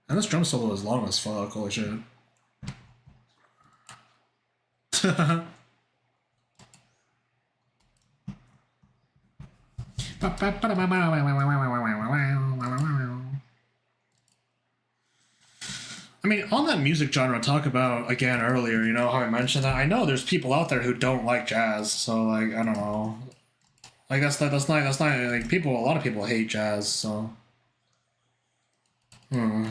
And this drum solo is long as fuck. Holy shit. I mean, on that music genre, talk about again earlier. You know how I mentioned that. I know there's people out there who don't like jazz, so like I don't know. Like that's not like people. A lot of people hate jazz, so. Hmm.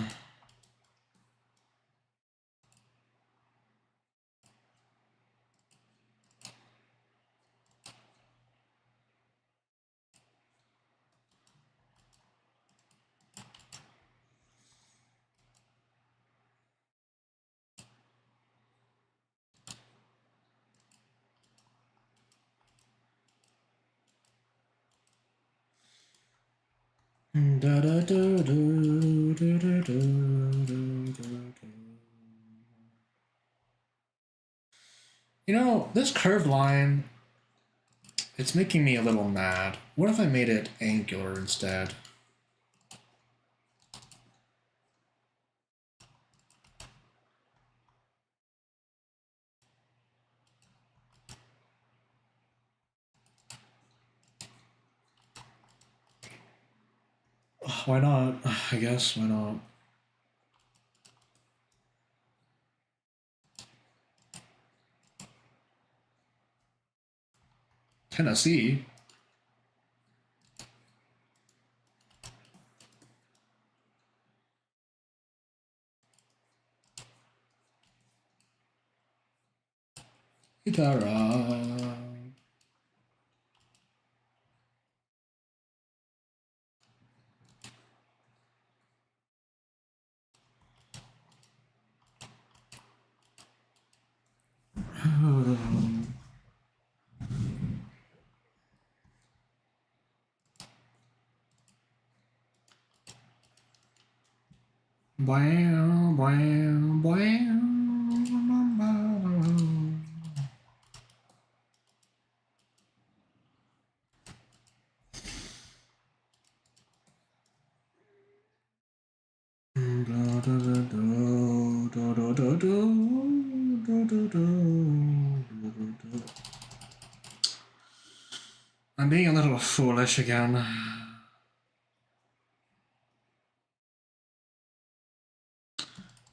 You know, this curved line, it's making me a little mad. What if I made it angular instead? Why not? I guess, why not? Tennessee? Guitar. Wow, wow, wow. I'm being a little foolish again.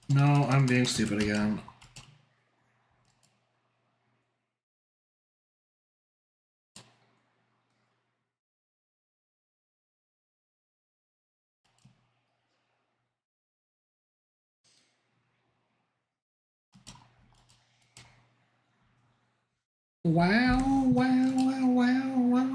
No, I'm being stupid again. Wow, wow, wow, wow, wow, wow.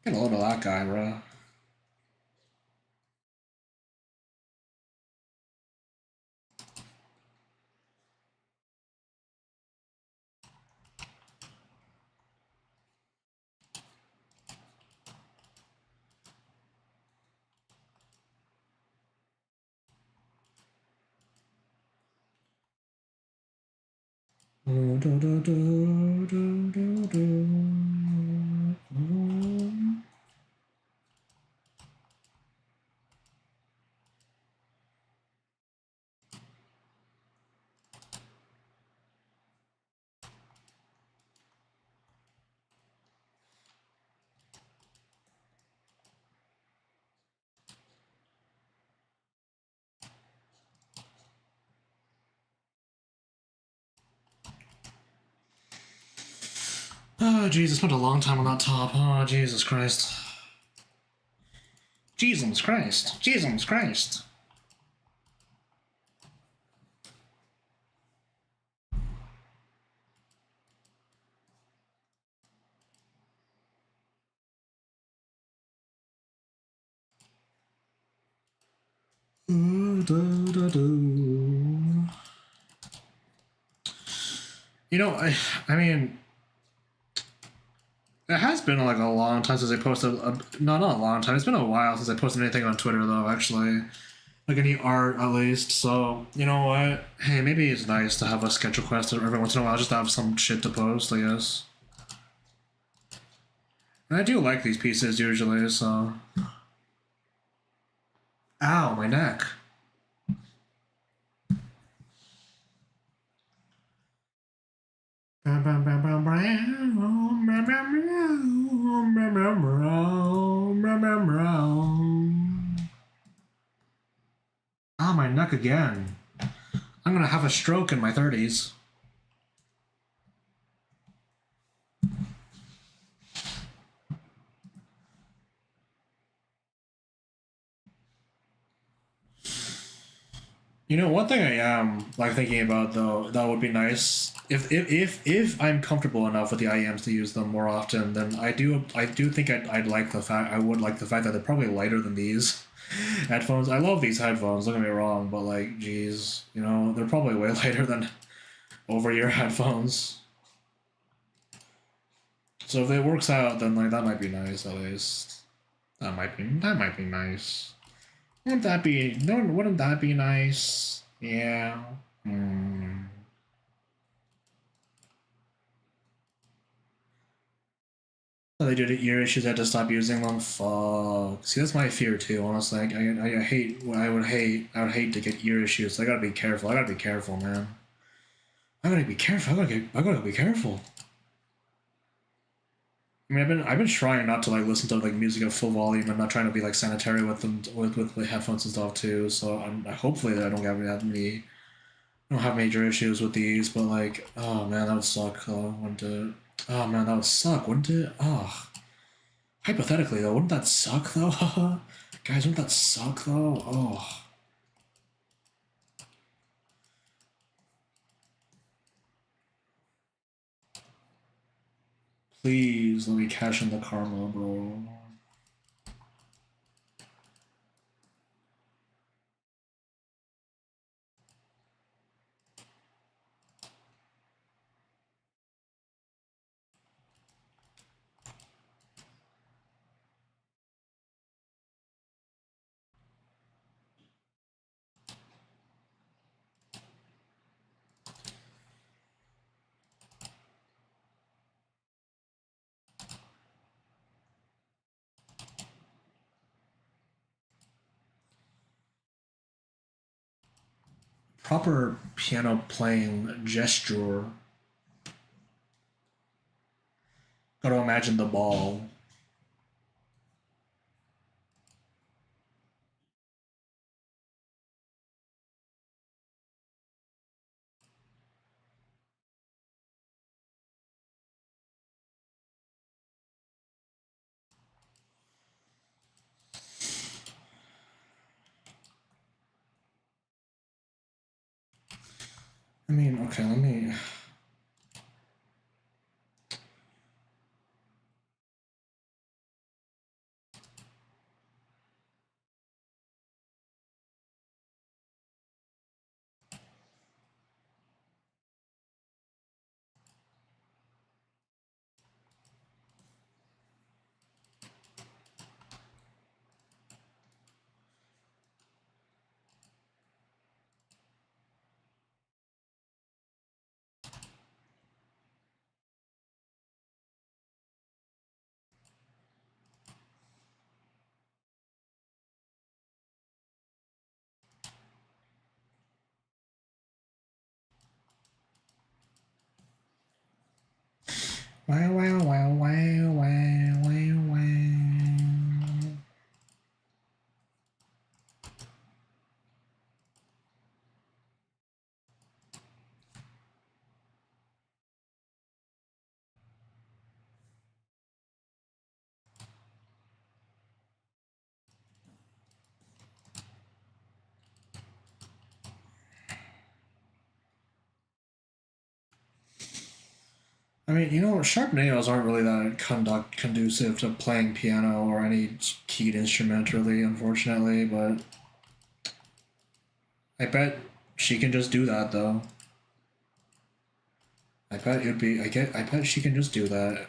Get a load of that guy, bro. Oh, Jesus, spent a long time on that top. Oh, Jesus Christ. Jesus Christ. Jesus Christ. You know, I mean, it has been like a long time since I posted. No, not a long time. It's been a while since I posted anything on Twitter, though. Actually, like any art, at least. So you know what? Hey, maybe it's nice to have a sketch request every once in a while, just to have some shit to post. I guess. And I do like these pieces usually. So. Ow, my neck. Ah, my neck again. I'm gonna have a stroke in my 30s. You know, one thing I am like thinking about though that would be nice if I'm comfortable enough with the IEMs to use them more often, then I do think I'd like the fact I would like the fact that they're probably lighter than these headphones. I love these headphones. Don't get me wrong, but like, geez, you know, they're probably way lighter than over-ear headphones. So if it works out, then like that might be nice at least. That might be nice. Wouldn't that be no? Wouldn't that be nice? Yeah. Hmm. So they did ear issues. I had to stop using them. Fuck. See, that's my fear too. Honestly, I hate. I would hate to get ear issues. I gotta be careful. I gotta be careful, man. I gotta be careful. I gotta be careful. I mean, I've been trying not to like listen to like music at full volume and not trying to be like sanitary with them with the headphones and stuff too. So hopefully that I don't have that many. I don't have major issues with these, but like, oh man, that would suck though. Wouldn't it? Oh man, that would suck, wouldn't it? Oh, hypothetically though, wouldn't that suck though? Guys, wouldn't that suck though? Oh, please let me cash in the karma, bro. proper piano playing gesture. Gotta imagine the ball. I mean, okay, let me. Wow, wow, wow, wow, wow, wow, wow. I mean, you know, sharp nails aren't really that conducive to playing piano or any keyed instrument, really, unfortunately. But I bet she can just do that, though. I bet it'd be. I bet she can just do that.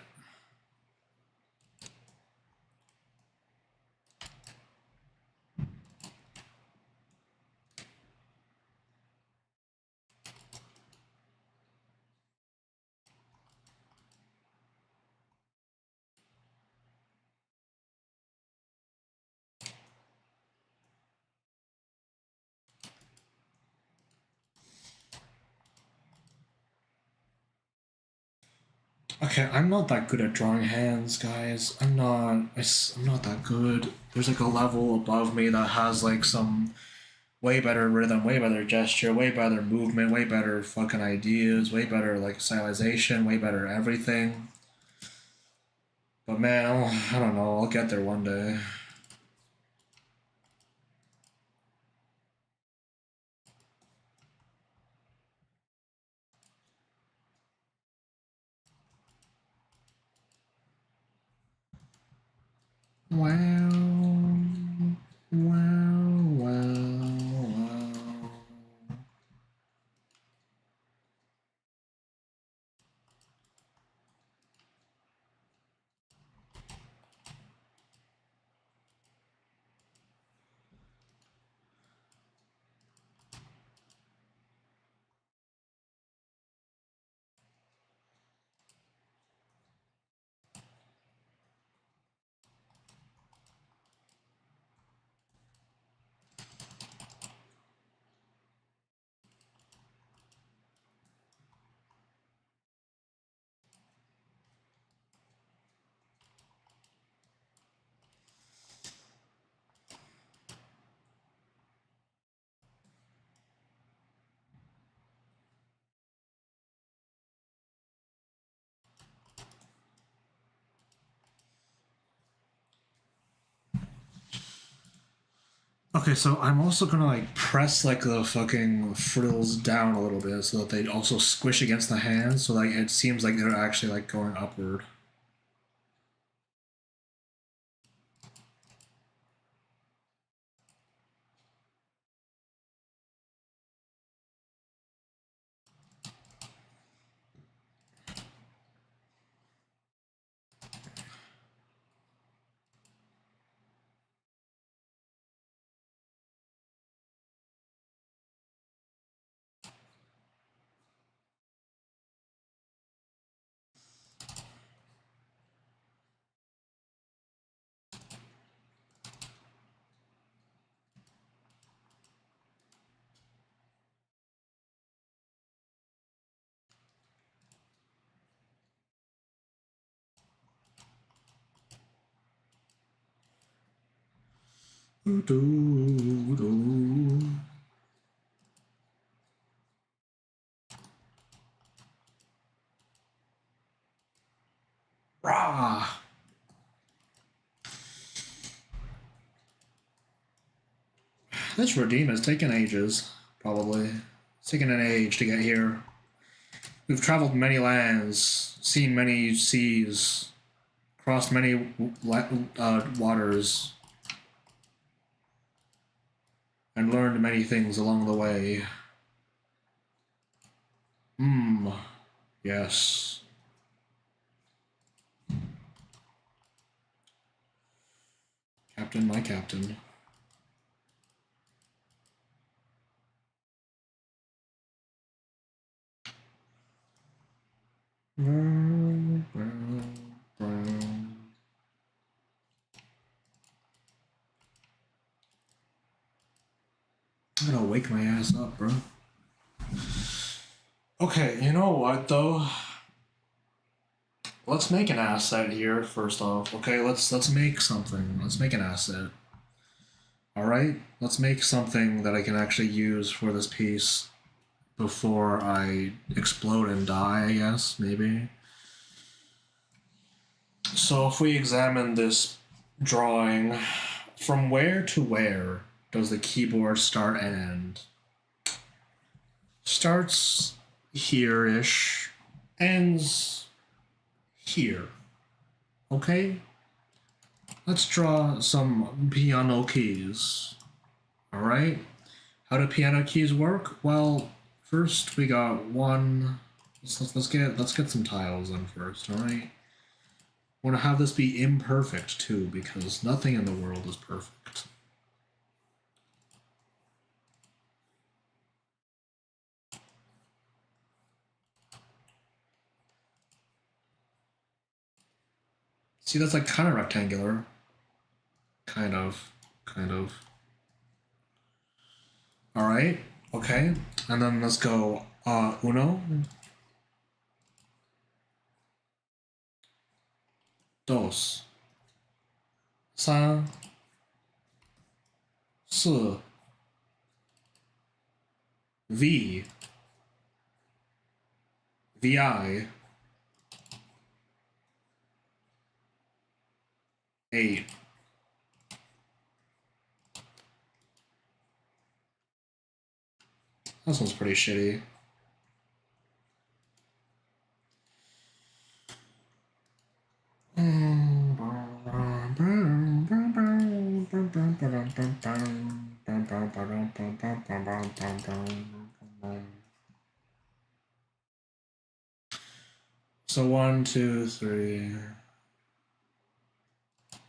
Okay, I'm not that good at drawing hands, guys. I'm not. I'm not that good. There's like a level above me that has like some way better rhythm, way better gesture, way better movement, way better fucking ideas, way better like stylization, way better everything. But man, I don't know. I'll get there one day. Wow, wow, wow, wow. Okay, so I'm also gonna like press like the fucking frills down a little bit so that they also squish against the hands, so like it seems like they're actually like going upward. Rah! This redeem has taken ages, probably. It's taken an age to get here. We've traveled many lands, seen many seas, crossed many waters, and learned many things along the way. Yes. Captain, my captain. I'm gonna wake my ass up, bro. Okay, you know what though? Let's make an asset here first off. Okay, let's make something. Let's make an asset. Alright? Let's make something that I can actually use for this piece before I explode and die, I guess, maybe. So if we examine this drawing, from where to where does the keyboard start and end? Starts here-ish, ends here. Okay? Let's draw some piano keys. Alright? How do piano keys work? Well, first we got one. Let's get some tiles in first, alright? I want to have this be imperfect too, because nothing in the world is perfect. See, that's like kind of rectangular. Kind of. Alright, okay. And then let's go uno. Dos. 三 4 V VI 8. This one's pretty shitty. So 1, 2, 3,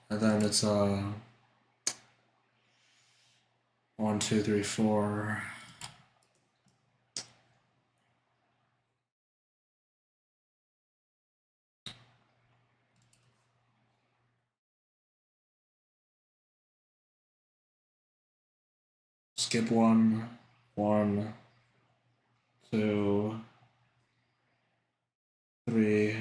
and then it's 1, 2, 3, 4. Skip 1, 1, 2, 3.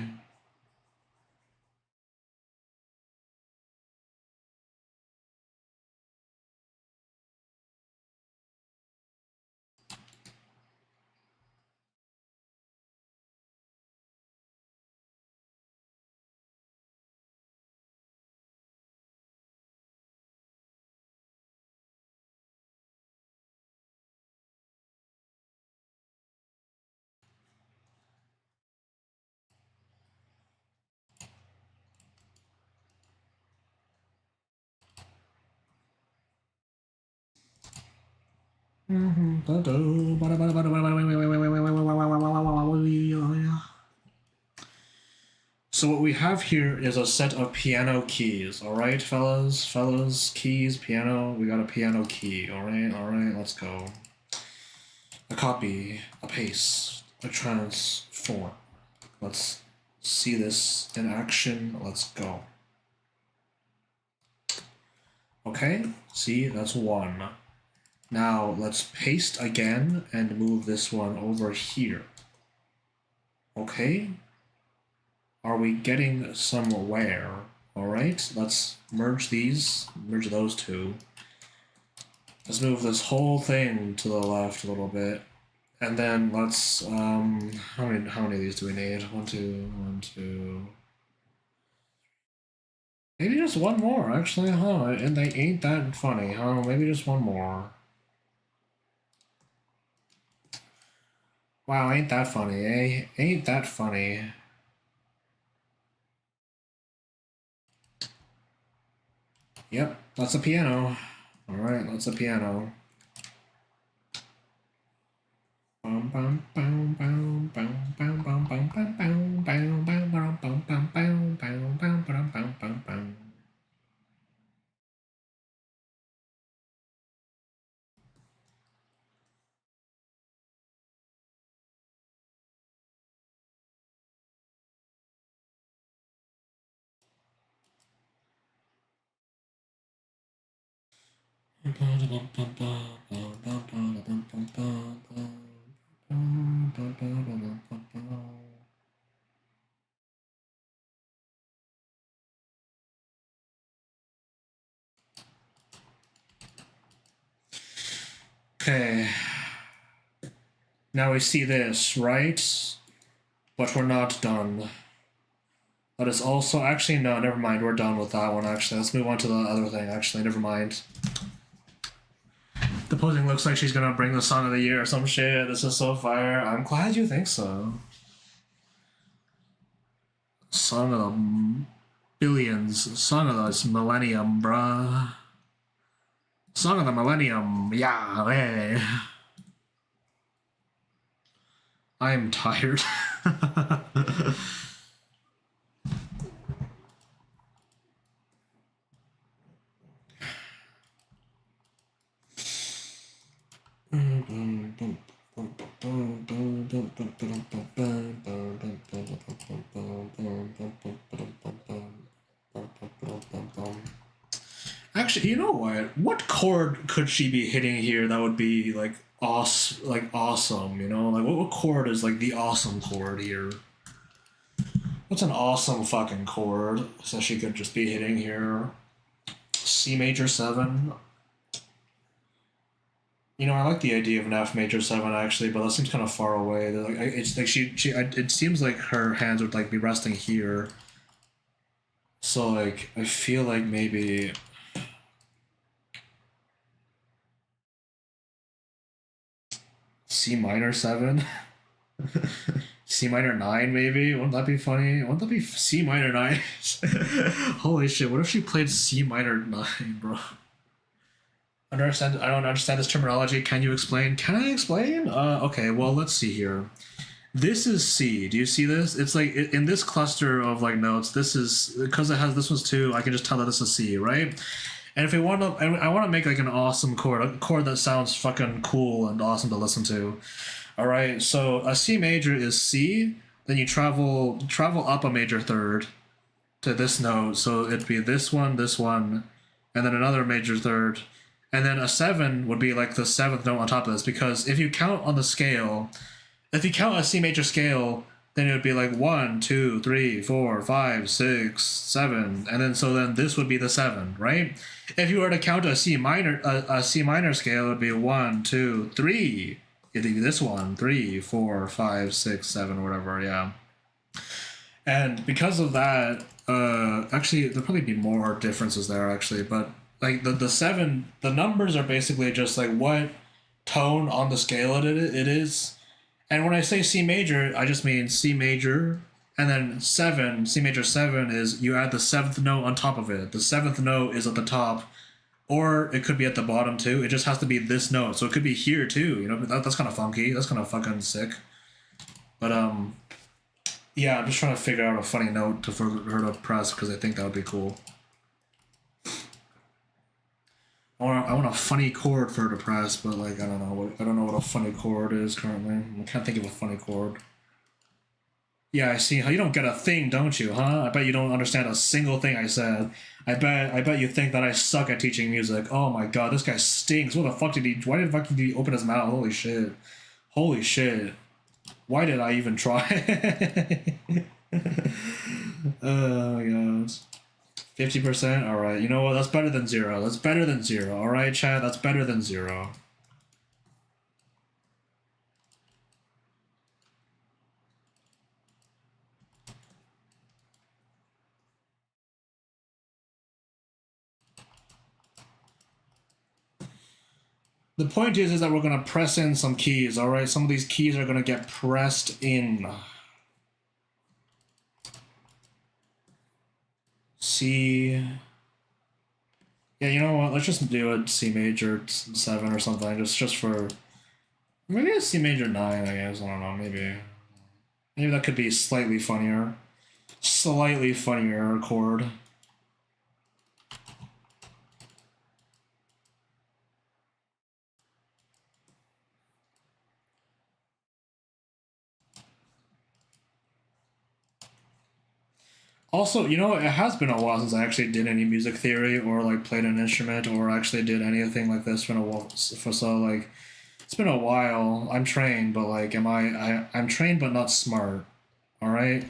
So what we have here is a set of piano keys, all right, fellas, keys, piano. We got a piano key, all right, let's go. A copy, a paste, a transform. Let's see this in action. Let's go. Okay, see, that's 1. Now let's paste again and move this one over here. Okay? Are we getting somewhere? All right, let's merge these, merge those two. Let's move this whole thing to the left a little bit. And then let's, how many of these do we need? One, two. Maybe just one more, actually, huh? And they ain't that funny, huh? Maybe just one more. Wow, ain't that funny, eh? Ain't that funny. Yep, that's a piano. Alright, that's a piano. Okay. Now we see this, right? But we're not done. That is also... Actually, no, never mind. We're done with that one, actually. Let's move on to the other thing, actually. Never mind. The posing looks like she's gonna bring the Song of the Year or some shit. This is so fire. I'm glad you think so. Song of the billions. Song of the millennium, bruh. Song of the millennium. Yeah, hey. I'm tired. Actually, you know what? What chord could she be hitting here that would be like awesome? You know, like what chord is like the awesome chord here? What's an awesome fucking chord that she could just be hitting here? C major 7. You know, I like the idea of an F major 7 actually, but that seems kind of far away. Like, it's like it seems like her hands would like be resting here. So like, I feel like maybe. C minor 7? C minor 9 maybe? Wouldn't that be funny? Wouldn't that be C minor 9? Holy shit, what if she played C minor 9, bro? I don't understand this terminology. Can you explain? Can I explain? Okay, well, let's see here. This is C. Do you see this? It's like in this cluster of like notes, this is because it has this one's 2, I can just tell that this is C, right? And if we want to, I want to make like an awesome chord, a chord that sounds fucking cool and awesome to listen to. All right, so a C major is C. Then you travel up a major third to this note, so it'd be this one, and then another major third, and then a 7 would be like the 7th note on top of this. Because if you count on the scale, if you count a C major scale, then it would be like 1, 2, 3, 4, 5, 6, 7, and then this would be the 7, right? If you were to count a C minor scale, it would be 1, 2, 3. It'd be this one, 3, 4, 5, 6, 7, whatever, yeah. And because of that, actually, there'll probably be more differences there, actually, but like the 7, the numbers are basically just like what tone on the scale it is. And when I say C major, I just mean C major, and then 7, C major 7 is you add the 7th note on top of it. The 7th note is at the top, or it could be at the bottom too. It just has to be this note. So it could be here too, you know, that's kind of funky. That's kind of fucking sick. But, yeah, I'm just trying to figure out a funny note for her to press because I think that would be cool. I want a funny chord for her to press, but like I don't know what a funny chord is currently. I can't think of a funny chord. Yeah, I see how you don't get a thing, don't you, huh? I bet you don't understand a single thing I said. I bet you think that I suck at teaching music. Oh my god, this guy stinks. Why the fuck did he open his mouth? Holy shit. Holy shit. Why did I even try? Oh my god. 50%? Alright, you know what? That's better than 0. That's better than 0. Alright, chat? That's better than 0. The point is that we're going to press in some keys, alright? Some of these keys are going to get pressed in. C. Yeah, you know what? Let's just do a C major 7 or something, just for... Maybe a C major 9, I guess. I don't know, maybe. Maybe that could be slightly funnier. Slightly funnier chord. Also, you know, it has been a while since I actually did any music theory or like played an instrument or actually did anything like this. Been a while, so like, it's been a while. I'm trained, but like, I'm trained but not smart. All right.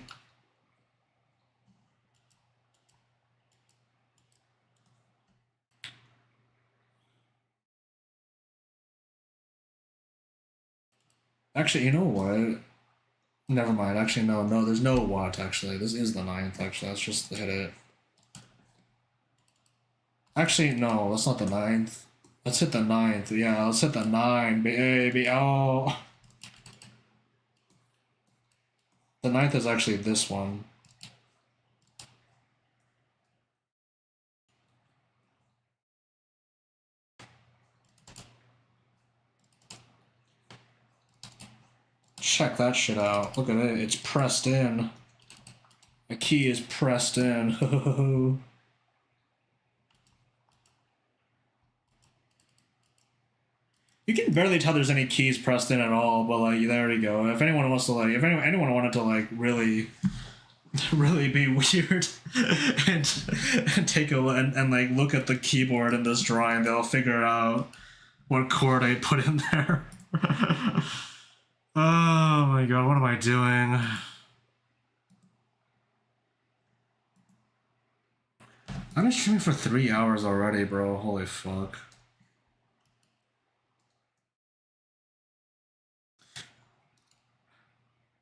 Actually, you know what? Never mind. Actually, no. There's no what. Actually, this is the 9th. Actually, let's just hit it. Actually, no. That's not the 9th. Let's hit the 9th. Yeah, let's hit the 9, baby. Oh. The 9th is actually this one. Check that shit out. Look at it. It's pressed in. The key is pressed in. You can barely tell there's any keys pressed in at all, but like there you go. If anyone wants to like, if anyone wanted to like really be weird and take a and like look at the keyboard in this drawing, they'll figure out what chord I put in there. Oh my god, what am I doing? I've been streaming for 3 hours already, bro. Holy fuck.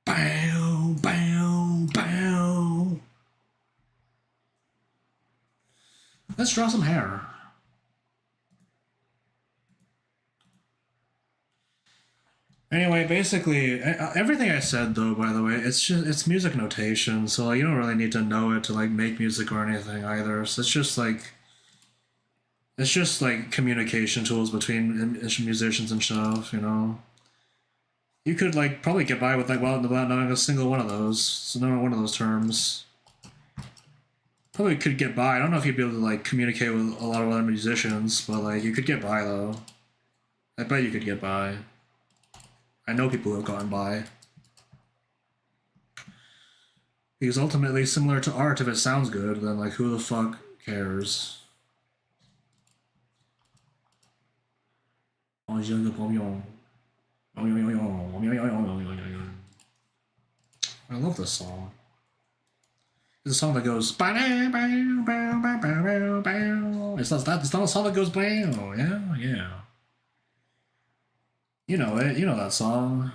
Bow, bow, bow. Let's draw some hair. Anyway, basically, everything I said, though, by the way, it's music notation, so like, you don't really need to know it to like make music or anything either. So it's just like communication tools between musicians and stuff, you know. You could like probably get by with like without knowing a single one of those, so knowing one of those terms. Probably could get by. I don't know if you'd be able to like communicate with a lot of other musicians, but like you could get by though. I bet you could get by. I know people who have gotten by. Because ultimately, similar to art, if it sounds good, then like who the fuck cares? I love this song. It's a song that goes. It's not a song that goes. Yeah. You know it. You know that song.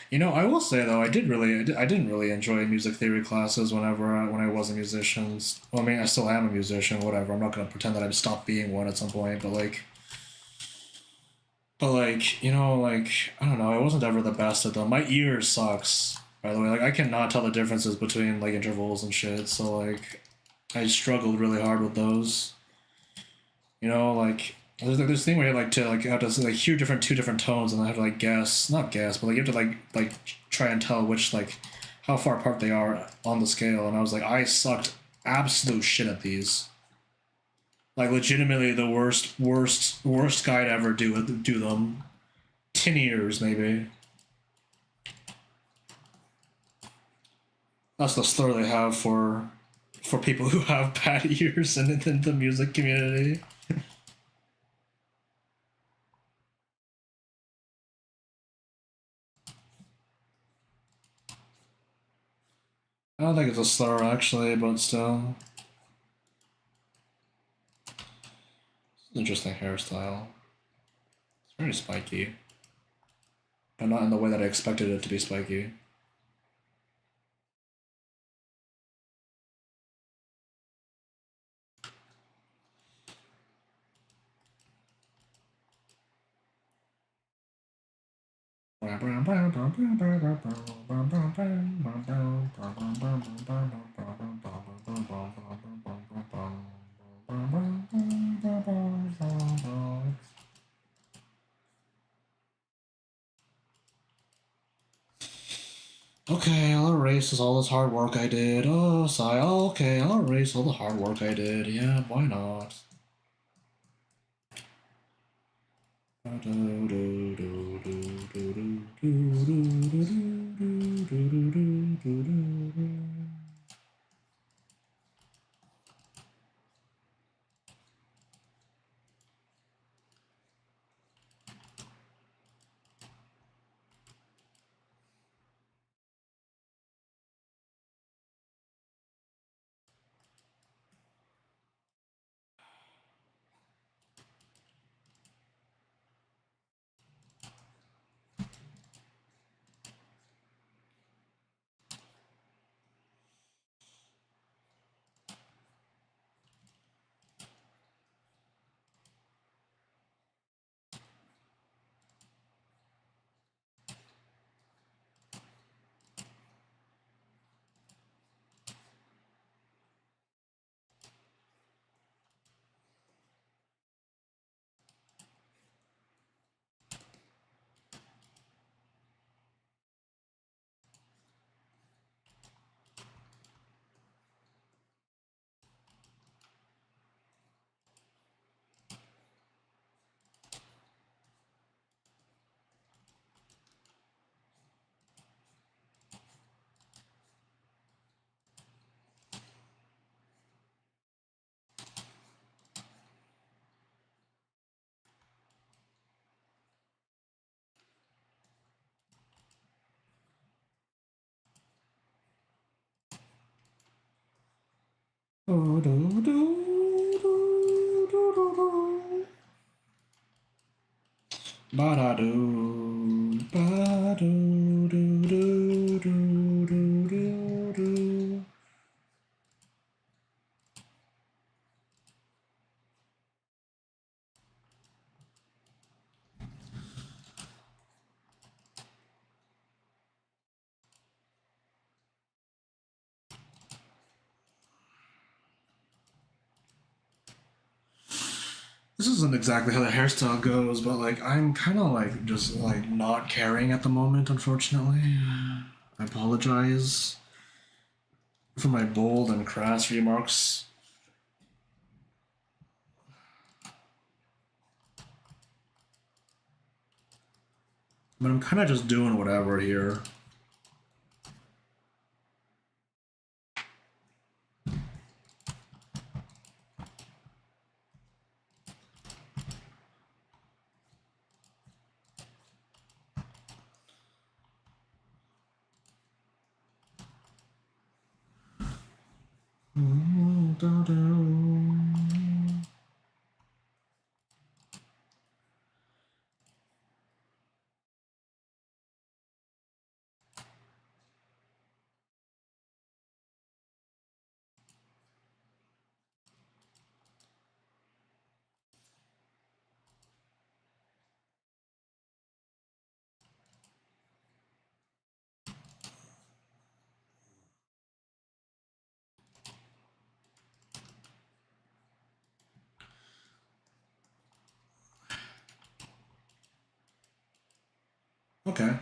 You know, I will say though, I didn't really enjoy music theory classes when I was a musician. Well, I mean, I still am a musician. Whatever. I'm not gonna pretend that I've stopped being one at some point. But like, you know, like I don't know. I wasn't ever the best at them. My ear sucks. By the way, like I cannot tell the differences between like intervals and shit. So like, I struggled really hard with those. You know, like there's like this thing where you like to like have to like hear two different tones and I have to like not guess, but like you have to like try and tell which like how far apart they are on the scale. And I was like, I sucked absolute shit at these. Like legitimately the worst guy to ever do them. 10 years maybe. That's the slur they have for people who have bad ears in the music community. I don't think it's a slur actually, but still. It's an interesting hairstyle. It's very spiky. But not in the way that I expected it to be spiky. Okay, I'll erase all this hard work I did. Oh, sigh. Oh, okay, I'll erase all the hard work I did. Yeah, why not? Ba-da-doo, ba-doo, doo, doo, doo, doo, doo, doo. This isn't exactly how the hairstyle goes, but like I'm kind of like just like not caring at the moment, unfortunately. I apologize for my bold and crass remarks. But I'm kind of just doing whatever here. Okay.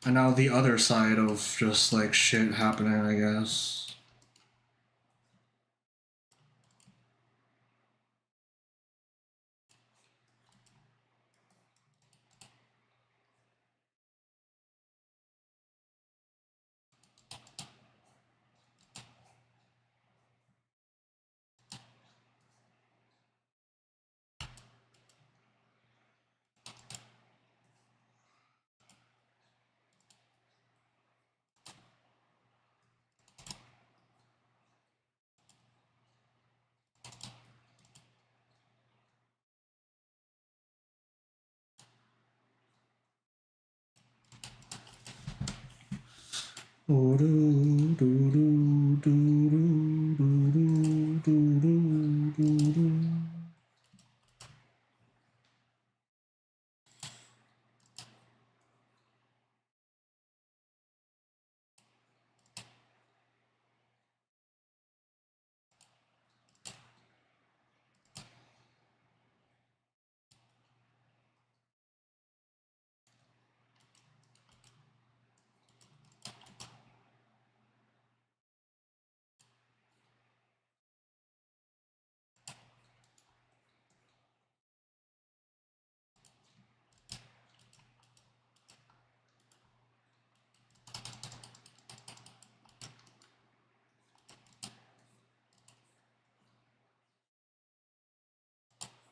And now the other side of just like shit happening, I guess.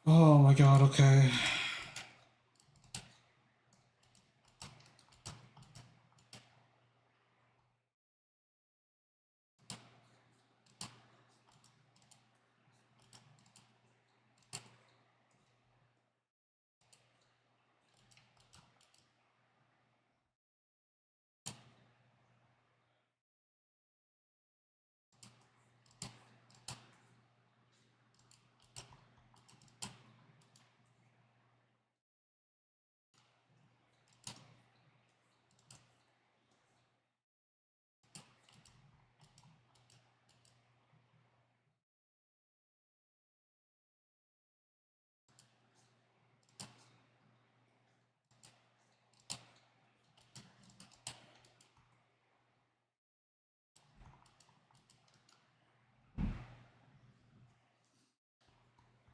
Oh my god, okay.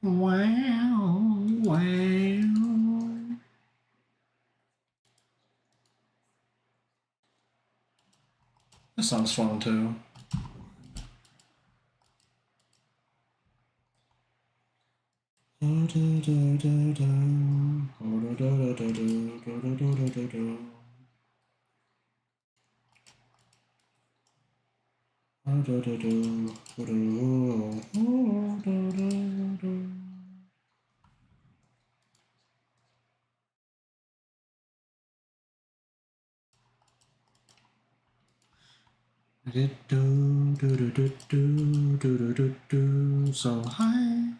Wow, wow. This song's fun too. So high.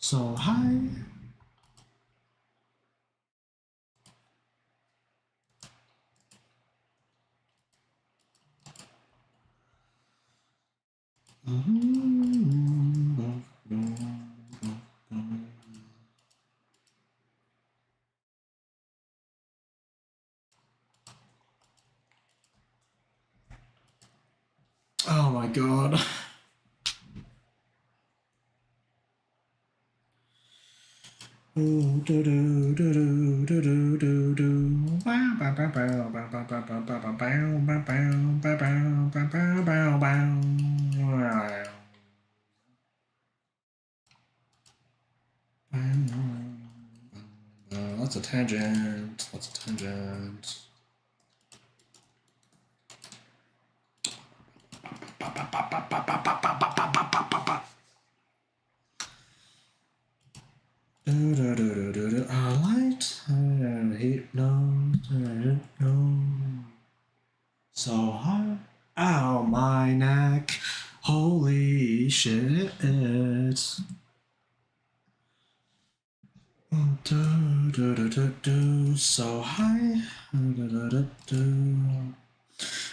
So high. Oh my god. That's a tangent. That's a tangent. A light, heat, no. So hard. Ow, my neck. Holy shit. So high.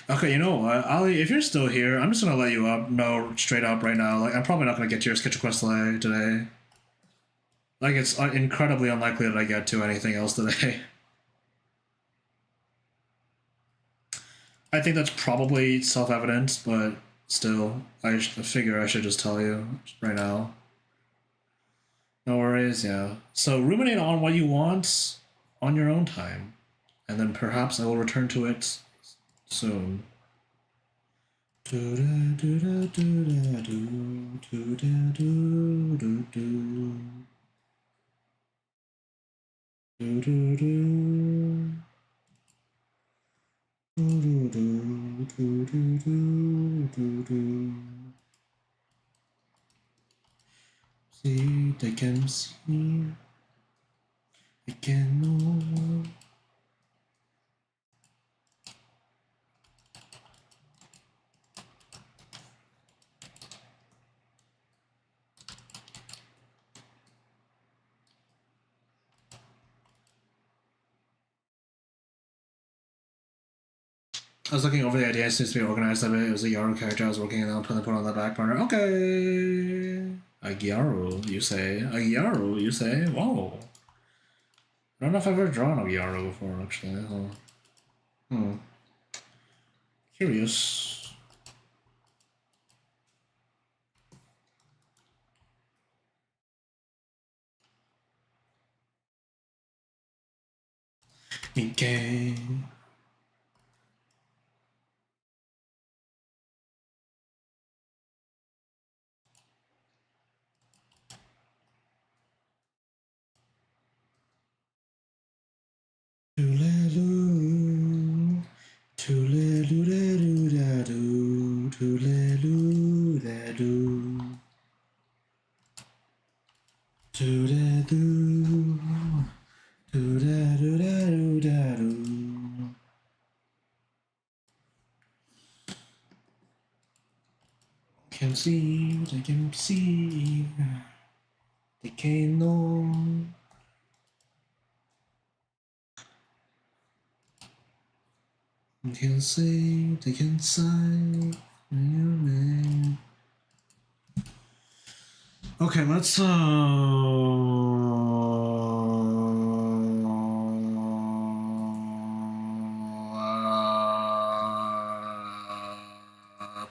Okay, you know what, Ali? If you're still here, I'm just gonna let you up. No, straight up right now. Like, I'm probably not gonna get to your sketch request today. Like, it's incredibly unlikely that I get to anything else today. I think that's probably self-evident, but still, I figure I should just tell you right now. No worries, yeah. So ruminate on what you want on your own time, and then perhaps I will return to it soon. See, they can see. They can know. I was looking over the idea. It seems to be organized a bit. It was a Yaru character I was working on, put on the back burner. Okay. A Gyaru, you say. A Gyaru, you say. Whoa. I don't know if I've ever drawn a Gyaru before, actually. So. Curious. Okay. Toodaloo, toodaloo-da-doo-da-doo, toodaloo-da-doo, toodaloo, toodaloo-da-doo-da-doo. Can see, they can see, they can know. They can say, they can sigh. Okay, let's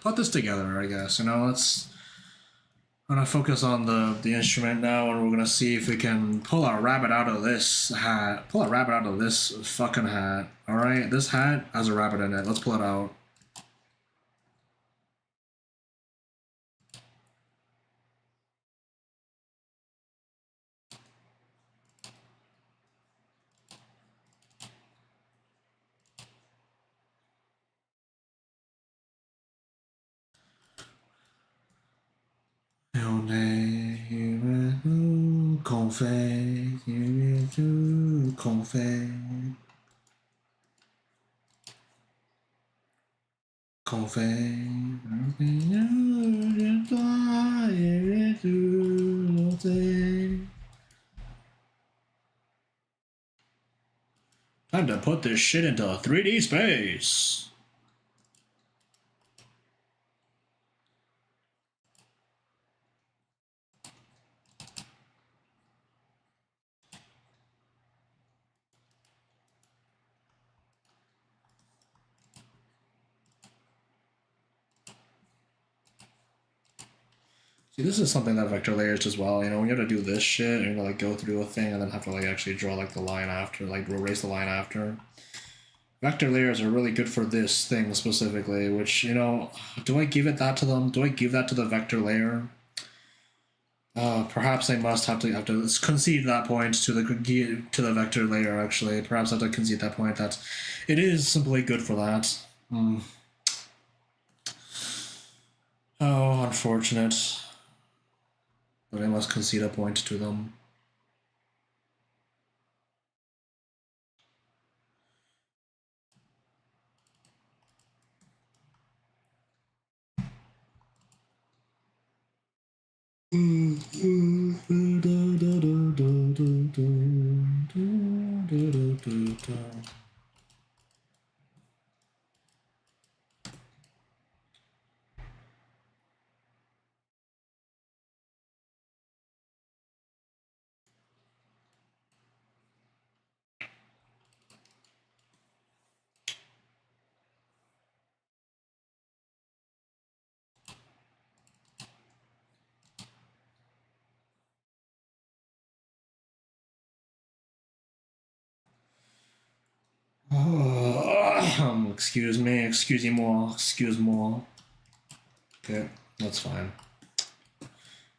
put this together, I guess. You know, I'm gonna focus on the instrument now, and we're gonna see if we can pull a rabbit out of this hat. Pull a rabbit out of this fucking hat. All right, this hat has a rabbit in it. Let's pull it out. Confet, confet, confet. Time to put this shit into 3D space. See, this is something that vector layers as well. You know, when you have to do this shit, you're gonna like go through a thing and then have to like actually draw like the line after, like erase the line after. Vector layers are really good for this thing specifically, which, you know, do I give that to them? Do I give that to the vector layer? Perhaps I must have to concede that point to the vector layer. Actually, perhaps I have to concede that point that it is simply good for that. Oh, unfortunate. But I must concede a point to them. Excuse me, excuse-moi. Okay, that's fine.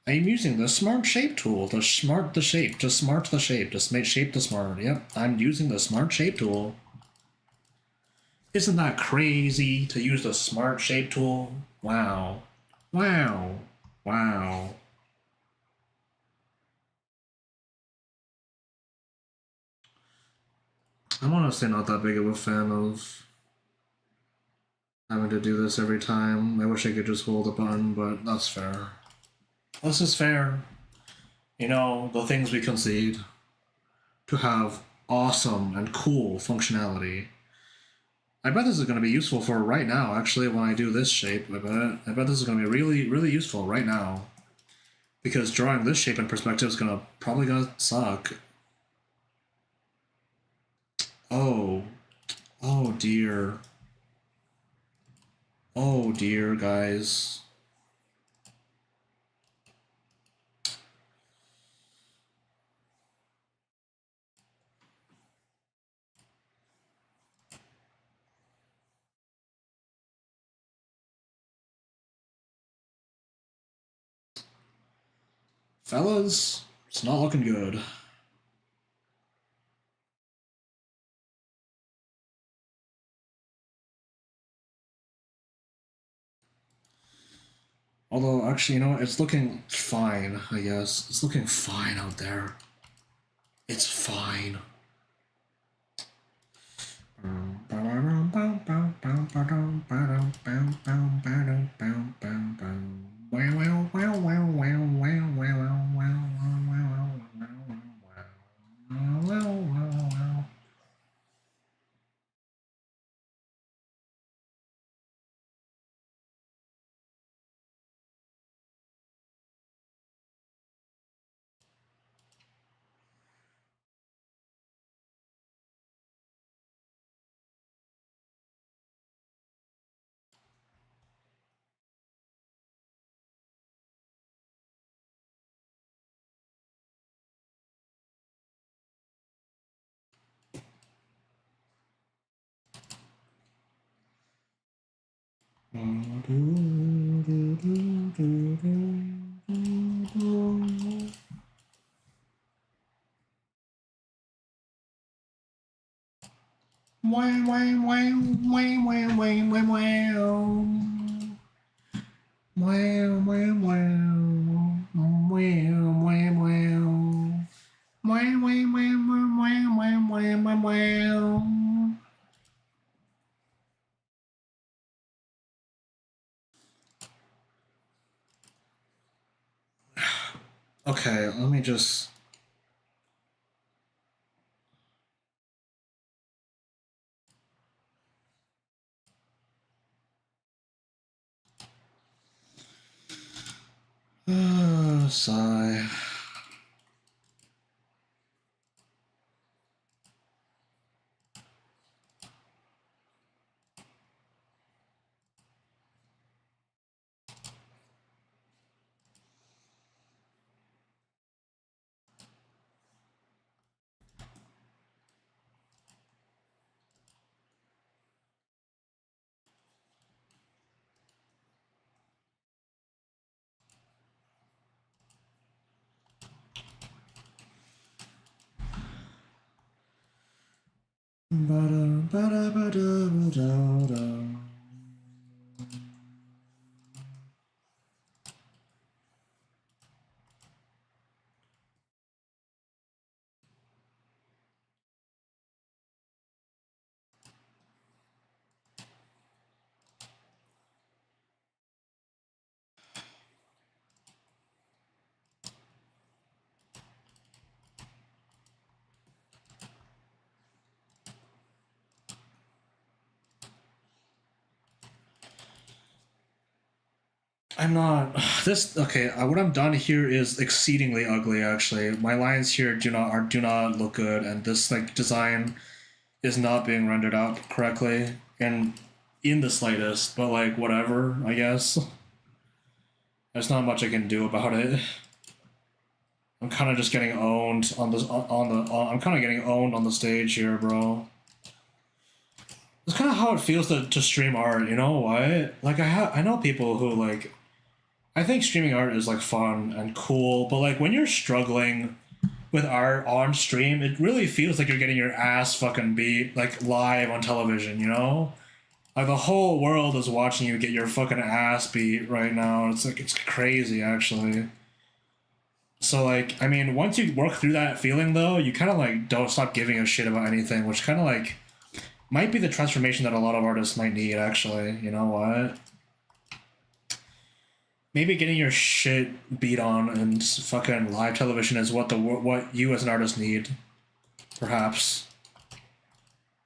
I'm using the smart shape tool to smart the shape, to smart the shape, to make shape the smart. Yep, I'm using the smart shape tool. Isn't that crazy to use the smart shape tool? Wow. Wow. Wow. I'm honestly not that big of a fan of having to do this every time. I wish I could just hold a button, but that's fair. This is fair. You know, the things we concede to have awesome and cool functionality. I bet this is going to be useful for right now, actually, when I do this shape. I bet this is going to be really, really useful right now. Because drawing this shape in perspective is probably gonna suck. Oh. Oh dear. Oh dear, guys. Fellas, it's not looking good. Although, actually, you know what? It's looking fine, I guess. It's looking fine out there. It's fine. Okay, let me just. Sigh. Ba-da-ba-da-ba-da-ba-da-da. I'm not. This okay. What I'm done here is exceedingly ugly. Actually, my lines here do not look good, and this like design is not being rendered out correctly and in the slightest. But like whatever, I guess. There's not much I can do about it. I'm kind of just getting owned on this on the. I'm kind of getting owned on the stage here, bro. It's kind of how it feels to stream art. You know what? Like I know people who like I think streaming art is like fun and cool, but like when you're struggling with art on stream, it really feels like you're getting your ass fucking beat like live on television, you know? Like the whole world is watching you get your fucking ass beat right now. It's like it's crazy actually. So like, I mean, once you work through that feeling though, you kind of like don't stop giving a shit about anything, which kind of like might be the transformation that a lot of artists might need. Actually, you know what? Maybe getting your shit beat on and fucking live television is what you as an artist need. Perhaps.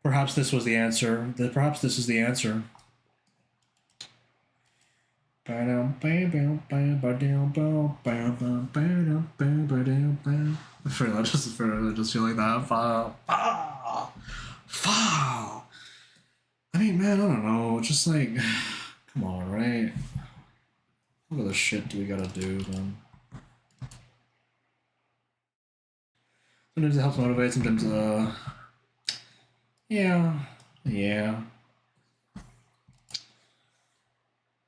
Perhaps this was the answer. Perhaps this is the answer. I just feel like that. I mean, man, I don't know. Just like, come on, right? What other shit do we gotta do, then? Sometimes it helps motivate, sometimes, yeah.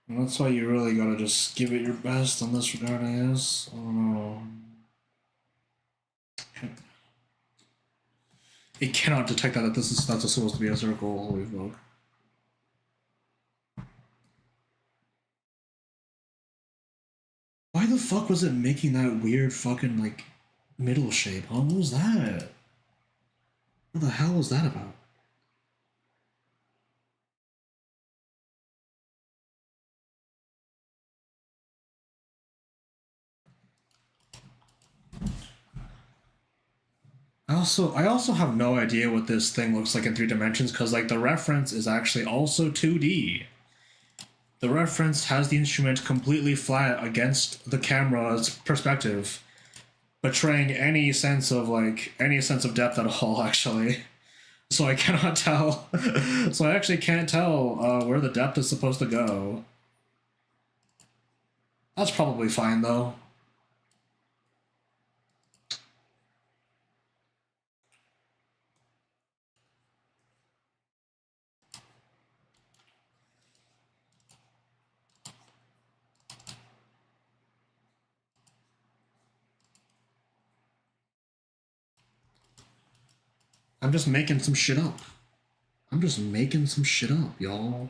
And that's why you really gotta just give it your best in this regard, I guess. I don't know. It cannot detect that that's supposed to be a circle. Holy fuck. Why the fuck was it making that weird fucking like middle shape? Huh? What was that? What the hell was that about? I also have no idea what this thing looks like in 3 dimensions because like the reference is actually also 2D. The reference has the instrument completely flat against the camera's perspective, betraying any sense of depth at all. Actually, so I cannot tell. So I actually can't tell where the depth is supposed to go. That's probably fine though. I'm just making some shit up. I'm just making some shit up, y'all.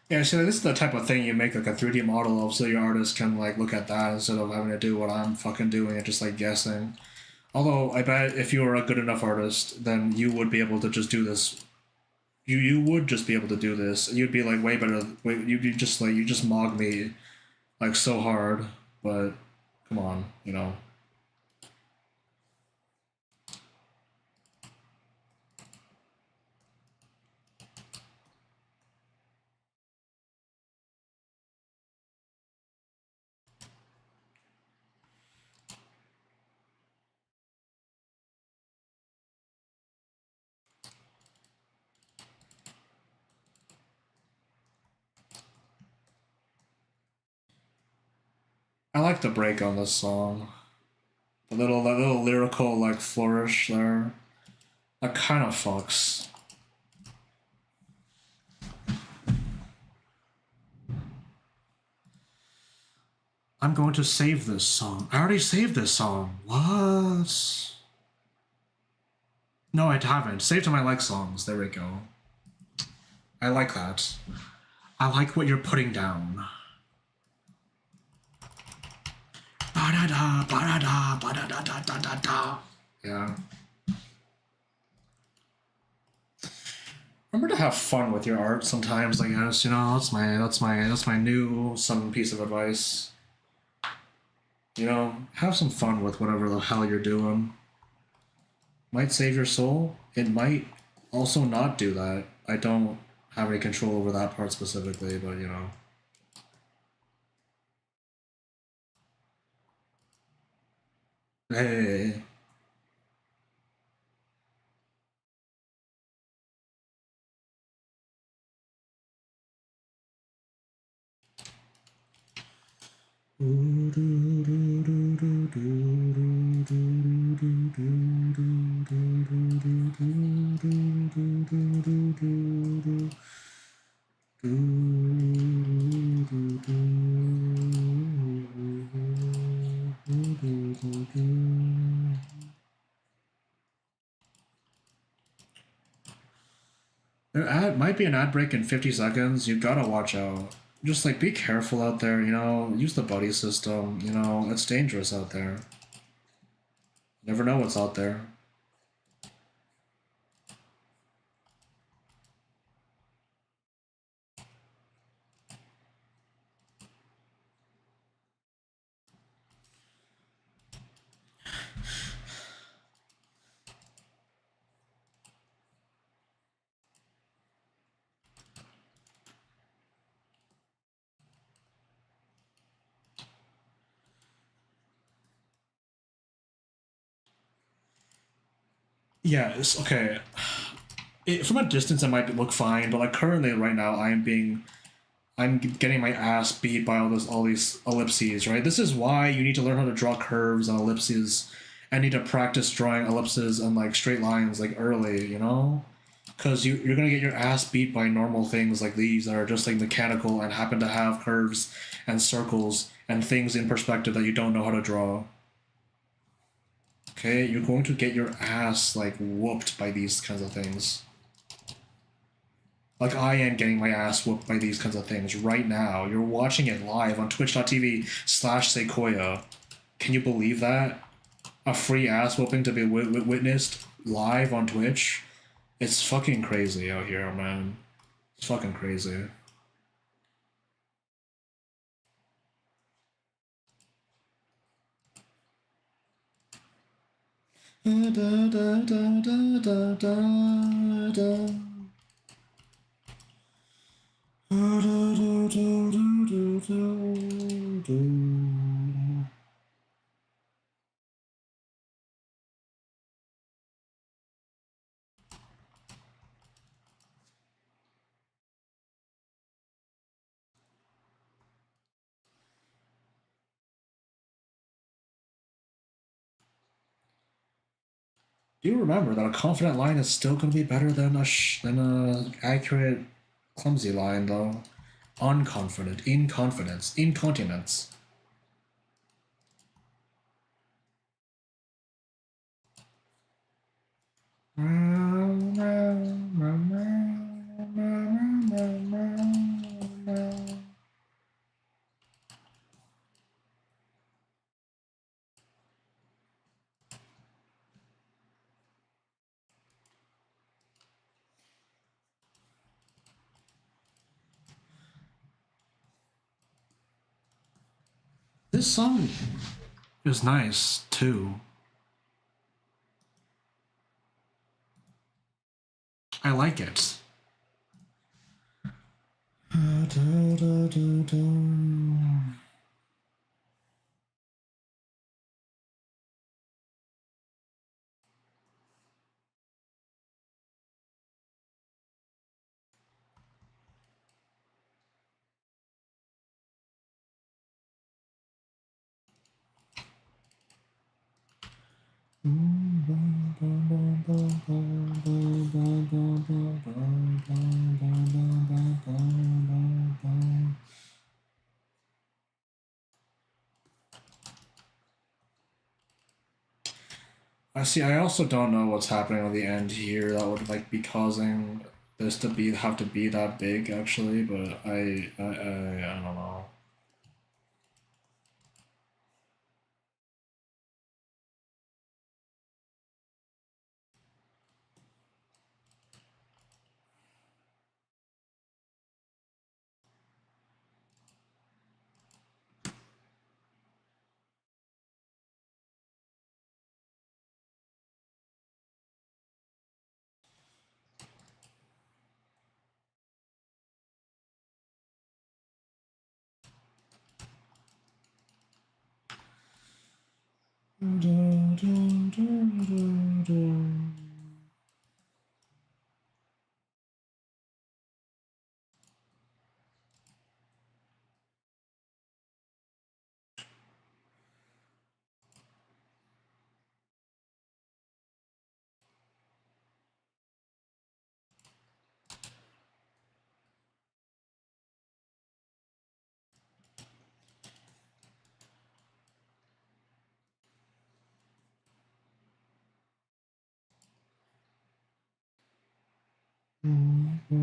Yeah, so this is the type of thing you make like a 3D model of so your artist can like look at that instead of having to do what I'm fucking doing and just like guessing. Although I bet if you were a good enough artist, then you would be able to just do this. You would just be able to do this. You'd be like way better. You'd be just like you just mog me like so hard. But come on, you know. I like the break on this song. That little lyrical like flourish there. That kind of fucks. I'm going to save this song. I already saved this song. What? No, I haven't. Save to my like songs. There we go. I like that. I like what you're putting down. Ba-da-da, ba-da-da, ba-da-da-da-da-da. Yeah. Remember to have fun with your art sometimes, I guess. You know, that's my new some piece of advice. You know, have some fun with whatever the hell you're doing. Might save your soul. It might also not do that. I don't have any control over that part specifically, but you know. Hey. There might be an ad break in 50 seconds. You gotta watch out. Just like be careful out there, you know. Use the buddy system, you know. It's dangerous out there. Never know what's out there. Yeah, it's okay. From a distance, it might look fine, but like currently, right now, I'm getting my ass beat by all these ellipses. Right. This is why you need to learn how to draw curves and ellipses, and need to practice drawing ellipses and like straight lines like early. You know, because you're gonna get your ass beat by normal things like these that are just like mechanical and happen to have curves and circles and things in perspective that you don't know how to draw. Okay, you're going to get your ass like whooped by these kinds of things. Like I am getting my ass whooped by these kinds of things right now. You're watching it live on twitch.tv/Sequoia. Can you believe that? A free ass whooping to be witnessed live on Twitch? It's fucking crazy out here, man. It's fucking crazy. Da, da, da, da, da, da, da. Do remember that a confident line is still going to be better than a accurate, clumsy line, though. Unconfident, inconfidence, incontinence. This song is nice too. I like it. I see. I also don't know what's happening on the end here that would like be causing this to be have to be that big actually, but I don't know. Okay,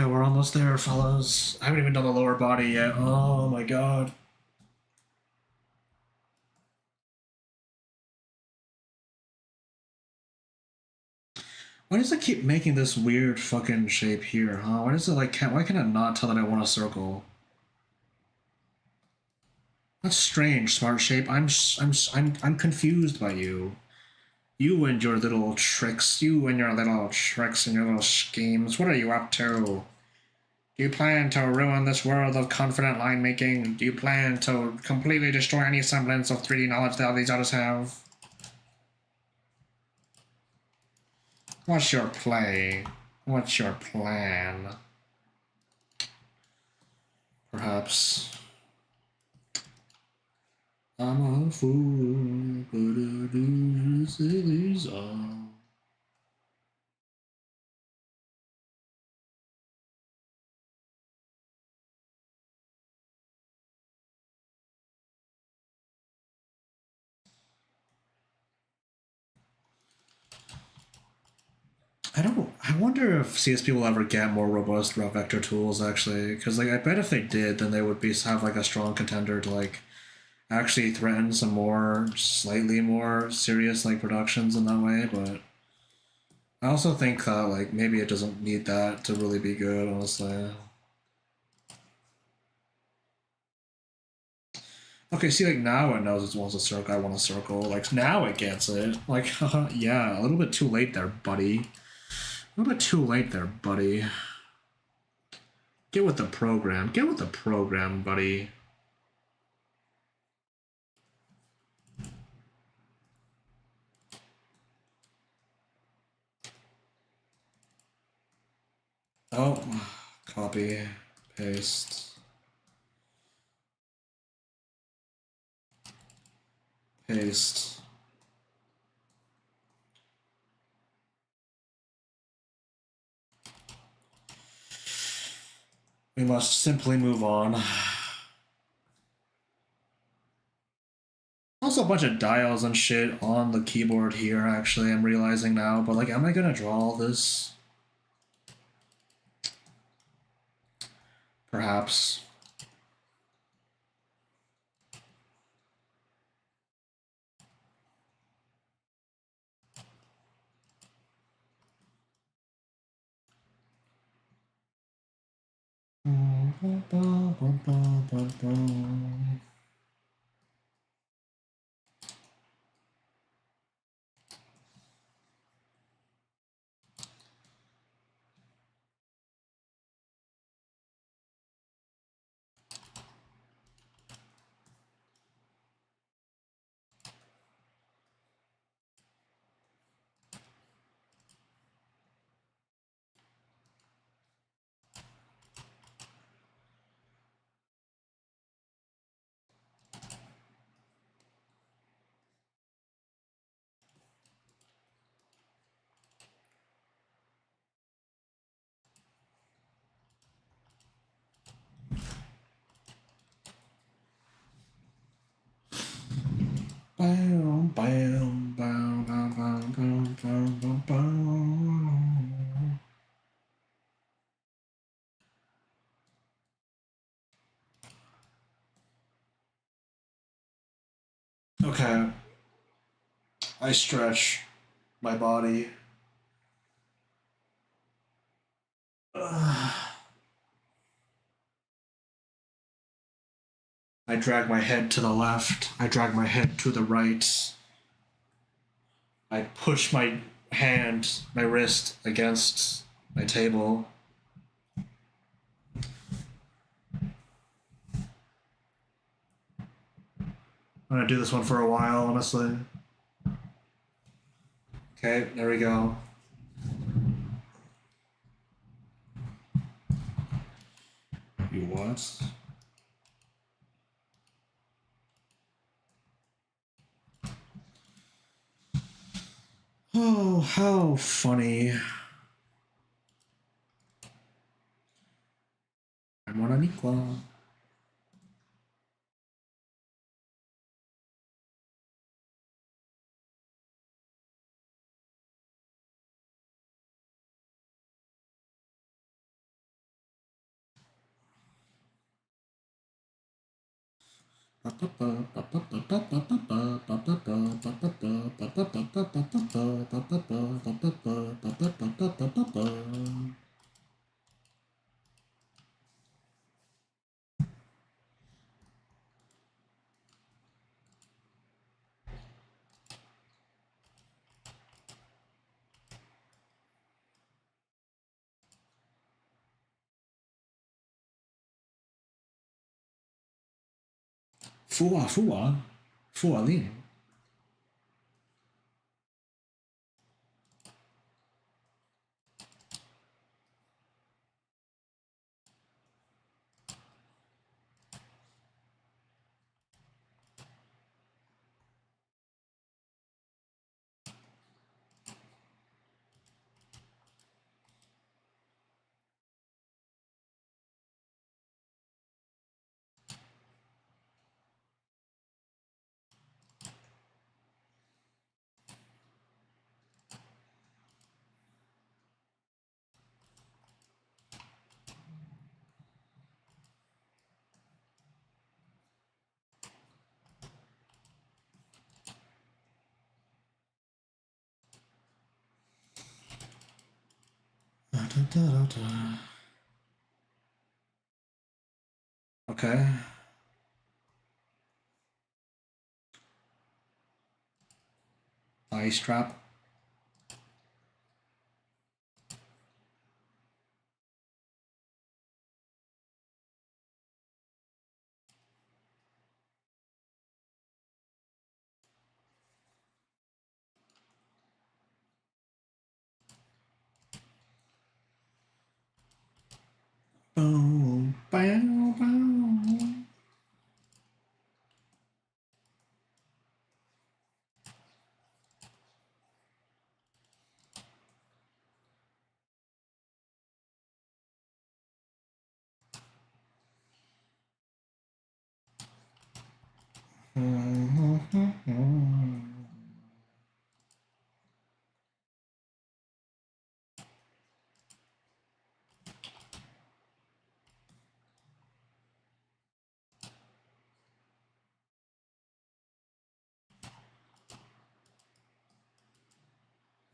we're almost there, fellas. I haven't even done the lower body yet. Oh my god. Why does it keep making this weird fucking shape here, huh? Why does it like, why can it not tell that I want a circle? That's strange, smart shape. I'm confused by you. You and your little tricks. You and your little tricks and your little schemes. What are you up to? Do you plan to ruin this world of confident line making? Do you plan to completely destroy any semblance of 3D knowledge that all these artists have? What's your play? What's your plan? Perhaps I'm a fool, but I do silly song. I wonder if CSP will ever get more robust route vector tools actually, because like I bet if they did, then they would be have like a strong contender to like actually threaten some more, slightly more serious like productions in that way. But I also think that like maybe it doesn't need that to really be good, honestly. Okay, see, like now it knows it wants a circle. I want a circle. Like now it gets it. Like, yeah, a little bit too late there, buddy. A little bit too late there, buddy. Get with the program. Get with the program, buddy. Oh, copy, paste, paste. We must simply move on. Also, a bunch of dials and shit on the keyboard here, actually, I'm realizing now. But, like, am I gonna draw all this? Perhaps. Bam, bam, bam, bam, bam, bam, bam, bam, bam. Okay, I stretch my body. I drag my head to the left. I drag my head to the right. I push my hand, my wrist against my table. I'm gonna do this one for a while, honestly. Okay, there we go. You what? Oh, how funny. I'm on an equal. Fua, fua, fualing. Okay. Ice trap. Boom, bow, bow.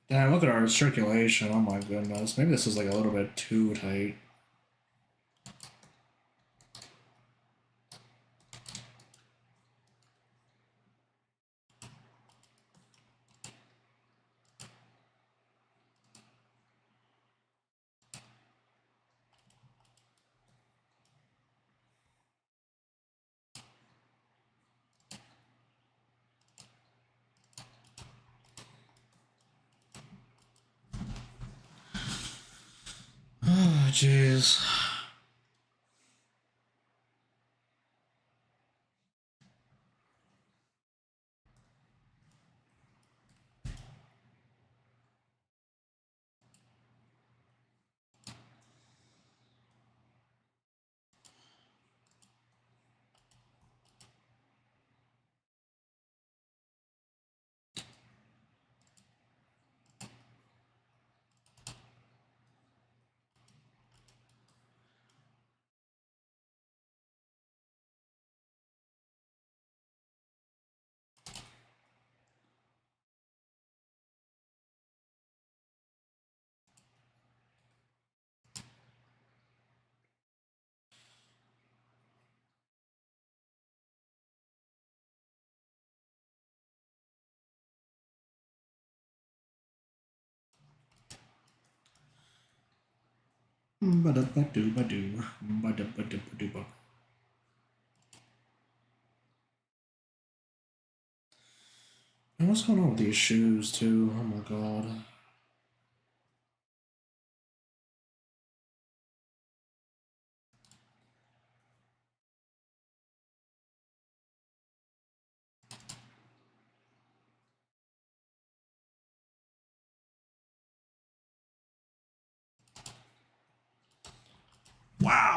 Damn, look at our circulation. Oh my goodness. Maybe this is like a little bit too tight. Oh, jeez. Ba-da-ba-doo, ba-doo. Ba-da-ba-doo-ba-doo-ba. And what's going on with these shoes, too? Oh my god.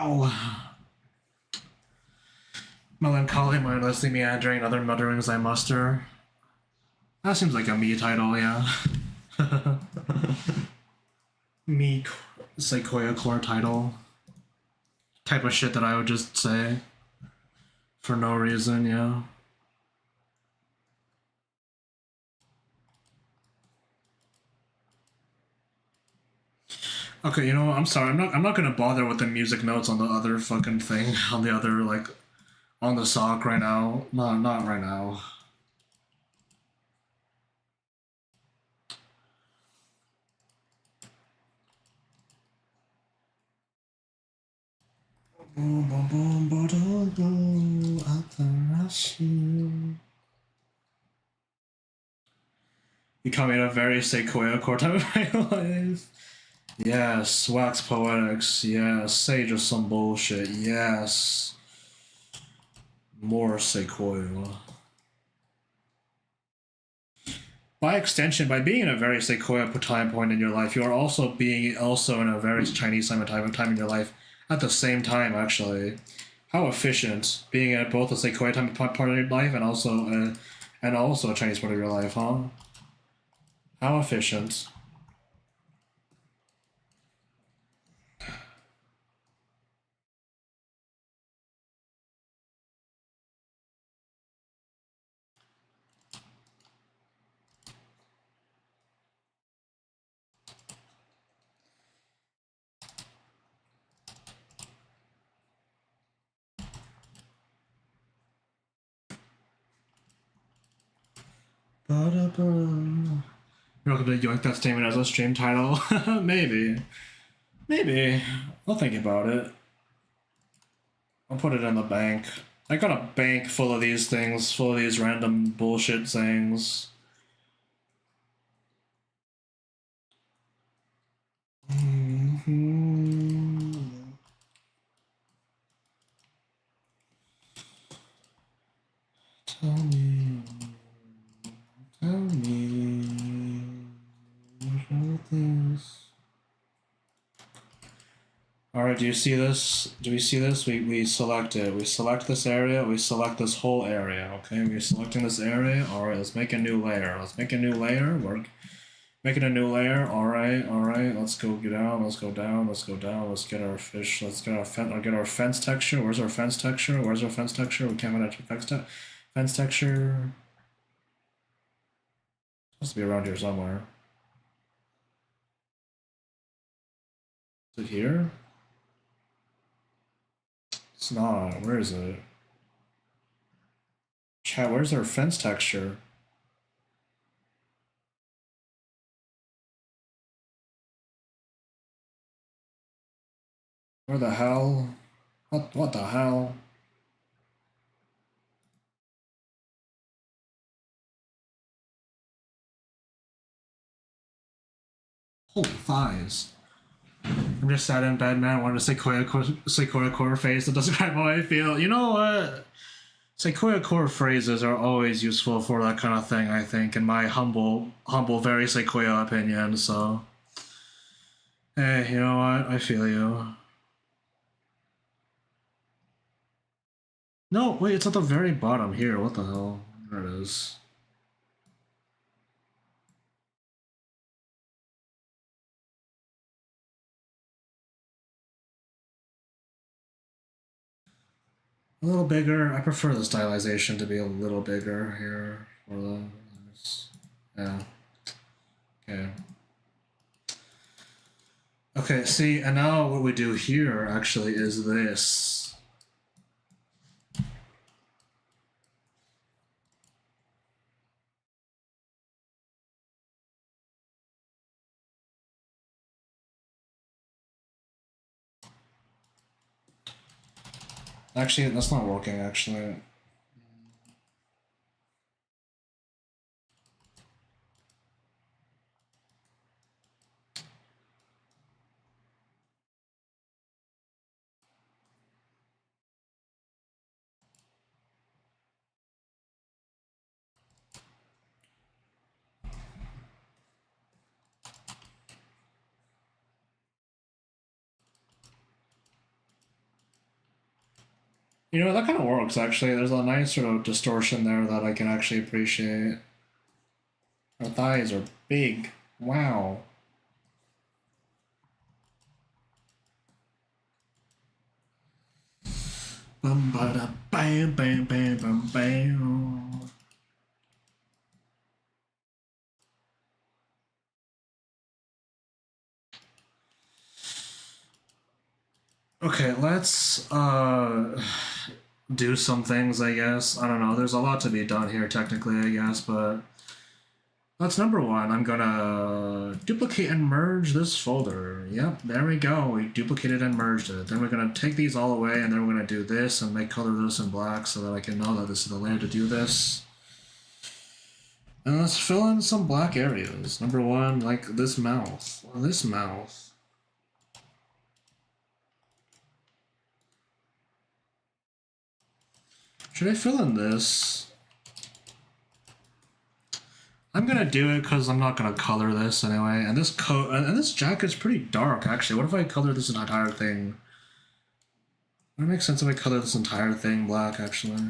Ow! Melancholy, mindlessly meandering, other mutterings I muster. That seems like a me title, yeah. Me Sequoia Core title. Type of shit that I would just say. For no reason, yeah. Okay, you know what? I'm sorry. I'm not gonna bother with the music notes on the other fucking thing on the other like on the sock right now. Not right now. Boom boom boom boom boom boom. Becoming a very Sequoia core type of my life. Yes, wax poetics. Yes, sage of some bullshit. Yes, more Sequoia. By extension, by being in a very Sequoia time point in your life, you are also being also in a very Chinese time in your life at the same time. Actually, how efficient being at both a Sequoia time part of your life and also a Chinese part of your life, huh? How efficient. You're not gonna yoink that statement as a stream title? Maybe. Maybe. I'll think about it. I'll put it in the bank. I got a bank full of these things, full of these random bullshit sayings. Tell me. Tell me. Things. Alright, do you see this? Do we see this? We select it. We select this area, we select this whole area, okay? We're selecting this area. Alright, let's make a new layer. Let's make a new layer. We're making a new layer. Alright, let's go down, let's go down, let's go down, let's get our fish, let's get our fence texture. Where's our fence texture? Where's our fence texture? We can't find our fence texture. It's supposed to be around here somewhere. Is it here? It's not. Where is it? Chat, where's our fence texture? Where the hell? What the hell? Holy thighs. I'm just sat in bed, man. I wanted a Sequoia core phrase to describe how I feel. You know what? Sequoia core phrases are always useful for that kind of thing, I think, in my humble, very Sequoia opinion, so. Hey, you know what? I feel you. No, wait, it's at the very bottom here. What the hell? There it is. A little bigger. I prefer the stylization to be a little bigger here for the. Yeah. Okay. Okay, see, and now what we do here actually is this. Actually, that's not working, actually. You know, that kind of works actually. There's a nice sort of distortion there that I can actually appreciate. Her thighs are big. Wow. Bum ba da bam bam bam bam bam. Okay, let's do some things, I guess. I don't know. There's a lot to be done here technically, I guess, but that's number one. I'm gonna duplicate and merge this folder. Yep, there we go. We duplicated and merged it. Then we're gonna take these all away, and then we're gonna do this and make color this in black so that I can know that this is the layer to do this. And let's fill in some black areas. Number one, like this mouth. This mouth. Should I fill in this? I'm gonna do it because I'm not gonna color this anyway. And this coat and this jacket's pretty dark actually. What if I color this entire thing? Would it make sense if I color this entire thing black actually?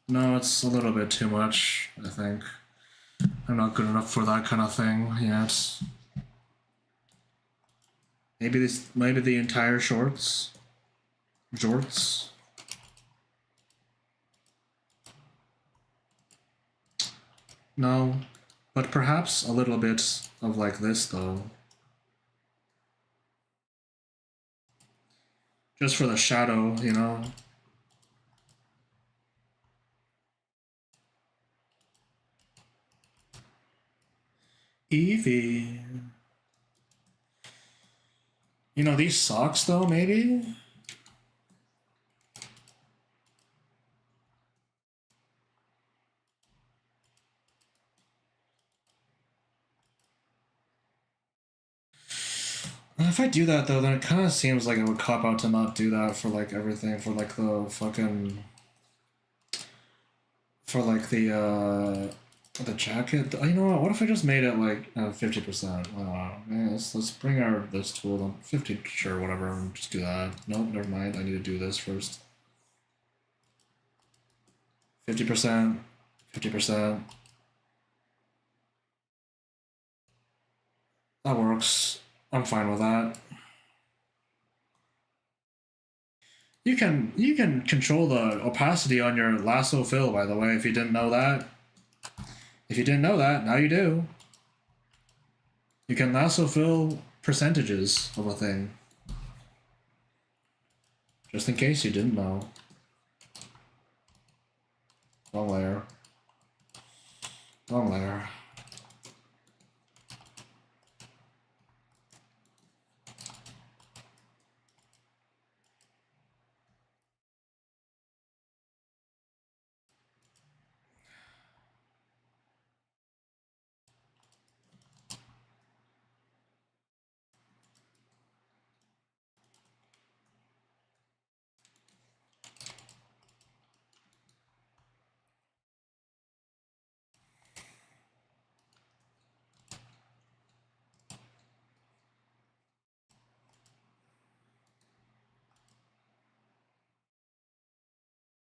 No, it's a little bit too much, I think. I'm not good enough for that kind of thing yet. Maybe the entire shorts. Jorts. No, but perhaps a little bit of like this though. Just for the shadow, you know? Evie. You know, these socks though, maybe? If I do that though, then it kind of seems like it would cop out to not do that for like everything, for like the fucking, for like the jacket. You know what? What if I just made it like 50%? I don't know. Yeah, let's bring our this tool down 50. Sure, whatever. And just do that. Nope, never mind. I need to do this first. 50%. 50%. That works. I'm fine with that. You can control the opacity on your lasso fill, by the way, if you didn't know that. If you didn't know that, now you do. You can lasso fill percentages of a thing. Just in case you didn't know. Wrong layer. Wrong layer.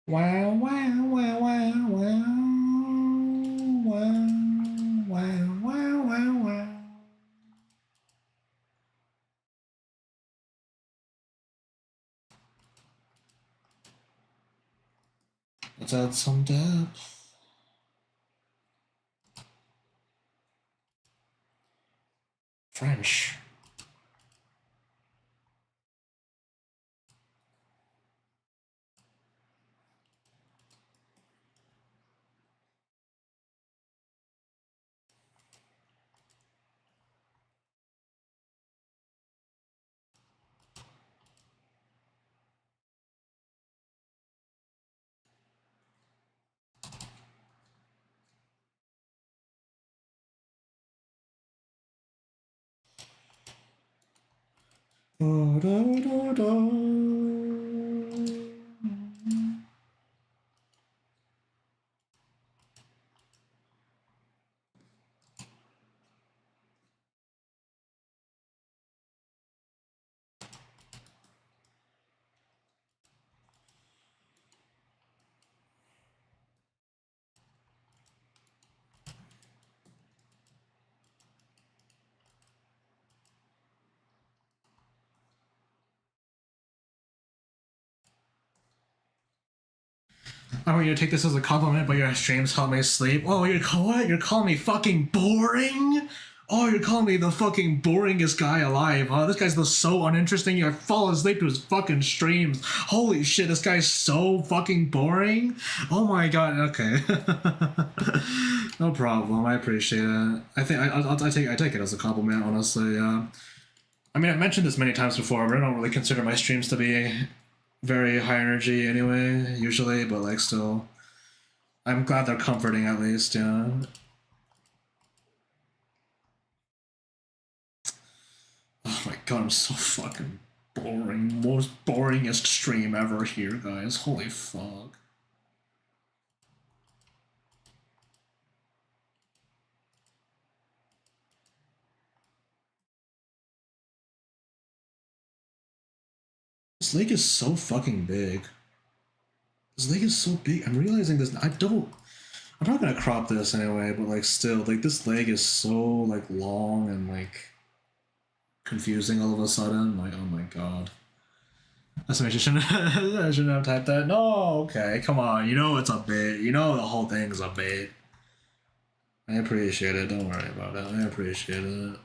Wow, wow, wow, wow, wow. Wow, wow, wow, wow, wow. Let's add some depth. French. Da, da, da, da. I want you to take this as a compliment, but your streams help me sleep. Oh, you're what? You're calling me fucking boring? Oh, you're calling me the fucking boringest guy alive, huh? This guy's so uninteresting. I fall asleep to his fucking streams. Holy shit, this guy's so fucking boring. Oh my god. Okay. No problem. I appreciate it. I think I take it as a compliment, honestly. I mean, I've mentioned this many times before, but I don't really consider my streams to be very high energy anyway, usually, but like still. I'm glad they're comforting at least, yeah. Oh my god, I'm so fucking boring. Most boringest stream ever here, guys. Holy fuck. This lake is so fucking big. This lake is so big. I'm realizing this. I'm not gonna crop this anyway, but like still, like this leg is so like long and like confusing all of a sudden. Like, oh my god. That's I shouldn't I shouldn't have typed that. No, okay, come on. You know it's a bit. You know the whole thing's a bit. I appreciate it. Don't worry about it. I appreciate it.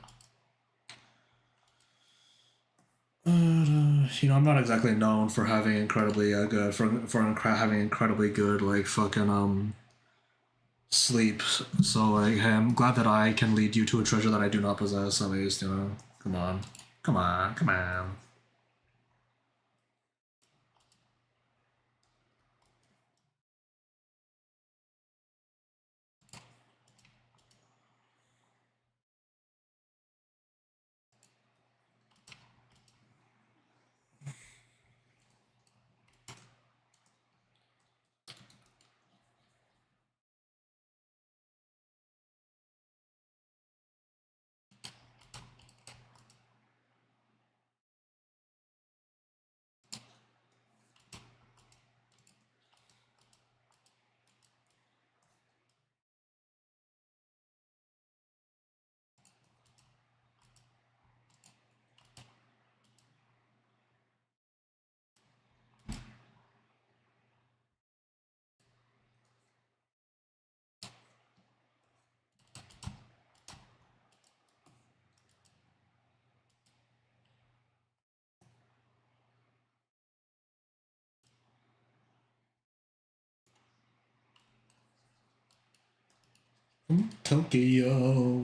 You know, I'm not exactly known for having incredibly good having incredibly good like fucking sleep. So like, hey, I'm glad that I can lead you to a treasure that I do not possess. At least, you know. Come on, come on, come on. Tokyo.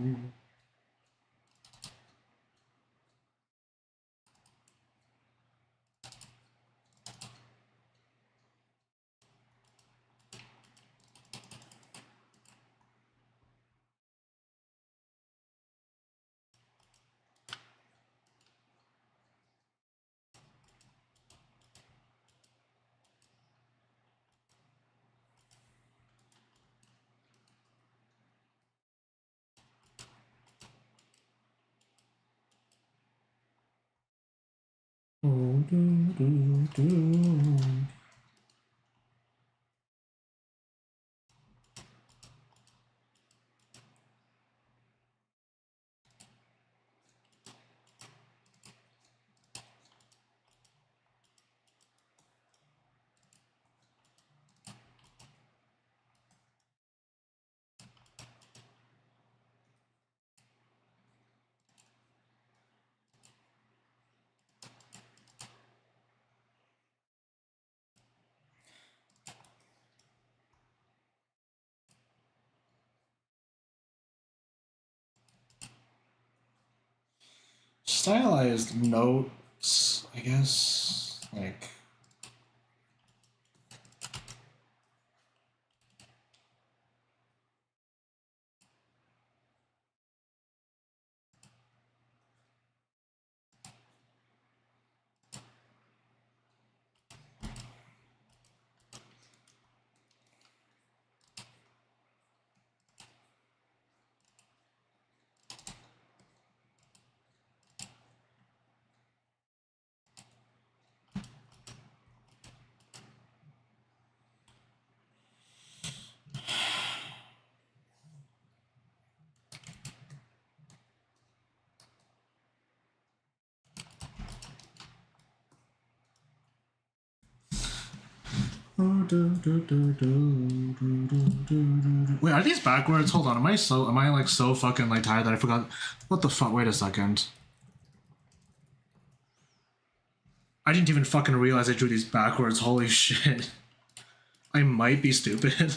Stylized notes, I guess. Like, Wait, are these backwards? Hold on, am I like so fucking like tired that I forgot? What the fuck? Wait a second. I didn't even fucking realize I drew these backwards. Holy shit. I might be stupid.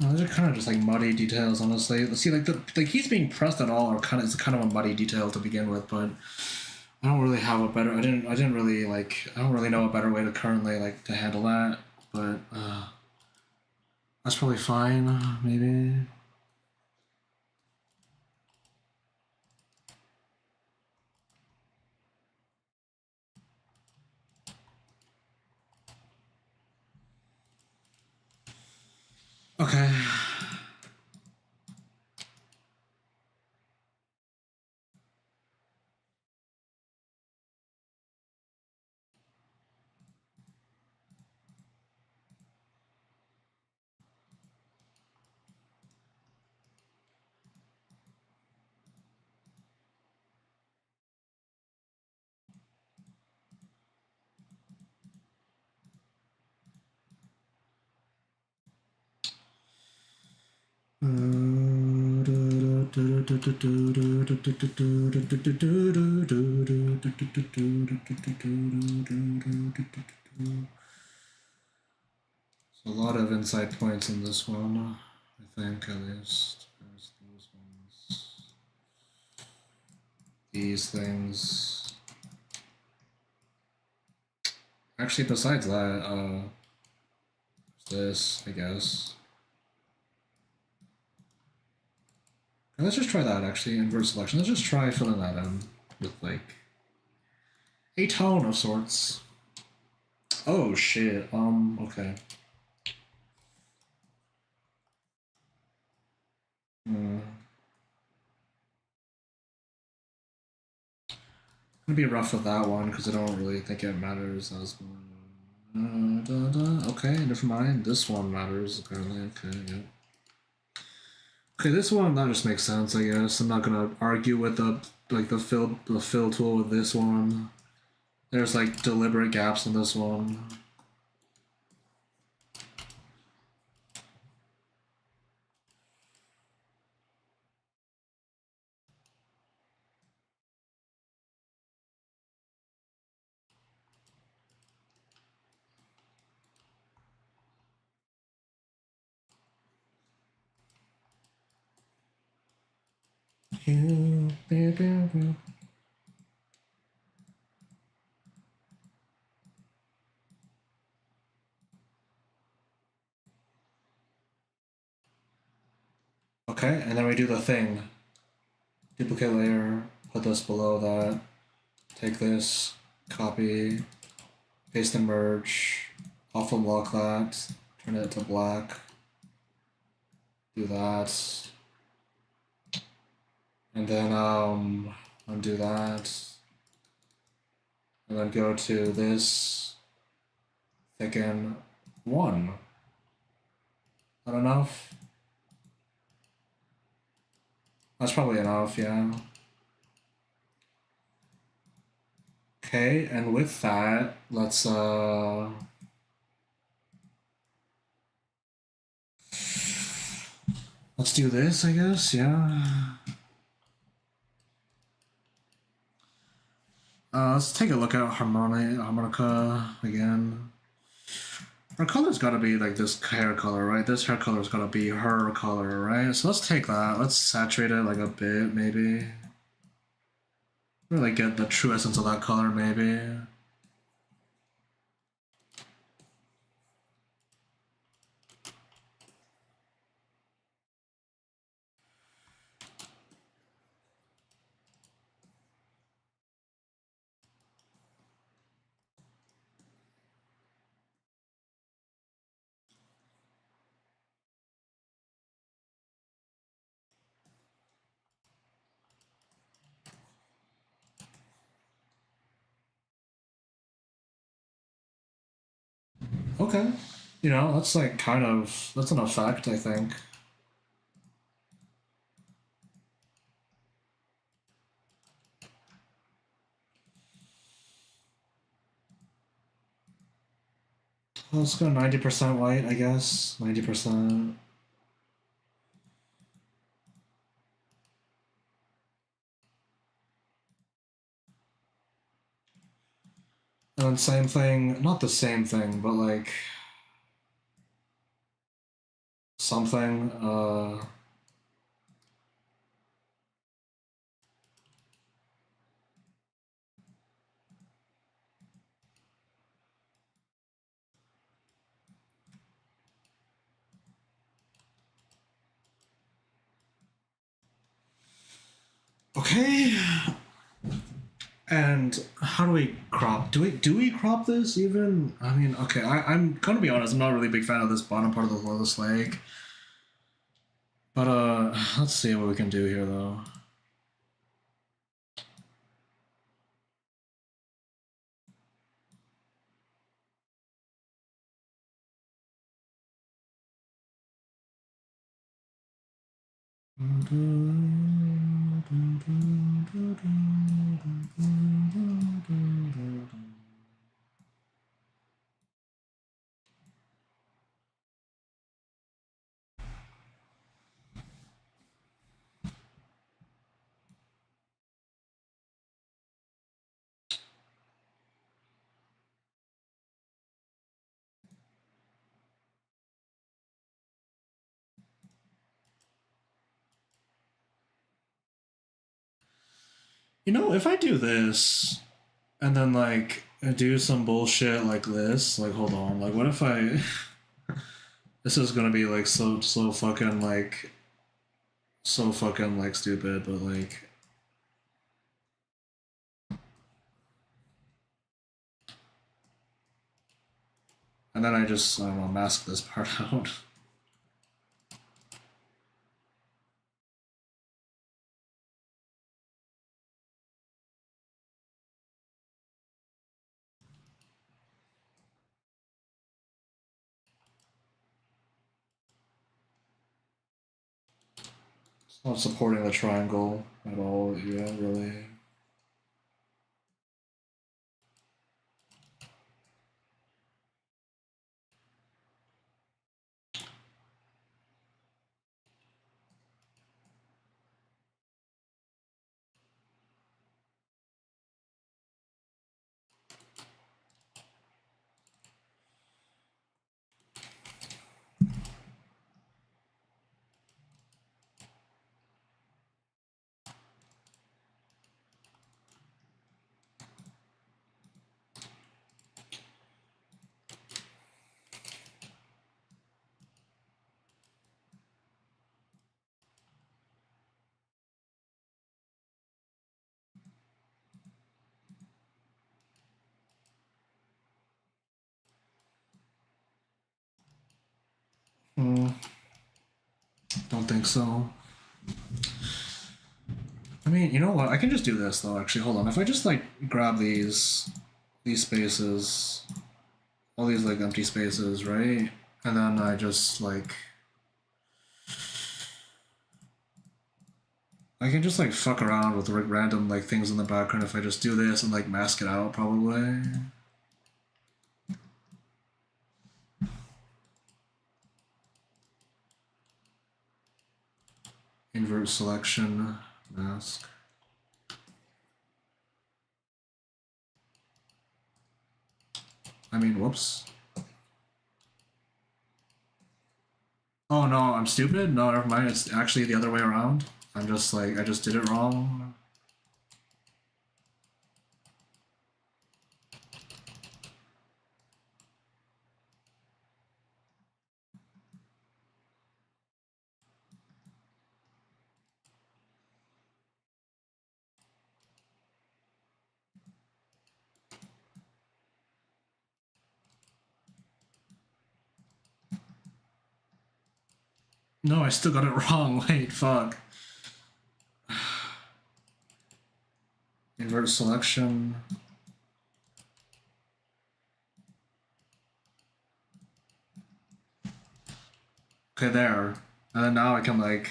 Those are kind of just like muddy details, honestly. See, like the keys being pressed at all are kind of, it's kind of a muddy detail to begin with, but I don't really have a better. I didn't really like. I don't really know a better way to currently like to handle that, but that's probably fine. Maybe. Okay. So a lot of insight points in this one, I think, at least. There's those ones. These things. Actually, besides that, this, I guess. Let's just try that, actually, invert selection. Let's just try filling that in with, like, a tone of sorts. Oh, shit. Okay. I'm gonna be rough with that one, because I don't really think it matters as much. Okay, never mind. This one matters, apparently. Okay, yeah. Okay, this one, that just makes sense, I guess. I'm not gonna argue with the fill tool with this one. There's like deliberate gaps in this one. Okay, and then we do the thing. Duplicate layer, put this below that, take this, copy, paste and merge, alpha lock that, turn it to black, do that, and then undo that, and then go to this, thicken 1. Not enough? That's probably enough, yeah. Okay, and with that, let's do this, I guess, yeah. Let's take a look at harmonica again. Her color's gotta be like this hair color, right? This hair color's gotta be her color, right? So let's take that. Let's saturate it like a bit, maybe. Really get the true essence of that color, maybe. Okay. You know, that's like kind of, that's an effect, I think. Let's go 90% white, I guess. 90%. And then same thing, not the same thing, but like something. Okay. And how do we crop? Do we crop this even? I mean, okay, I'm gonna be honest, I'm not really a big fan of this bottom part of the Lotus Lake. But let's see what we can do here though. You know, if I do this and then like do some bullshit like this, like hold on, like what if I this is gonna be like so fucking like so fucking like stupid, but like and then I just I don't know mask this part out. It's not supporting the triangle at all, yeah, really. Hmm, don't think so. I mean, you know what? I can just do this though. Actually, hold on. If I just like grab these spaces, all these like empty spaces, right? And then I just like I can just like fuck around with like random like things in the background if I just do this and like mask it out probably. Invert selection, mask. I mean, whoops. Oh no, I'm stupid? No, never mind. It's actually the other way around. I'm just like, I just did it wrong. No, I still got it wrong. Wait, fuck. Invert selection. Okay, there. And then now I can like.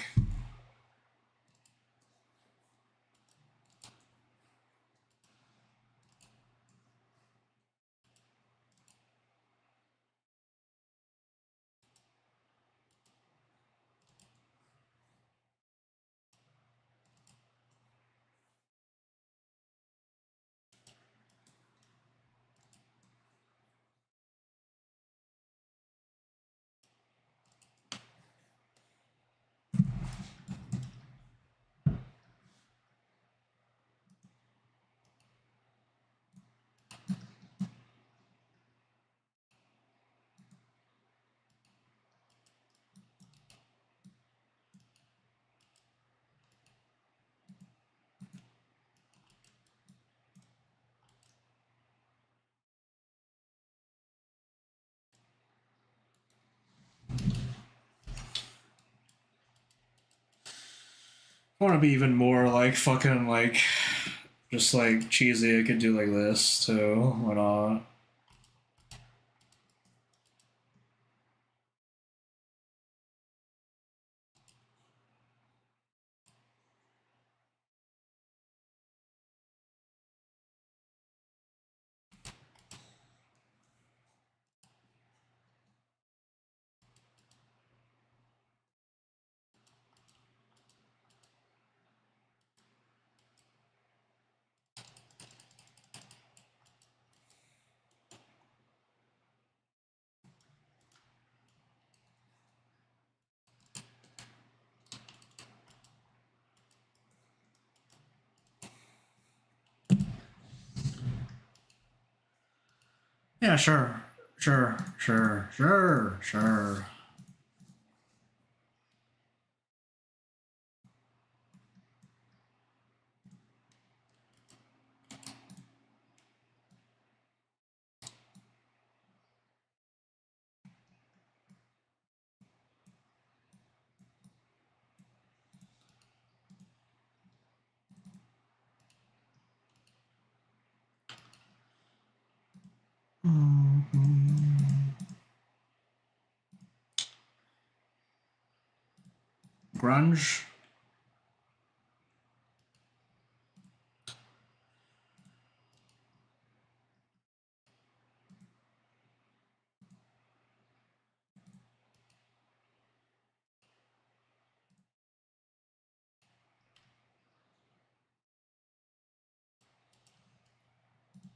I want to be even more like fucking like. Just like cheesy, I could do like this too. Why not? Yeah, sure. Sure. Grunge.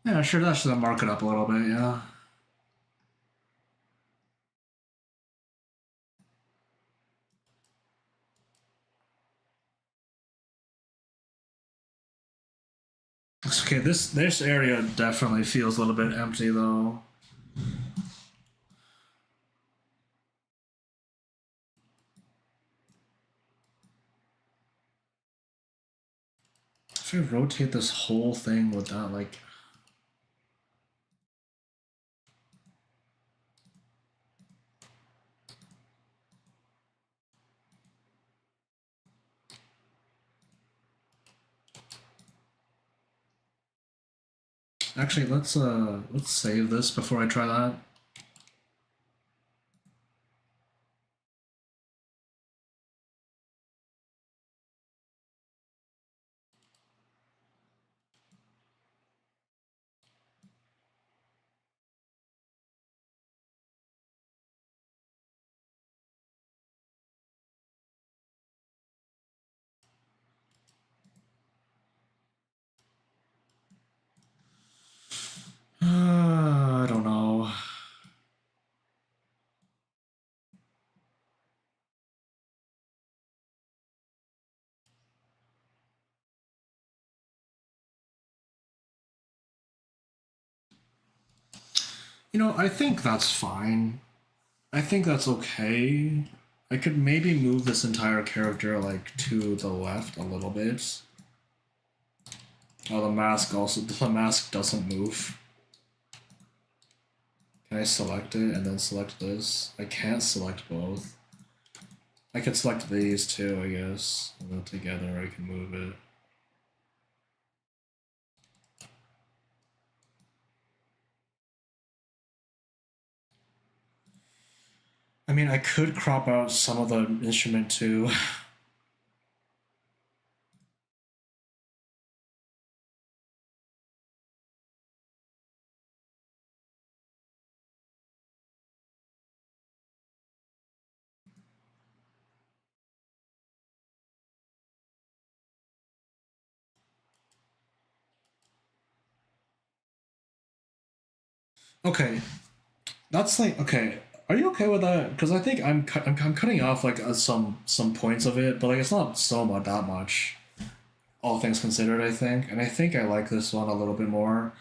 Yeah, sure. That should mark it up a little bit. Yeah. Okay. This area definitely feels a little bit empty though. If I rotate this whole thing, would that like? Actually, let's save this before I try that. I don't know. I think that's fine. I think that's okay. I could maybe move this entire character like to the left a little bit. Oh, the mask doesn't move. Can I select it and then select this? I can't select both. I could select these too, I guess. And then together I can move it. I mean, I could crop out some of the instrument too. Okay, that's like okay. Are you okay with that? Because I think I'm cutting off like some points of it, but like it's not so much that much. All things considered, I think, and I think I like this one a little bit more.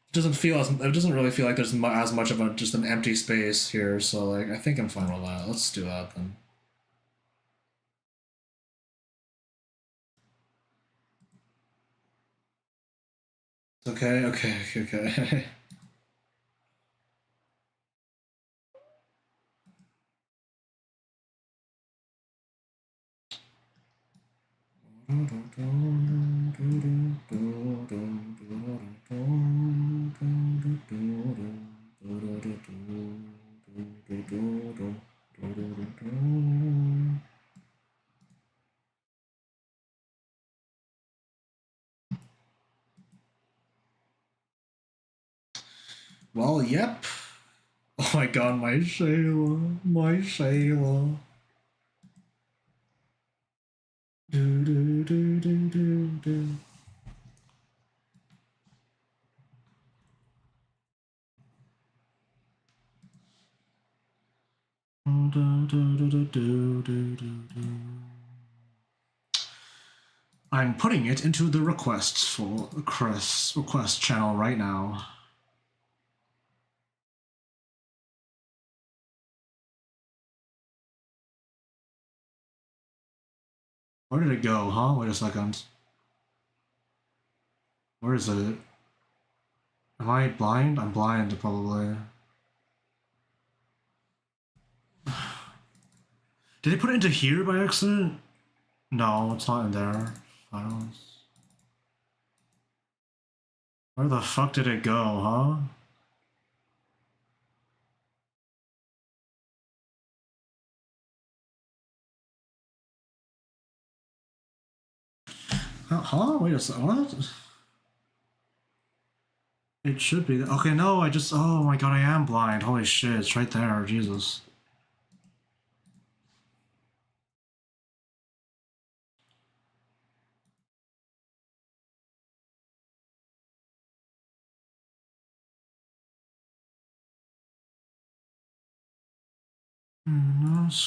It doesn't really feel like there's as much of a just an empty space here. So like I think I'm fine with that. Let's do that then. It's okay. Okay. Okay. Okay. Well, yep. Oh my god, my Shayla. My Shayla. Do, do, do, do, do, do. Do, do, do, do, do, do, do. I'm putting it into the requests for Chris request channel right now. Where did it go, huh? Wait a second. Where is it? Am I blind? I'm blind, probably. Did they put it into here by accident? No, it's not in there. Files. Where the fuck did it go, huh? Huh? Wait a second. What? It should be. Okay, no, I just. Oh my god, I am blind. Holy shit, it's right there. Jesus.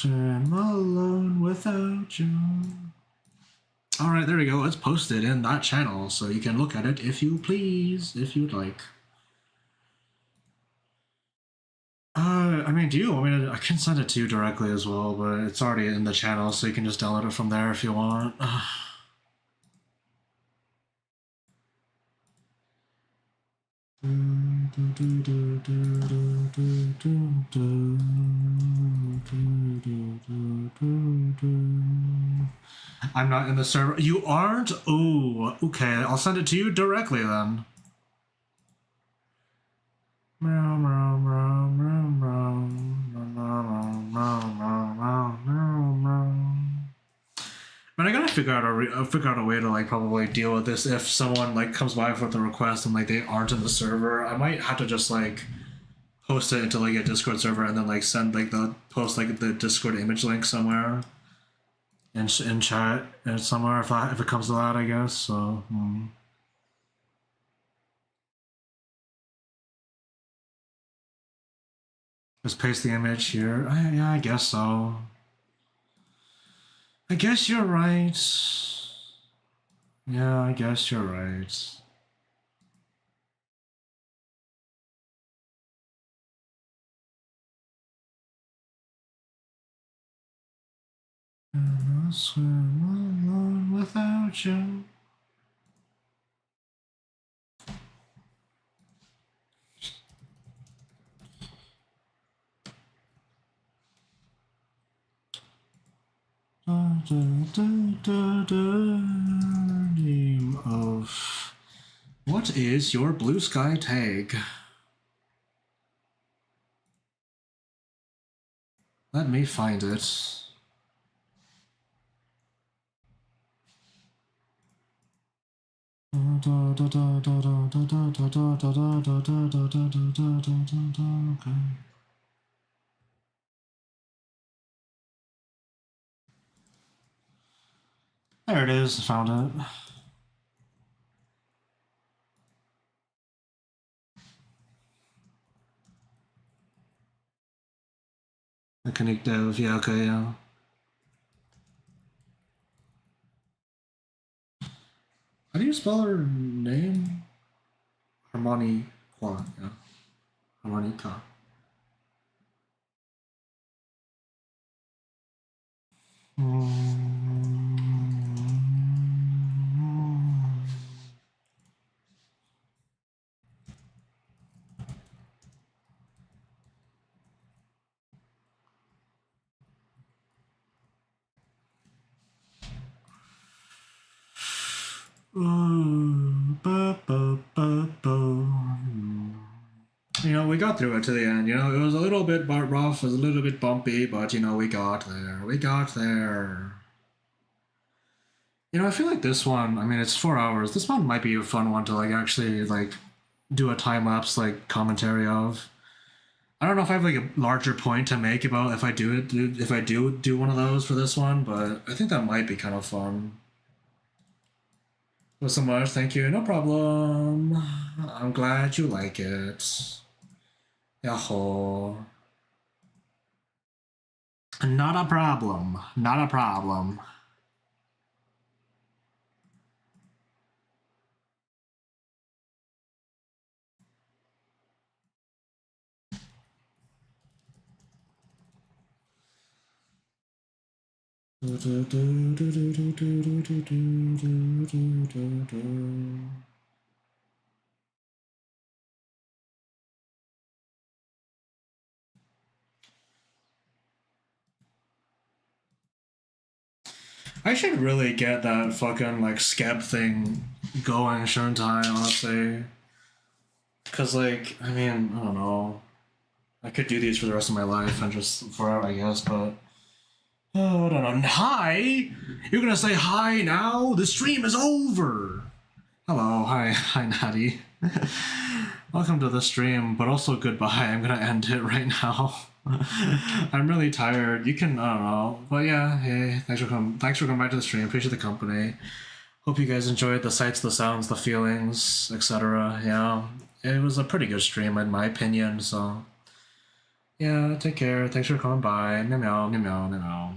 I'm alone without you. Alright, there we go. It's posted in that channel, so you can look at it if you please, if you'd like. I mean, do you want me to? I can send it to you directly as well, but it's already in the channel, so you can just download it from there if you want. I'm not in the server. You aren't? Ooh, okay. I'll send it to you directly then. Man, I gotta figure out a way to like probably deal with this if someone like comes by with a request and like they aren't in the server. I might have to just like post it into like a Discord server and then like send like the post like the Discord image link somewhere in chat and somewhere if it comes to that, I guess. So. Just paste the image here. Yeah, I guess so. I guess you're right. Yeah, I guess you're right. And I'll swim alone without you. Name of what is your blue sky tag? Let me find it. Okay. There it is, found it. I connect dev, yeah, okay, yeah. How do you spell her name? Harmonica, yeah. Harmonica. You know, we got through it to the end. You know, it was a little bit rough, it was a little bit bumpy, but you know, we got there. We got there. You know, I feel like this one, I mean, it's 4 hours. This one might be a fun one to like actually like do a time lapse like commentary of. I don't know if I have like a larger point to make about if I do it, if I do one of those for this one, but I think that might be kind of fun. Well, so much, thank you. No problem. I'm glad you like it. Yahoo. Not a problem. Not a problem. I should really get that fucking like skeb thing going, shouldn't I, honestly? Because, like, I mean, I don't know. I could do these for the rest of my life and just forever, I guess, but. Oh, I don't know. Hi? You're gonna say hi now? The stream is over! Hello, hi, Natty. Welcome to the stream, but also goodbye. I'm gonna end it right now. I'm really tired. You can, I don't know. But yeah, hey, thanks for coming back to the stream. Appreciate the company. Hope you guys enjoyed the sights, the sounds, the feelings, etc. Yeah, it was a pretty good stream in my opinion, so. Yeah, take care. Thanks for coming by. Meow meow, meow meow, meow meow.